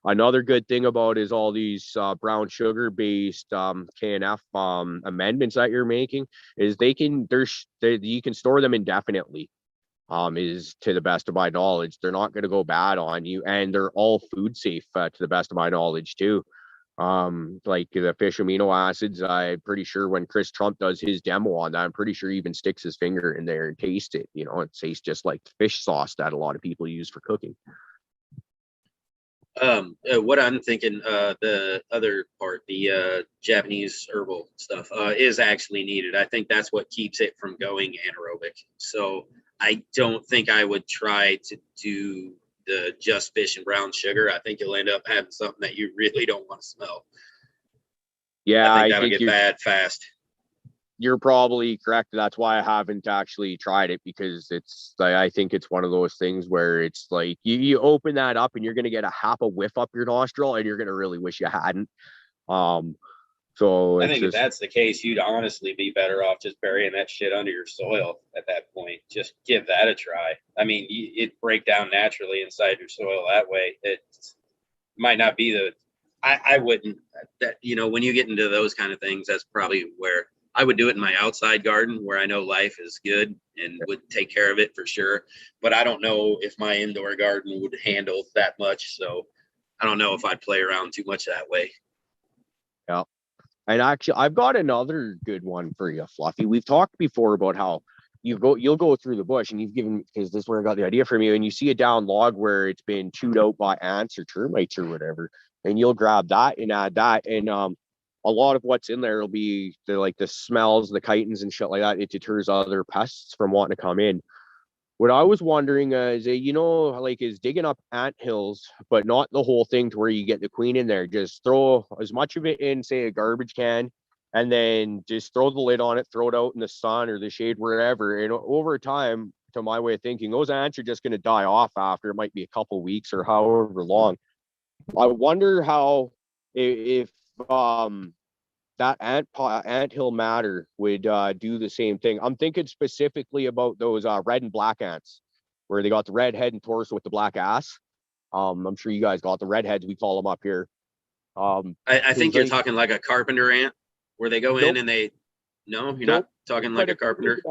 Another good thing about is all these brown sugar based KNF amendments that you're making is you can store them indefinitely. Is to the best of my knowledge. They're not going to go bad on you, and they're all food safe to the best of my knowledge too. Like the fish amino acids, I'm pretty sure when Chris Trump does his demo on that, I'm pretty sure he even sticks his finger in there and tastes it. It tastes just like fish sauce that a lot of people use for cooking. What I'm thinking, the other part, the Japanese herbal stuff, is actually needed. I think that's what keeps it from going anaerobic. So I don't think I would try to do the just fish and brown sugar. I think you'll end up having something that you really don't want to smell. Yeah, I think I that'll think get bad fast. you're probably correct. That's why I haven't actually tried it, because it's like, I think it's one of those things where it's like you open that up and you're gonna get a half a whiff up your nostril and you're gonna really wish you hadn't. So I it's think if just, that's the case, you'd honestly be better off just burying that shit under your soil at that point. Just give that a try. I mean, it break down naturally inside your soil that way. It might not be the. I wouldn't. That when you get into those kind of things, that's probably where I would do it in my outside garden where I know life is good and would take care of it for sure. But I don't know if my indoor garden would handle that much. So I don't know if I'd play around too much that way. yeah. And actually, I've got another good one for you, Fluffy. We've talked before about how you'll go through the bush, and you've given, because this is where I got the idea from you, and you see a down log where it's been chewed out by ants or termites or whatever, and you'll grab that and add that, and a lot of what's in there will be the smells, the chitins and shit like that. It deters other pests from wanting to come in. What I was wondering is, is digging up ant hills, but not the whole thing to where you get the queen in there. Just throw as much of it in, say, a garbage can, and then just throw the lid on it, throw it out in the sun or the shade, wherever. And over time, to my way of thinking, those ants are just going to die off after. It might be a couple weeks or however long. I wonder how, if that anthill matter would do the same thing. I'm thinking specifically about those red and black ants, where they got the red head and torso with the black ass. I'm sure you guys got the redheads, we call them up here. I think you're talking like a carpenter ant, where they go in and they. No, you're not talking like a carpenter.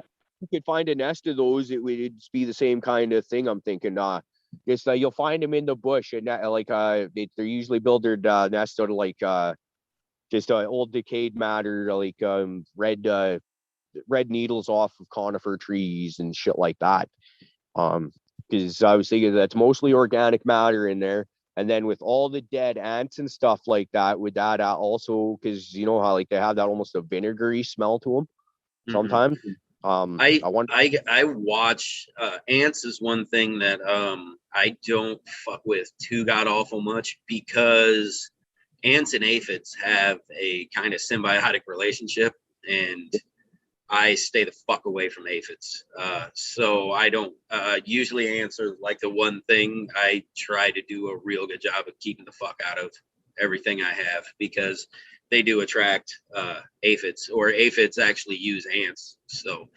You could find a nest of those, it would be the same kind of thing. I'm thinking. Just you'll find them in the bush, and they usually build their nest out of just old decayed matter, red needles off of conifer trees and shit like that. Because I was thinking that's mostly organic matter in there. And then with all the dead ants and stuff like that, would that also, because you know how they have that almost a vinegary smell to them sometimes. I watch ants is one thing that I don't fuck with too god awful much, because ants and aphids have a kind of symbiotic relationship, and I stay the fuck away from aphids. So I don't usually answer like the one thing. I try to do a real good job of keeping the fuck out of everything I have, because they do attract aphids, or aphids actually use ants. So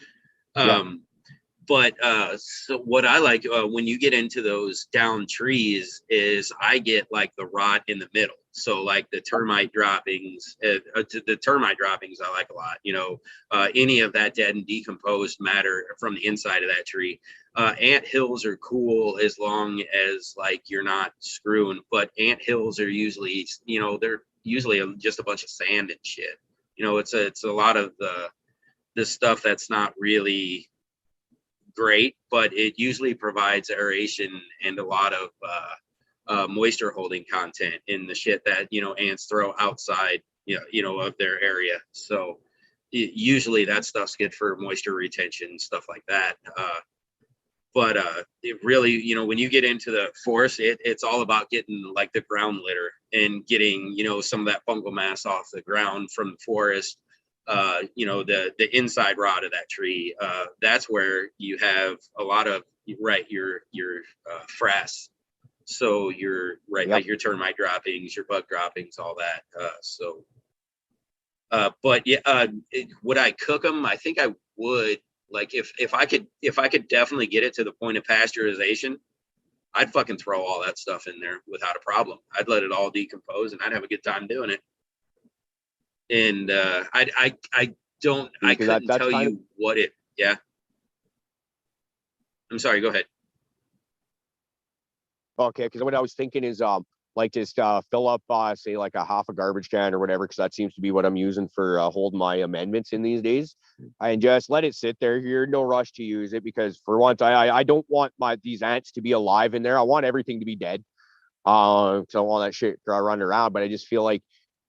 but so what I like when you get into those down trees is I get like the rot in the middle. So like the termite droppings, the termite droppings I like a lot. Any of that dead and decomposed matter from the inside of that tree. Ant hills are cool as long as like you're not screwing. But ant hills are usually, they're usually just a bunch of sand and shit. It's a lot of the stuff that's not really great, but it usually provides aeration and a lot of moisture holding content in the shit that ants throw outside of their area. So usually that stuff's good for moisture retention, stuff like that. But it really, when you get into the forest, it's all about getting like the ground litter and getting some of that fungal mass off the ground from the forest. The inside rot of that tree, that's where you have a lot of your frass. So like your termite droppings, your bug droppings, all that. But yeah, would I cook them? I think I would. Like if I could definitely get it to the point of pasteurization, I'd fucking throw all that stuff in there without a problem. I'd let it all decompose and I'd have a good time doing it. And I couldn't tell you what it. Yeah. I'm sorry. Go ahead. Okay, because what I was thinking is just fill up say like a half a garbage can or whatever, because that seems to be what I'm using for holding my amendments in these days, and just let it sit there. You're no rush to use it, because for once I don't want these ants to be alive in there. I want everything to be dead. So all that shit running around, but I just feel like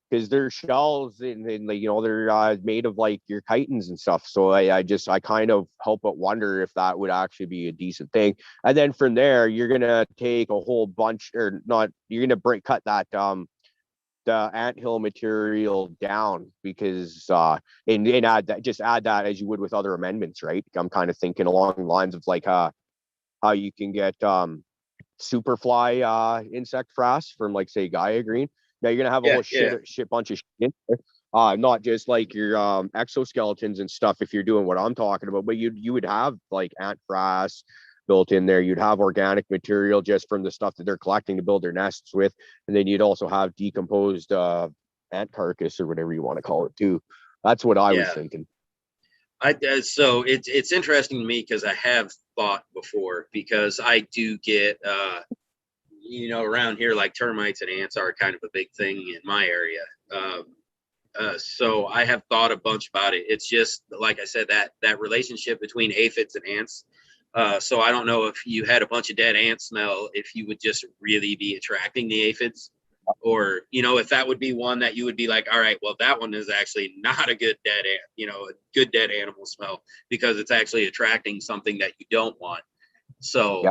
because their shells and like, you know, they're made of like your chitins and stuff. So I kind of help but wonder if that would actually be a decent thing. And then from there, you're gonna take a whole bunch, or not, you're gonna cut that the anthill material down, because and add that, just add that as you would with other amendments, right? I'm kind of thinking along the lines of like how you can get superfly insect frass from like say Gaia Green. Now you're gonna have a whole shit bunch of shit in there. Not just like your exoskeletons and stuff if you're doing what I'm talking about, but you would have like ant frass built in there. You'd have organic material just from the stuff that they're collecting to build their nests with, and then you'd also have decomposed ant carcass or whatever you want to call it too. That's what I was thinking. So it's interesting to me because I have thought before, because I do get you know, around here like termites and ants are kind of a big thing in my area. So I have thought a bunch about it. It's just like I said, that relationship between aphids and ants. So I don't know if you had a bunch of dead ant smell, if you would just really be attracting the aphids, or, you know, if that would be one that you would be like, all right, well, that one is actually not a good dead ant, you know, a good dead animal smell, because it's actually attracting something that you don't want. So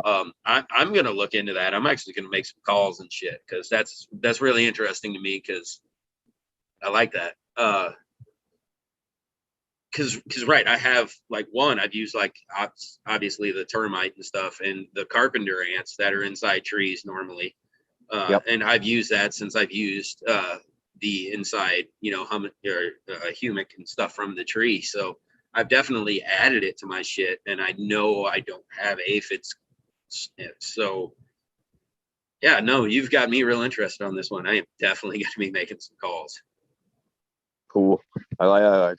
I'm going to look into that. I'm actually going to make some calls and shit, because that's really interesting to me, because I like that. Because right, I have like one, I've used like obviously the termite and stuff, and the carpenter ants that are inside trees normally. And I've used that since I've used the inside, you know, humic and stuff from the tree. So I've definitely added it to my shit, and I know I don't have aphids. So yeah, no, you've got me real interested on this one. I am definitely going to be making some calls. Cool. I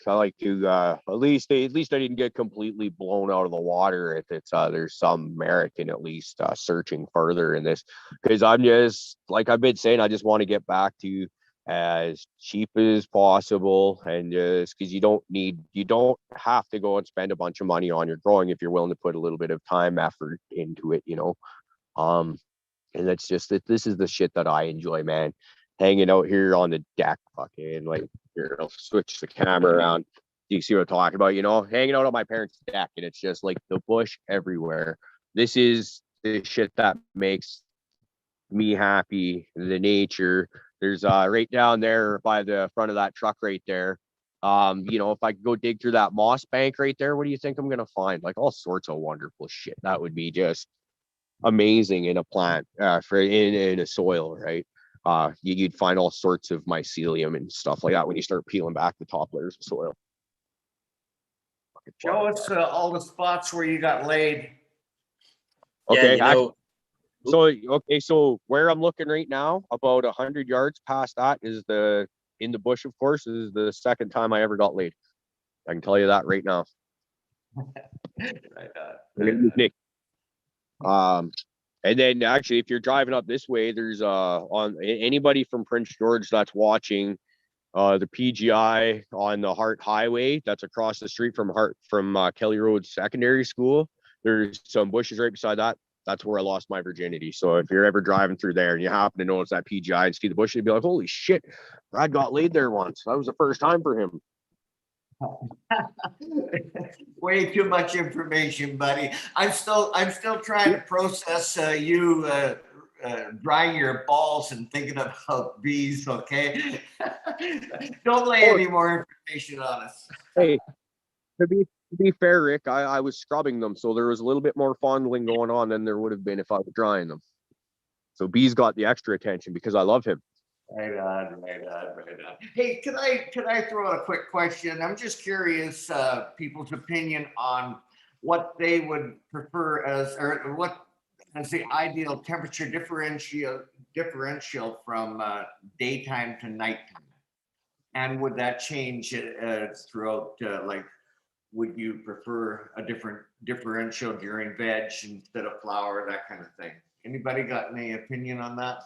like to at least I didn't get completely blown out of the water. If it's there's some merit in at least searching further in this, because I'm just like I've been saying, I just want to get back to as cheap as possible, and just because you don't have to go and spend a bunch of money on your growing if you're willing to put a little bit of time, effort into it, you know. And that's just that this is the shit that I enjoy, man. Hanging out here on the deck, fucking like, here, I'll switch the camera around. You see what I'm talking about, you know, hanging out on my parents' deck, and it's just like the bush everywhere. This is the shit that makes me happy. The nature. There's right down there by the front of that truck right there. You know, if I could go dig through that moss bank right there, what do you think I'm gonna find? Like all sorts of wonderful shit. That would be just amazing in a plant, for in a soil, right? You'd find all sorts of mycelium and stuff like that when you start peeling back the top layers of soil. Show us all the spots where you got laid. Okay. Yeah, you know, So where I'm looking right now, about 100 yards past that is in the bush, of course, is the second time I ever got laid. I can tell you that right now. Nick. And then actually, if you're driving up this way, there's on anybody from Prince George that's watching the PGI on the Hart Highway, that's across the street from Kelly Road Secondary School. There's some bushes right beside that. That's where I lost my virginity. So if you're ever driving through there and you happen to notice that PGI and see the bushes, you'd be like, holy shit, Brad got laid there once. That was the first time for him. Way too much information, buddy. I'm still trying to process you drying your balls and thinking about bees. Okay, don't lay any more information on us. Hey, to be fair, Rick, I was scrubbing them, so there was a little bit more fondling going on than there would have been if I was drying them. So bees got the extra attention because I love him. Right on. Hey, could I throw out a quick question? I'm just curious, people's opinion on what they would prefer or what is the ideal temperature differential from daytime to nighttime, and would that change throughout? Like, would you prefer a different differential during veg instead of flower, that kind of thing? Anybody got any opinion on that?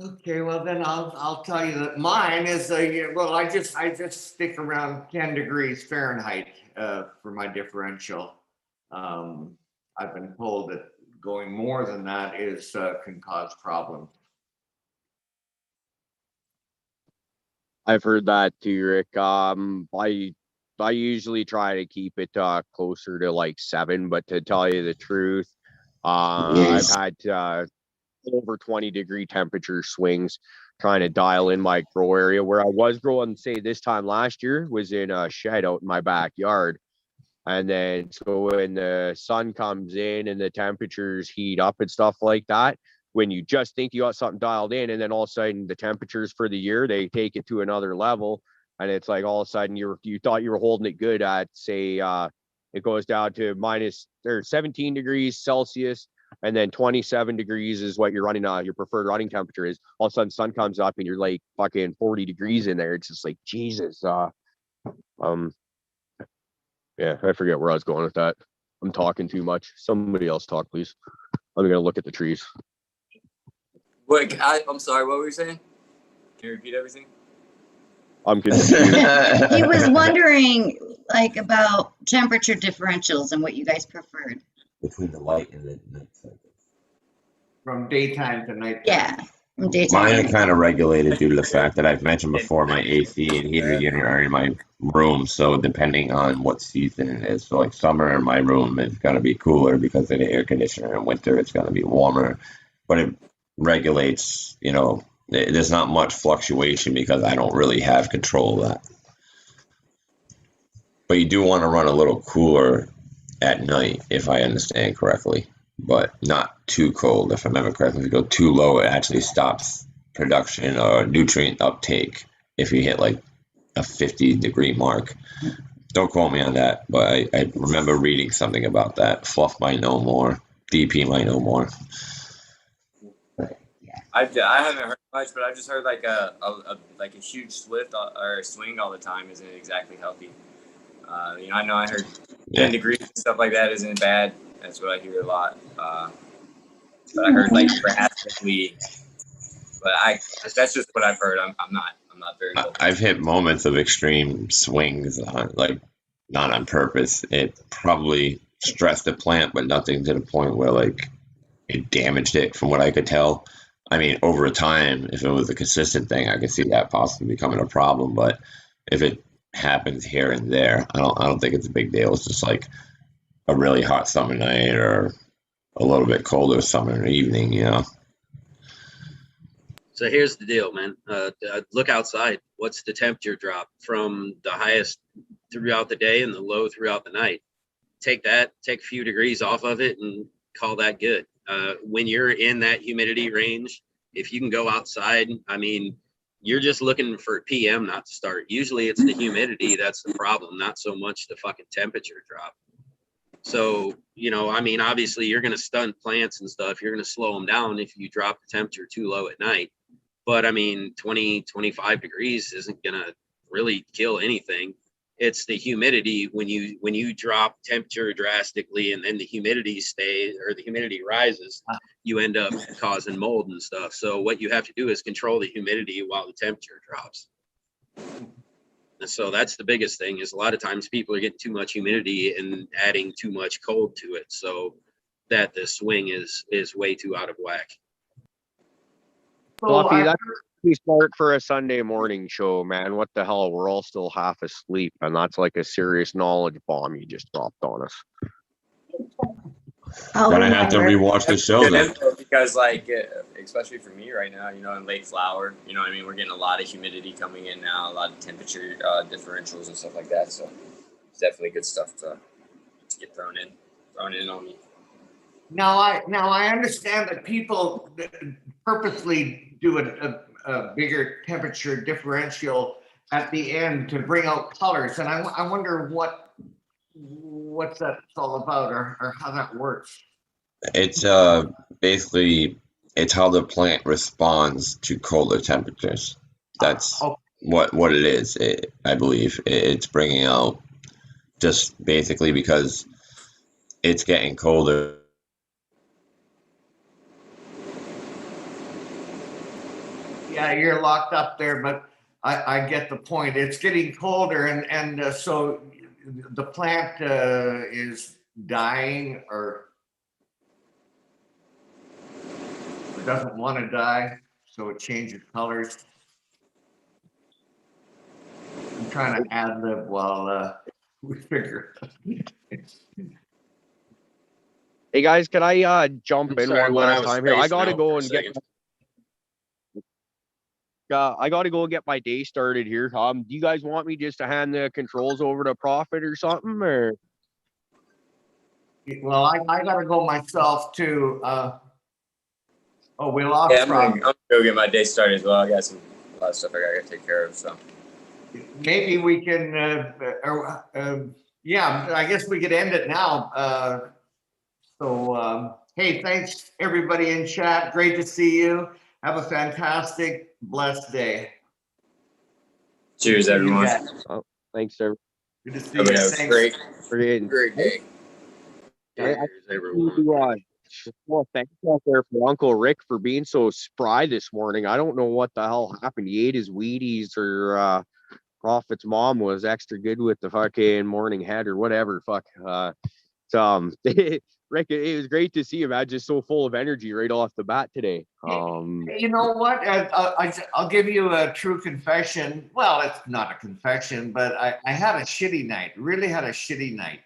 Okay, well then I'll tell you that mine is I just stick around 10 degrees Fahrenheit for my differential. I've been told it going more than that is can cause problems. I've heard that too, Rick. I usually try to keep it closer to like 7, but to tell you the truth, I've had over 20-degree temperature swings trying to dial in my grow area. Where I was growing, say this time last year, was in a shed out in my backyard. And then so when the sun comes in and the temperatures heat up and stuff like that, when you just think you got something dialed in, and then all of a sudden the temperatures for the year, they take it to another level. And it's like all of a sudden you thought you were holding it good at, say, it goes down to minus or 17 degrees Celsius, and then 27 degrees is what you're running your preferred running temperature is. All of a sudden sun comes up and you're like fucking 40 degrees in there. It's just like, Jesus. Yeah, I forget where I was going with that. I'm talking too much. Somebody else talk, please. I'm gonna look at the trees. Wait, I'm sorry. What were you saying? Can you repeat everything? I'm confused. He was wondering like about temperature differentials and what you guys preferred. Between the light and the night cycle. From daytime to night. Yeah, from daytime. Mine are kind of regulated due to the fact that I've mentioned before my AC and heater unit are in my room. So depending on what season it is, so like summer in my room is going to be cooler because of the air conditioner, and winter it's going to be warmer. But it regulates, you know, there's not much fluctuation because I don't really have control of that. But you do want to run a little cooler at night, if I understand correctly, but not too cold. If I remember correctly, if you go too low, it actually stops production or nutrient uptake if you hit like a 50-degree mark. Don't quote me on that, but I remember reading something about that. Fluff might know more. DP might know more. I haven't heard much, but I've just heard like a huge swift or swing all the time isn't exactly healthy. You know I heard 10 degrees and stuff like that isn't bad. That's what I hear a lot. But I heard like drastically. But that's just what I've heard. I'm not very. I've hit moments of extreme swings, like not on purpose. It probably stressed the plant, but nothing to the point where like it damaged it, from what I could tell. I mean, over time, if it was a consistent thing, I could see that possibly becoming a problem. But if it happens here and there, I don't think it's a big deal. It's just like a really hot summer night or a little bit colder summer evening, you know. So here's the deal, man. Look outside. What's the temperature drop from the highest throughout the day and the low throughout the night? Take a few degrees off of it and call that good. When you're in that humidity range, if you can go outside, I mean, you're just looking for PM not to start. Usually it's the humidity that's the problem, not so much the fucking temperature drop. So, you know, I mean, obviously you're going to stunt plants and stuff. You're going to slow them down if you drop the temperature too low at night. But I mean, 20, 25 degrees isn't going to really kill anything. It's the humidity. When you drop temperature drastically and then the humidity rises, you end up causing mold and stuff. So what you have to do is control the humidity while the temperature drops. And so that's the biggest thing, is a lot of times people are getting too much humidity and adding too much cold to it, so that the swing is way too out of whack. Fluffy, that's we start for a Sunday morning show, man. What the hell? We're all still half asleep, and that's like a serious knowledge bomb you just dropped on us. Gonna have to rewatch the show then. Because like, especially for me right now, you know, in late flower, you know what I mean? We're getting a lot of humidity coming in now, a lot of temperature differentials and stuff like that. So it's definitely good stuff to get thrown in on me. Now I understand that people purposely do a bigger temperature differential at the end to bring out colors, and I wonder what's that all about, or how that works. It's basically it's how the plant responds to colder temperatures. That's what it is. I believe it's bringing out, just basically because it's getting colder. Yeah, you're locked up there, but I get the point. It's getting colder, and so the plant is dying, or doesn't want to die, so it changes colors. I'm trying to ad lib while we figure. Hey guys, can I jump I'm in sorry, one when I last was time here? I spacing gotta out go for a and get second. I gotta go get my day started here. Do you guys want me just to hand the controls over to Prophet or something, or? Well, I gotta go myself too. Oh, we lost Yeah, I'm Rob. gonna go get my day started as well. I got a lot of stuff I gotta take care of. So Maybe we can, yeah, I guess we could end it now. Hey, thanks everybody in chat. Great to see you. Have a fantastic, blessed day. cheers, everyone. Thanks, sir. Good to see you. Everybody have a Thanks. great day. Cheers, everyone. Well, thanks out there for Uncle Rick for being so spry this morning. I don't know what the hell happened. He ate his Wheaties, or Prophet's mom was extra good with the fucking morning head or whatever. Fuck. Rick, it was great to see him. I'm just so full of energy right off the bat today. You know what? I'll give you a true confession. Well, it's not a confession, but I had a shitty night. Really had a shitty night.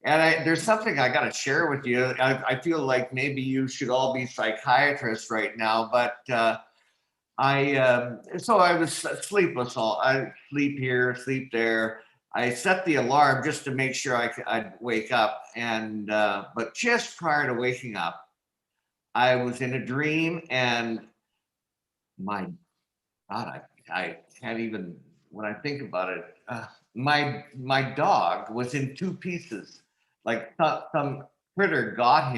And there's something I got to share with you. I feel like maybe you should all be psychiatrists right now, but so I was sleepless. I sleep here, sleep there. I set the alarm just to make sure I'd wake up. And but just prior to waking up, I was in a dream, and my God, I can't even, when I think about it, my dog was in two pieces. Like some critter got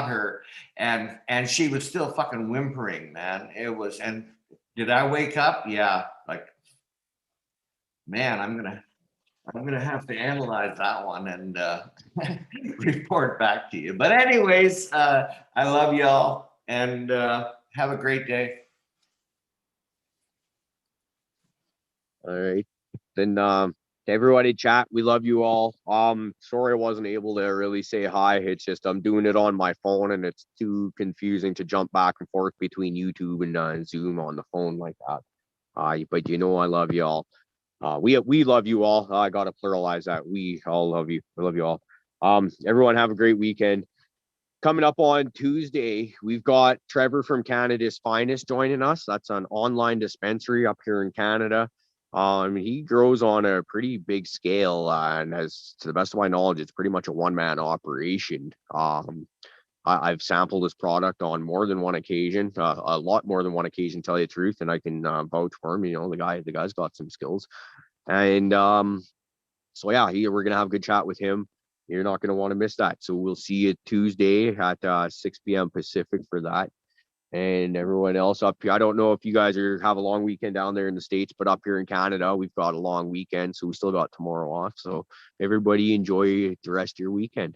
her, and she was still fucking whimpering, man. It was, and did I wake up? Yeah, like, man, I'm gonna have to analyze that one and report back to you. But anyways, I love y'all, and have a great day. All right. Then everybody chat, we love you all. Sorry I wasn't able to really say hi. It's just I'm doing it on my phone and it's too confusing to jump back and forth between YouTube and Zoom on the phone like that. But you know I love you all. We love you all. I gotta pluralize that. We all love you. We love you all. Everyone have a great weekend. Coming up on Tuesday, we've got Trevor from Canada's Finest joining us. That's an online dispensary up here in Canada. He grows on a pretty big scale, and as to the best of my knowledge, it's pretty much a one-man operation. I've sampled his product on more than one occasion, a lot more than one occasion, tell you the truth, and I can vouch for him. You know, the guy's got some skills, and so yeah, we're gonna have a good chat with him. You're not gonna want to miss that. So we'll see you Tuesday at 6 p.m. Pacific for that. And everyone else up here, I don't know if you guys have a long weekend down there in the States, but up here in Canada, we've got a long weekend, so we still got tomorrow off. So everybody enjoy the rest of your weekend.